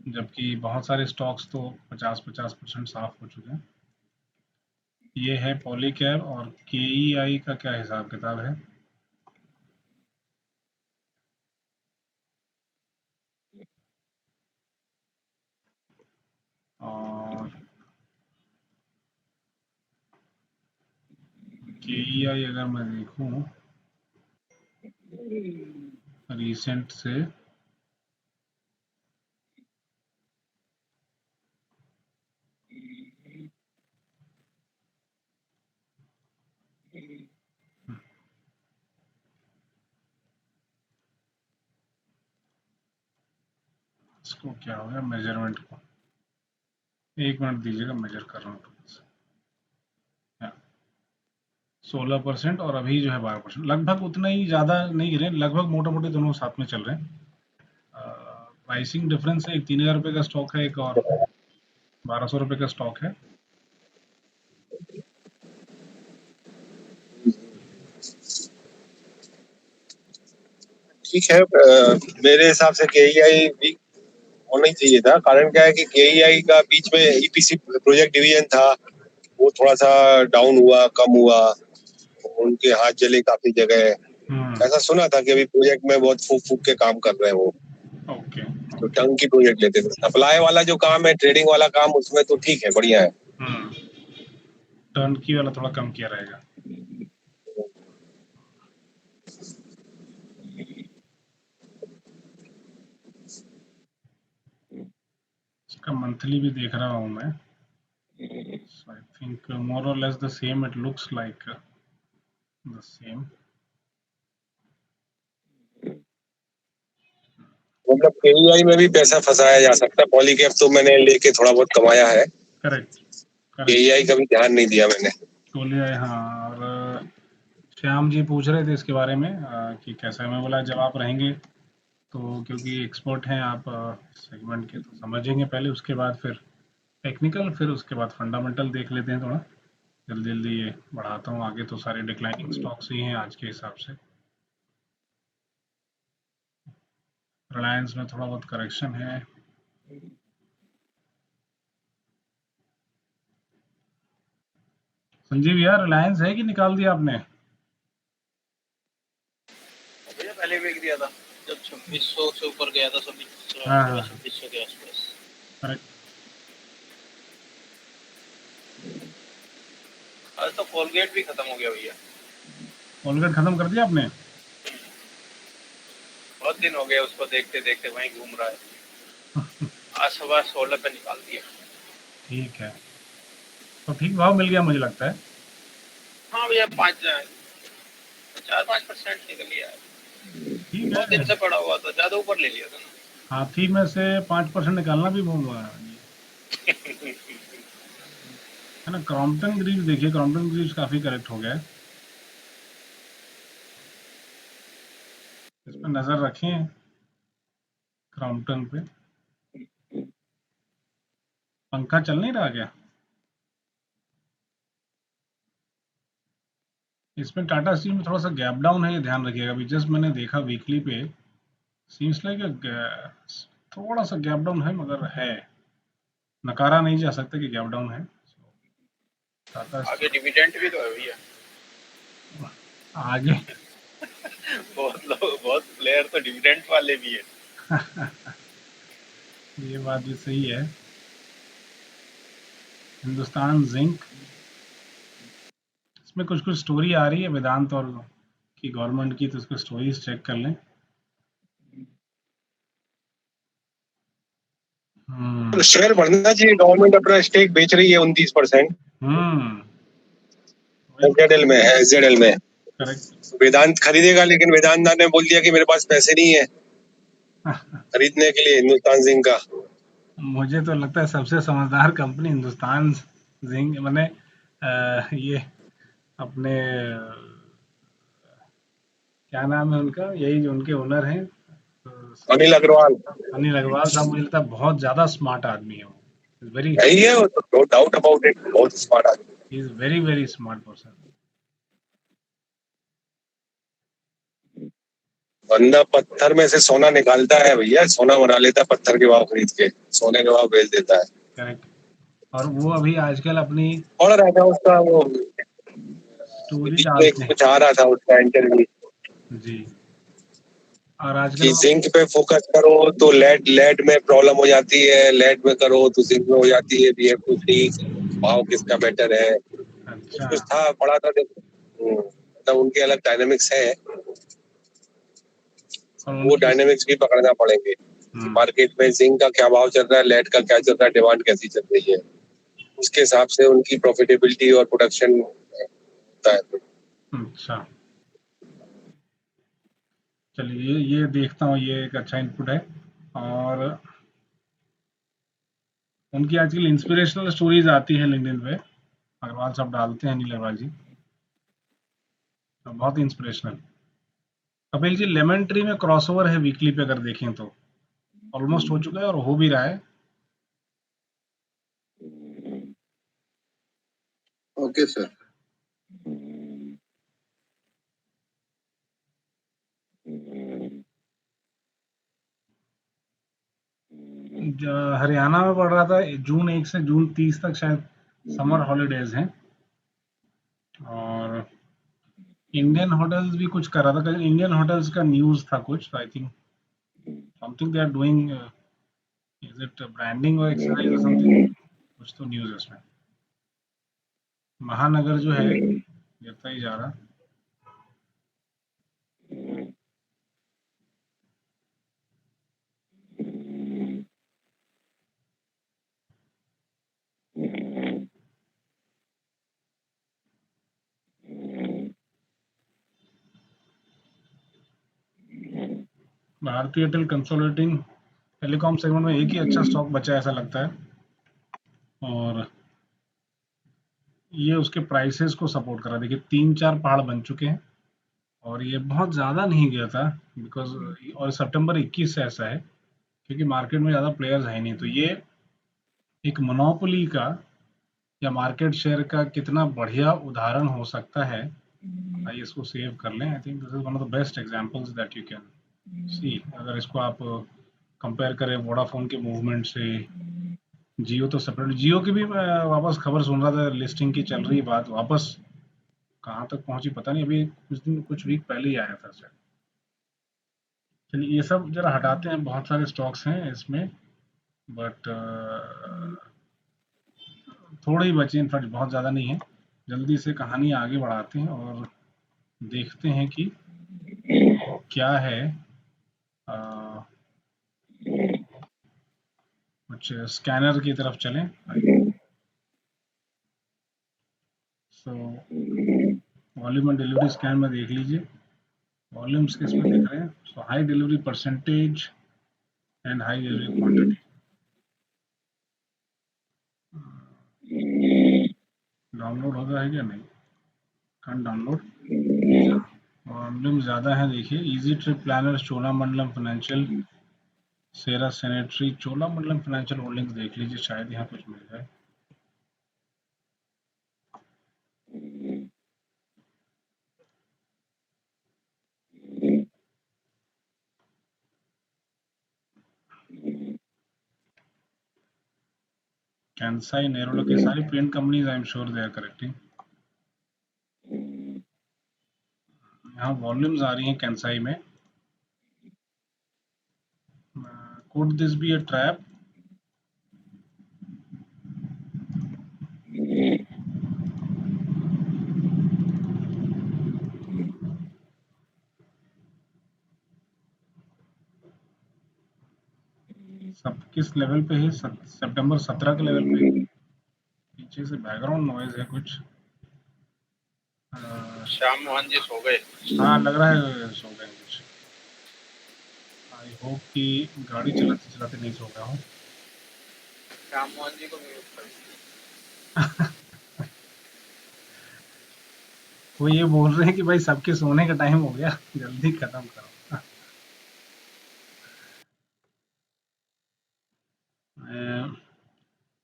[SPEAKER 1] जबकि बहुत सारे स्टॉक्स तो 50-50% साफ हो चुके हैं। ये है पॉलीकैब, और केईआई का क्या हिसाब किताब है? और केईआई अगर मैं देखूं रिसेंट से, इसको क्या हो गया मेजरमेंट को, एक मिनट दीजिएगा, मेजर कर रहा हूँ। 16% और अभी जो है 12%, लगभग उतना ही, ज़्यादा नहीं गिरे, लगभग मोटा मोटी दोनों साथ में चल रहे हैं। प्राइसिंग डिफरेंस है, एक 3000 रुपये का स्टॉक है, एक और 1200 रुपये का स्टॉक है।
[SPEAKER 7] ठीक है, मेरे हिसाब से केईआई भी होना ही चाहिए था। कारण क्या है कि केईआई का बीच में ईपीसी प्रोजेक्ट डिवीजन था, वो थोड़ा सा डाउन हुआ, कम हुआ, उनके हाथ जले काफी जगह। ऐसा सुना था कि अभी प्रोजेक्ट में बहुत फूक फूक के काम कर रहे हैं वो।
[SPEAKER 1] ओके।
[SPEAKER 7] तो टंग की प्रोजेक्ट लेते थे। सप्लाई वाला जो काम है, ट्रेडिंग वाला काम, उसमें तो ठीक है, बढ़िया है।
[SPEAKER 1] टर्न की वाला थोड़ा कम किया रहेगा। इसका मंथली भी देख रहा हूँ मैं, so I think more or less the same, it looks like the same.
[SPEAKER 7] मतलब केईआई में भी पैसा फंसाया जा सकता है। पॉलीकैप तो मैंने लेके थोड़ा बहुत कमाया है,
[SPEAKER 1] करेक्ट करेक्ट।
[SPEAKER 7] केईआई का भी ध्यान नहीं दिया मैंने।
[SPEAKER 1] तोलिया, हाँ। और श्याम जी पूछ रहे थे इसके बारे में कि कैसा है। मैं बोला जब आप रहेंगे तो, क्योंकि एक्सपर्ट हैं आप सेगमेंट के, तो समझेंगे पहले, उसके बाद फिर टेक्निकल, फिर उसके बाद फंडामेंटल देख लेते हैं थोड़ा। जल्दी जल्दी ये बढ़ाता हूँ आगे, तो सारे डिक्लाइनिंग स्टॉक्स ही हैं आज के हिसाब से। रिलायंस में थोड़ा बहुत करेक्शन है। संजीव यार, रिलायंस है कि निकाल दिया आपने?
[SPEAKER 2] भैया पहले बेच दिया था जब 2600 से ऊपर गया था, 2600
[SPEAKER 1] हाँ,
[SPEAKER 2] 2600 के आसपास।
[SPEAKER 1] करेक्ट।
[SPEAKER 2] आज तो कोलगेट भी खत्म हो गया भैया।
[SPEAKER 1] कोलगेट खत्म कर दिया आपने?
[SPEAKER 2] बहुत दिन हो गए उसको देखते देखते, वहीं घूम रहा है। आज सुबह 16 पे निकाल दिया।
[SPEAKER 1] ठीक है, तो ठीक भाव मिल गया मुझे लगता है।
[SPEAKER 2] हाँ भैया, 4-5% निकल लिया है।
[SPEAKER 1] ठीक
[SPEAKER 2] बहुत दिन
[SPEAKER 1] है,
[SPEAKER 2] से पड़ा हुआ था, ज्यादा ऊपर ले लिया था ना।
[SPEAKER 1] हाथी में से 5% निकालना भी है ना। क्रॉम्पटन ग्रीव्स देखिए, क्रॉम्पटन ग्रीव्स काफी करेक्ट हो गया है, इस पर नजर रखें। क्रॉम्पटन पे पंखा चल नहीं रहा क्या? इसमें टाटा स्टील में थोड़ा सा गैप डाउन है, ये ध्यान रखिएगा। अभी जस्ट मैंने देखा वीकली पे, सीम्स लाइक थोड़ा सा गैप डाउन है, मगर है, नकारा नहीं जा सकता कि गैप डाउन है। टाटा
[SPEAKER 2] आगे
[SPEAKER 1] स्टील
[SPEAKER 2] डिविडेंड भी तो है भैया।
[SPEAKER 1] आगे
[SPEAKER 2] बहुत प्लेयर तो डिविडेंड वाले भी है।
[SPEAKER 1] ये बात भी सही है। हिंदुस्तान जिंक, इसमें कुछ कुछ स्टोरी आ रही है वेदांत और की गवर्नमेंट की, तो उसको स्टोरीज चेक कर लें।
[SPEAKER 7] तो शेयर बढ़ना चाहिए, गवर्नमेंट अपना स्टेक बेच रही है 29%। एसजेडएल में है, एसजेडएल में।
[SPEAKER 1] करेक्ट।
[SPEAKER 7] वेदांत खरीदेगा, लेकिन वेदांत ने बोल दिया कि मेरे पास पैसे नहीं है खरीदने के लिए हिंदुस्तान जिंक का।
[SPEAKER 1] मुझे तो लगता है सबसे समझदार कंपनी हिंदुस्तान जिंक, मैंने ये अपने क्या नाम है उनका, यही जो उनके ओनर हैं,
[SPEAKER 7] अनिल अग्रवाल
[SPEAKER 1] अनिल अग्रवाल साहब, मुझे लगता है बहुत ज्यादा स्मार्ट आदमी है वो। वेरी,
[SPEAKER 7] यही है, नो डाउट अबाउट इट, बहुत स्मार्ट आदमी।
[SPEAKER 1] He is very very smart person.
[SPEAKER 7] बंदा पत्थर में से सोना निकालता है भैया, सोना बना लेता है पत्थर के भाव खरीद के, सोने के भाव बेच देता है।
[SPEAKER 1] करेक्ट। और वो अभी आजकल अपनी
[SPEAKER 7] और रहा था उसका वो,
[SPEAKER 1] स्टोरी
[SPEAKER 7] बीच में
[SPEAKER 1] डालते हैं।
[SPEAKER 7] कुछ आ रहा था उसका इंटरव्यू
[SPEAKER 1] जी, और आजकल
[SPEAKER 7] कि
[SPEAKER 1] वो,
[SPEAKER 7] जिंक पे फोकस करो तो लेड लेड में प्रॉब्लम हो जाती है, लेड में करो तो जिंक में हो जाती है। वी हैव टू सी भाव किसका बेटर है, कुछ
[SPEAKER 1] अच्छा,
[SPEAKER 7] कुछ था, पढ़ा था। देखो मतलब उनके अलग डायनेमिक्स है,
[SPEAKER 1] और
[SPEAKER 7] वो
[SPEAKER 1] उनकी,
[SPEAKER 7] डायनेमिक्स भी पकड़ना पड़ेंगे कि
[SPEAKER 1] हम्म,
[SPEAKER 7] मार्केट में जिंक का क्या भाव चल रहा है, लेड का क्या चल रहा है, डिमांड कैसी चल रही है, उसके हिसाब से उनकी प्रॉफिटेबिलिटी और प्रोडक्शन होता है।
[SPEAKER 1] अच्छा, चलिए ये देखता हूँ, ये एक अच्छा इनपुट है। और उनकी आजकल इंस्पिरेशनल स्टोरीज आती हैं लिंक्डइन पे, अग्रवाल साहब डालते हैं, नील अग्रवाल जी, तो बहुत inspirational. Kapil ji, lemon tree में क्रॉसओवर है वीकली पे, अगर देखें तो ऑलमोस्ट हो चुका है और हो भी रहा है।
[SPEAKER 5] Okay sir.
[SPEAKER 1] हरियाणा में पड़ रहा था जून 1 से जून 30 तक, शायद समर हॉलीडेज हैं। और इंडियन होटल्स भी कुछ कर रहा था, कल इंडियन होटल्स का न्यूज था कुछ, I think something they are doing, is it branding और एक्सरसाइज और समथिंग, कुछ तो न्यूज है उसमें। महानगर जो है गिरता ही जा रहा। भारतीय एयरटेल कंसोलिडेटिंग, टेलीकॉम सेगमेंट में एक ही अच्छा स्टॉक बचा है ऐसा लगता है, और ये उसके प्राइसेस को सपोर्ट कर रहा है। देखिए 3-4 पहाड़ बन चुके हैं और ये बहुत ज़्यादा नहीं गया था बिकॉज, और सितंबर 21 से ऐसा है क्योंकि मार्केट में ज़्यादा प्लेयर्स है नहीं, तो ये एक मोनोपोली का या मार्केट शेयर का कितना बढ़िया उदाहरण हो सकता है। आइए इसको सेव कर लें। I think this is one of the best examples that you can see. अगर इसको आप कंपेयर करें वोडाफोन के मूवमेंट से, जियो तो सेपरेट, जियो की भी मैं वापस खबर सुन रहा था, लिस्टिंग की चल रही बात, वापस कहाँ तक पहुंची पता नहीं, अभी कुछ वीक पहले ही आया था सर। चलिए ये सब जरा हटाते हैं, बहुत सारे स्टॉक्स हैं इसमें, बट थोड़े ही बचे, इनफैक्ट बहुत ज़्यादा नहीं है। जल्दी से कहानी आगे बढ़ाते हैं और देखते हैं कि क्या है। कुछ स्कैनर की तरफ चलें। So volume and delivery scan में देख लीजिए, वॉल्यूम्स किस में दिख रहे हैं। So high delivery percentage and high delivery quantity. Download हो रहा है क्या? नहीं, कैन डाउनलोड। वॉल्यूम ज़्यादा है, देखिए easy trip planner, Cholamandalam financial, Cera sanitary, Cholamandalam financial holdings देख लीजिए, शायद यहाँ कुछ मिल जाए। कैंसाई, नेरोला की सारी paint companies, I am sure they are correcting. यहाँ वॉल्यूम्स आ रही हैं कैंसाई में। could this be a trap? सब किस लेवल पे है? सितंबर 17 के लेवल पे। पीछे से बैकग्राउंड नॉइज है कुछ।
[SPEAKER 2] श्याम मोहन जी सो गए।
[SPEAKER 1] हाँ लग रहा है सो गए कुछ। आई होप कि गाड़ी चलाते चलाते नहीं सो गया हूँ।
[SPEAKER 2] श्याम मोहन जी को म्यूट कर।
[SPEAKER 1] वो ये बोल रहे हैं कि भाई सबके सोने का टाइम हो गया, जल्दी खत्म करो।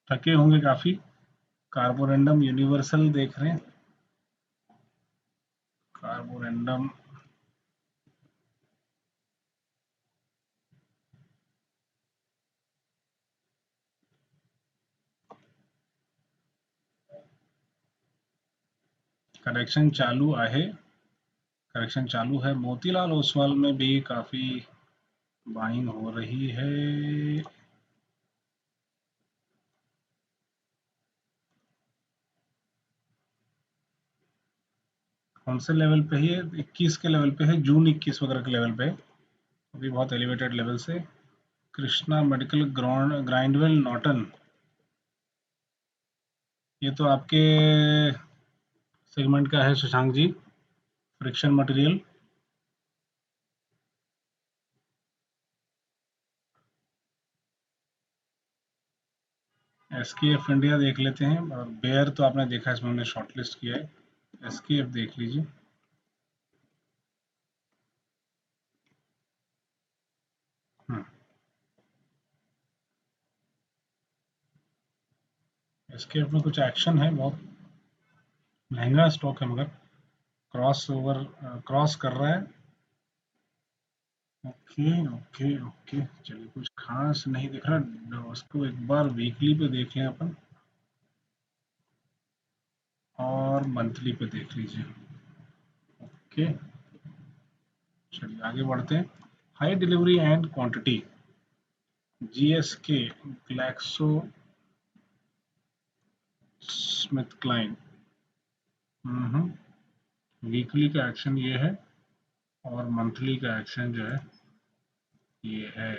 [SPEAKER 1] थके होंगे काफी। कार्बोरेंडम यूनिवर्सल देख रहे हैं, कार्बोरेंडम करेक्शन चालू आहे, करेक्शन चालू है। मोतीलाल ओसवाल में भी काफी बाइंग हो रही है। कौन से लेवल पे है? 21 के लेवल पे है, जून 21 वगैरह के लेवल पे, अभी बहुत एलिवेटेड लेवल से। कृष्णा मेडिकल, ग्राइंडवेल, नॉटन, ये तो आपके सेगमेंट का है Shashank ji, friction material. SKF India देख लेते हैं, और बेयर तो आपने देखा, इसमें हमने शॉर्टलिस्ट किया है। एसकेएफ देख लीजिए। एसकेएफ में कुछ एक्शन है, बहुत महंगा स्टॉक है मगर क्रॉस कर रहा है। ओके ओके ओके, चलिए कुछ खास नहीं दिख रहा। उसको एक बार वीकली पे देख लें अपन, और मंथली पे देख लीजिए। ओके चलिए आगे बढ़ते हैं। High delivery and quantity, GSK, Glaxo Smith Kline. Weekly का एक्शन ये है, और मंथली का एक्शन जो है ये है।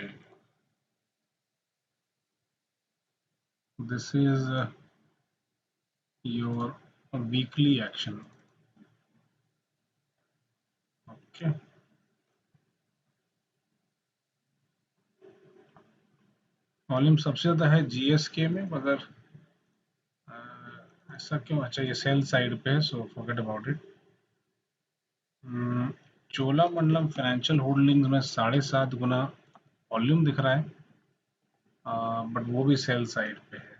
[SPEAKER 1] This is your weekly action. Okay volume सबसे ज़्यादा है जीएसके में, मगर ऐसा क्यों? अच्छा, ये सेल साइड पे है, so forget about it. Cholamandalam financial holdings में 7.5 गुना वॉल्यूम दिख रहा है, बट वो भी सेल साइड पे है।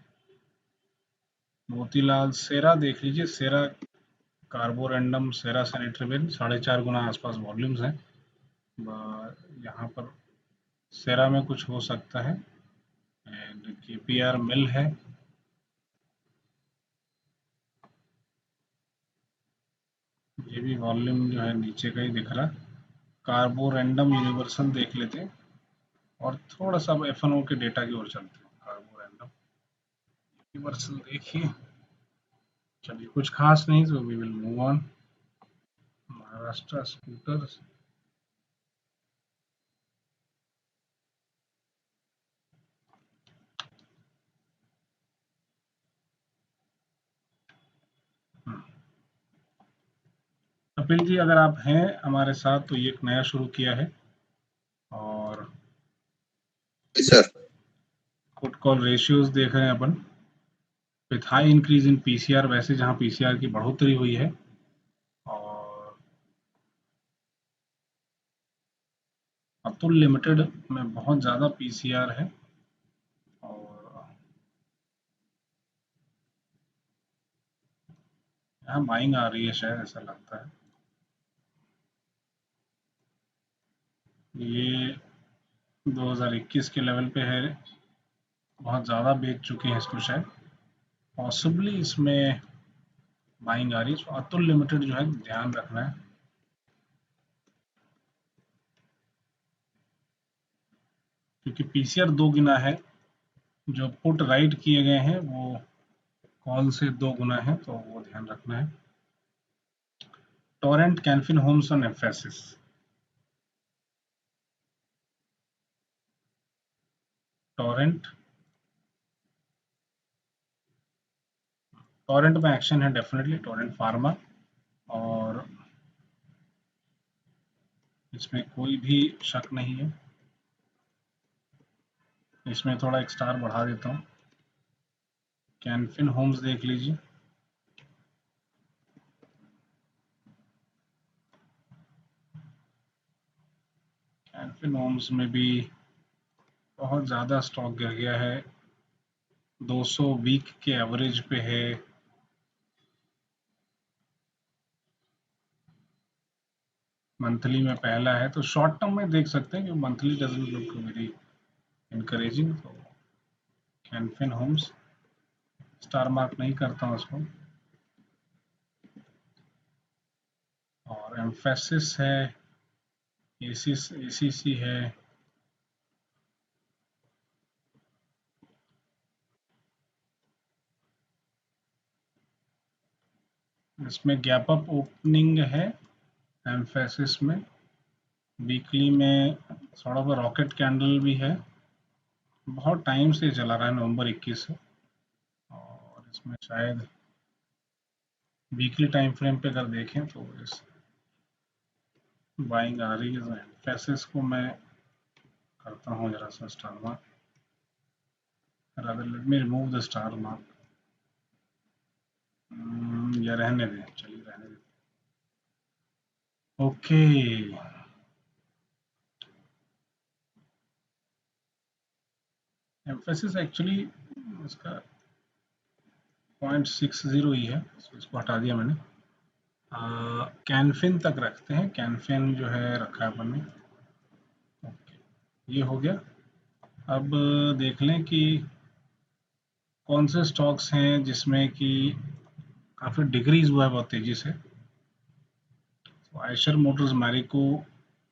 [SPEAKER 1] मोतीलाल सेरा देख लीजिए, सेरा कार्बोरेंडम, सेरा सैनिटरीवेयर 4.5 गुना आसपास वॉल्यूम्स हैं। यहाँ पर सेरा में कुछ हो सकता है। एंड केपीआर मिल है, ये भी वॉल्यूम जो है नीचे का ही दिख रहा। कार्बोरेंडम यूनिवर्सल देख लेते हैं और थोड़ा सा अब एफएनओ के डेटा की ओर चलते हैं। कार्बोरेंडम यूनिवर्सल देखिए, चलिए कुछ खास नहीं, तो we will move on. Maharashtra scooters, Kapil ji अगर आप हैं हमारे साथ तो ये एक नया शुरू किया है, और
[SPEAKER 6] सर
[SPEAKER 1] पुट कॉल रेशियोज देख रहे हैं अपन, with high increase in PCR. वैसे जहां पीसीआर की बढ़ोतरी हुई है, और अतुल लिमिटेड में बहुत ज़्यादा पीसीआर है, और यहाँ बाइंग आ रही है शायद, ऐसा लगता है। ये 2021 के लेवल पे है, बहुत ज़्यादा बेच चुके हैं इसको शायद, पॉसिबली इसमें बाइंग आ रही है। तो अतुल लिमिटेड जो है ध्यान रखना है, क्योंकि पीसीआर 2 गुना है, जो पुट राइट किए गए हैं वो कॉल से 2 गुना है, तो वो ध्यान रखना है। टोरेंट, कैनफिन होम्स और एम्फेसिस। टोरेंट टोरेंट में एक्शन है डेफिनेटली, टोरेंट फार्मा, और इसमें कोई भी शक नहीं है। इसमें थोड़ा एक स्टार बढ़ा देता हूँ। कैनफिन होम्स देख लीजिए, कैनफिन होम्स में भी बहुत ज़्यादा स्टॉक गिर गया है, 200 वीक के एवरेज पे है। मंथली में पहला है, तो शॉर्ट टर्म में देख सकते हैं कि monthly doesn't look very encouraging. तो कैनफिन होम्स स्टार मार्क नहीं करता हूँ उसको। और एम्फेसिस है, एसीसी है, इसमें गैप अप ओपनिंग है एम्फेसिस में। वीकली में थोड़ा सा रॉकेट कैंडल भी है, बहुत टाइम से चला रहा है, नवंबर 21 से, और इसमें शायद वीकली टाइम फ्रेम पे अगर देखें तो इस बाइंग आ रही है। एम्फेसिस को मैं करता हूँ जरा सा star mark, rather let me remove the star mark। या रहने दें, चलिए रहने दें। ओके, एम्फेसिस एक्चुअली इसका 0.60 ही है, so इसको हटा दिया मैंने। कैनफिन तक रखते हैं, कैनफिन जो है रखा है अपन ने। ओके, ये हो गया। अब देख लें कि कौन से स्टॉक्स हैं जिसमें कि काफ़ी डिक्रीज हुआ है बहुत तेज़ी से। तो Eicher motors, Marico,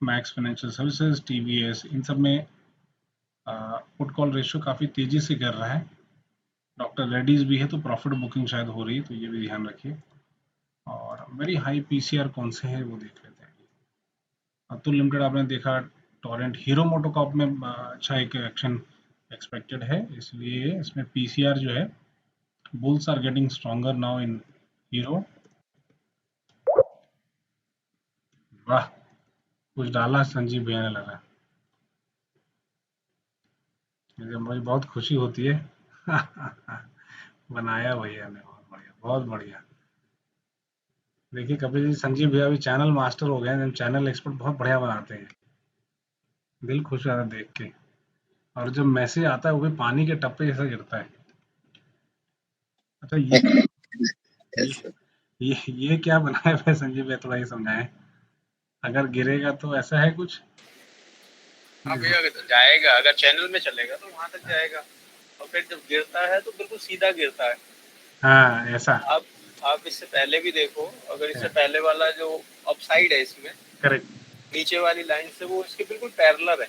[SPEAKER 1] Max financial services, TVS, इन सब में पुट कॉल रेशियो काफ़ी तेज़ी से गिर रहा है। डॉक्टर रेड्डीज भी है तो प्रॉफिट बुकिंग शायद हो रही है, तो ये भी ध्यान रखिए। और वेरी हाई पीसीआर कौन से हैं वो देख लेते हैं। अतुल लिमिटेड आपने देखा, टोरेंट, हीरो मोटोकॉर्प में अच्छा एक एक्शन एक्सपेक्टेड है, इसलिए इसमें पीसीआर जो है, bulls are getting stronger now in Hero. वाह, कुछ डाला संजीव भैया ने लगा। मुझे बहुत खुशी होती है। बनाया भैया ने, बहुत बढ़िया, बहुत बढ़िया। देखिए कपिल जी, संजीव भैया भी चैनल मास्टर हो गए हैं, चैनल एक्सपर्ट, बहुत बढ़िया बनाते हैं। दिल खुश हो जाता है देख के। और जब मैसेज आता है वो भी पानी के टप्पे जैसा गिरता है। अच्छा ये ये क्या बनाया है संजीव भैया, थोड़ा ये समझाएं। अगर गिरेगा तो ऐसा है कुछ?
[SPEAKER 2] हाँ भैया, अगर जाएगा, अगर चैनल में चलेगा तो वहां तक जाएगा, और फिर जब गिरता है तो बिल्कुल सीधा गिरता है।
[SPEAKER 1] हाँ ऐसा।
[SPEAKER 2] आप इससे पहले भी देखो, अगर इससे पहले वाला जो अपसाइड है इसमें,
[SPEAKER 1] करेक्ट।
[SPEAKER 2] नीचे वाली लाइन से वो इसके बिल्कुल पैरेलल है,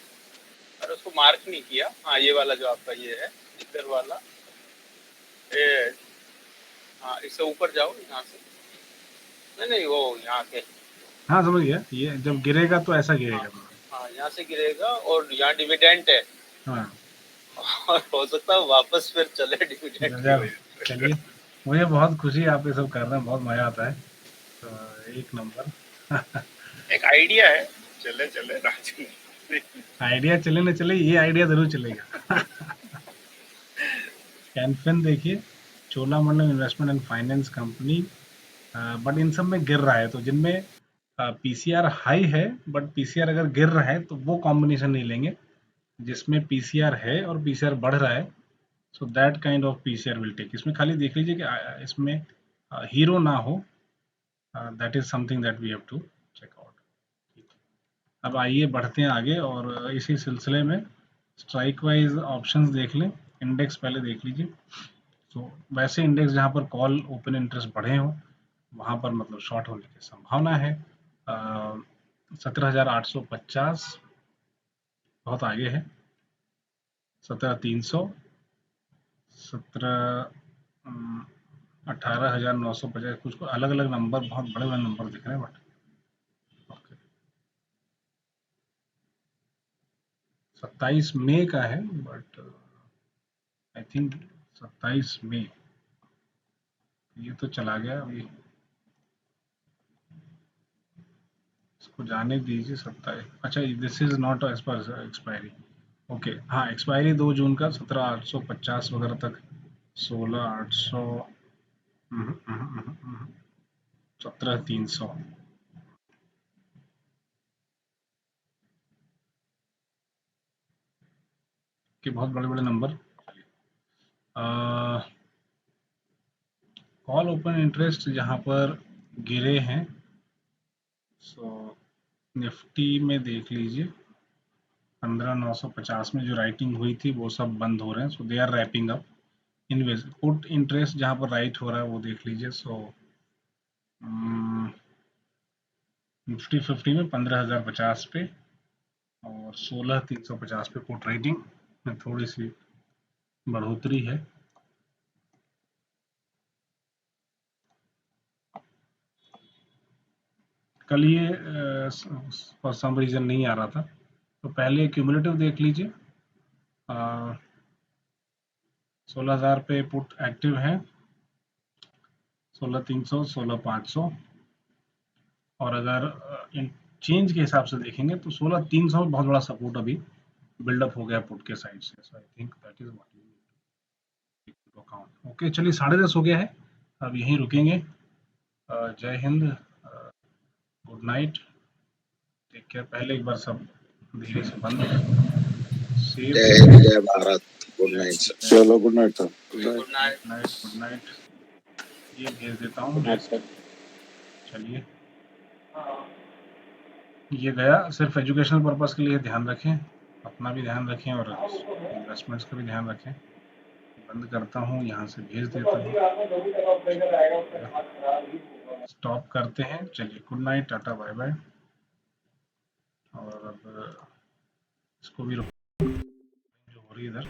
[SPEAKER 2] और उसको मार्क नहीं किया। हाँ, ये वाला जो आपका ये है इधर वाला, ये, हाँ, इससे ऊपर जाओ यहाँ से, नहीं वो यहाँ के,
[SPEAKER 1] हाँ समझ गया, ये जब गिरेगा तो ऐसा गिरेगा।
[SPEAKER 2] हाँ यहाँ से गिरेगा, और यहाँ डिविडेंट है,
[SPEAKER 1] हाँ
[SPEAKER 2] और हो सकता है वापस फिर चले डिविडेंट की वजह से।
[SPEAKER 1] चलिए, मुझे बहुत खुशी, आप ये सब कर रहे हैं, बहुत मजा आता है। तो एक नंबर।
[SPEAKER 2] एक आइडिया है, चले चले राजू।
[SPEAKER 1] आइडिया चले न चले, ये आइडिया जरूर चलेगा। कैनफिन देखिए, Cholamandalam investment and finance company, but in सब में गिर रहा है, तो जिनमें पीसीआर हाई है बट पीसीआर अगर गिर रहा है तो वो कॉम्बिनेशन नहीं लेंगे। जिसमें पीसीआर है और पीसीआर बढ़ रहा है, so that kind of PCR will take. इसमें खाली देख लीजिए कि इसमें हीरो ना हो, that is something that we have to check out. अब आइए बढ़ते हैं आगे, और इसी सिलसिले में स्ट्राइक वाइज ऑप्शंस देख लें। इंडेक्स पहले देख लीजिए। तो वैसे इंडेक्स जहाँ पर कॉल ओपन इंटरेस्ट बढ़े हों वहाँ पर मतलब शॉर्ट होने की संभावना है। 17,850 बहुत आगे है, 17,300, 18,950, कुछ अलग अलग नंबर, बहुत बड़े बड़े नंबर दिख रहे हैं, बट 27 मई का है, बट आई थिंक 27 मई, ये तो चला गया अभी, इसको जाने दीजिए। 27, अच्छा this is not as per expiry. Okay, हाँ एक्सपायरी 2 जून का, 17,850 वगैरह तक, 16,800, 17,300 के बहुत बड़े बड़े नंबर। कॉल ओपन इंटरेस्ट जहाँ पर गिरे हैं, सो निफ्टी में देख लीजिए, 15,950 में जो राइटिंग हुई थी वो सब बंद हो रहे हैं, so they are wrapping up. Invest put interest जहाँ पर राइट हो रहा है वो देख लीजिए। सो निफ्टी 50 में 15,050 पे और 16,350 पे पुट राइटिंग में थोड़ी सी बढ़ोतरी है। कल ये फॉर सम रीजन नहीं आ रहा था, तो पहले क्यूमुलेटिव देख लीजिए। 16,000 पे पुट एक्टिव है, 16,300, 16,500, और अगर चेंज के हिसाब से देखेंगे तो 16,300 में बहुत बड़ा सपोर्ट अभी बिल्डअप हो गया पुट के साइड से। So I think that is what you need to account. Okay, चलिए 10:30 हो गया है, अब यहीं रुकेंगे। Jai Hind, good night, take care. पहले एक बार सब धीरे से बंद, सेव।
[SPEAKER 6] जय हिंद, जय भारत, गुड नाइट सर।
[SPEAKER 5] चलो good night sir.
[SPEAKER 2] Good night.
[SPEAKER 1] Good night. ये भेज देता हूँ, चलिए ये गया। सिर्फ एजुकेशनल पर्पस के लिए ध्यान रखें, अपना भी ध्यान रखें और इन्वेस्टमेंट्स का भी ध्यान रखें। बंद करता हूँ, यहाँ से भेज देता हूँ, स्टॉप करते हैं। चलिए good night, tata bye bye. और अब इसको भी जो हो रही है इधर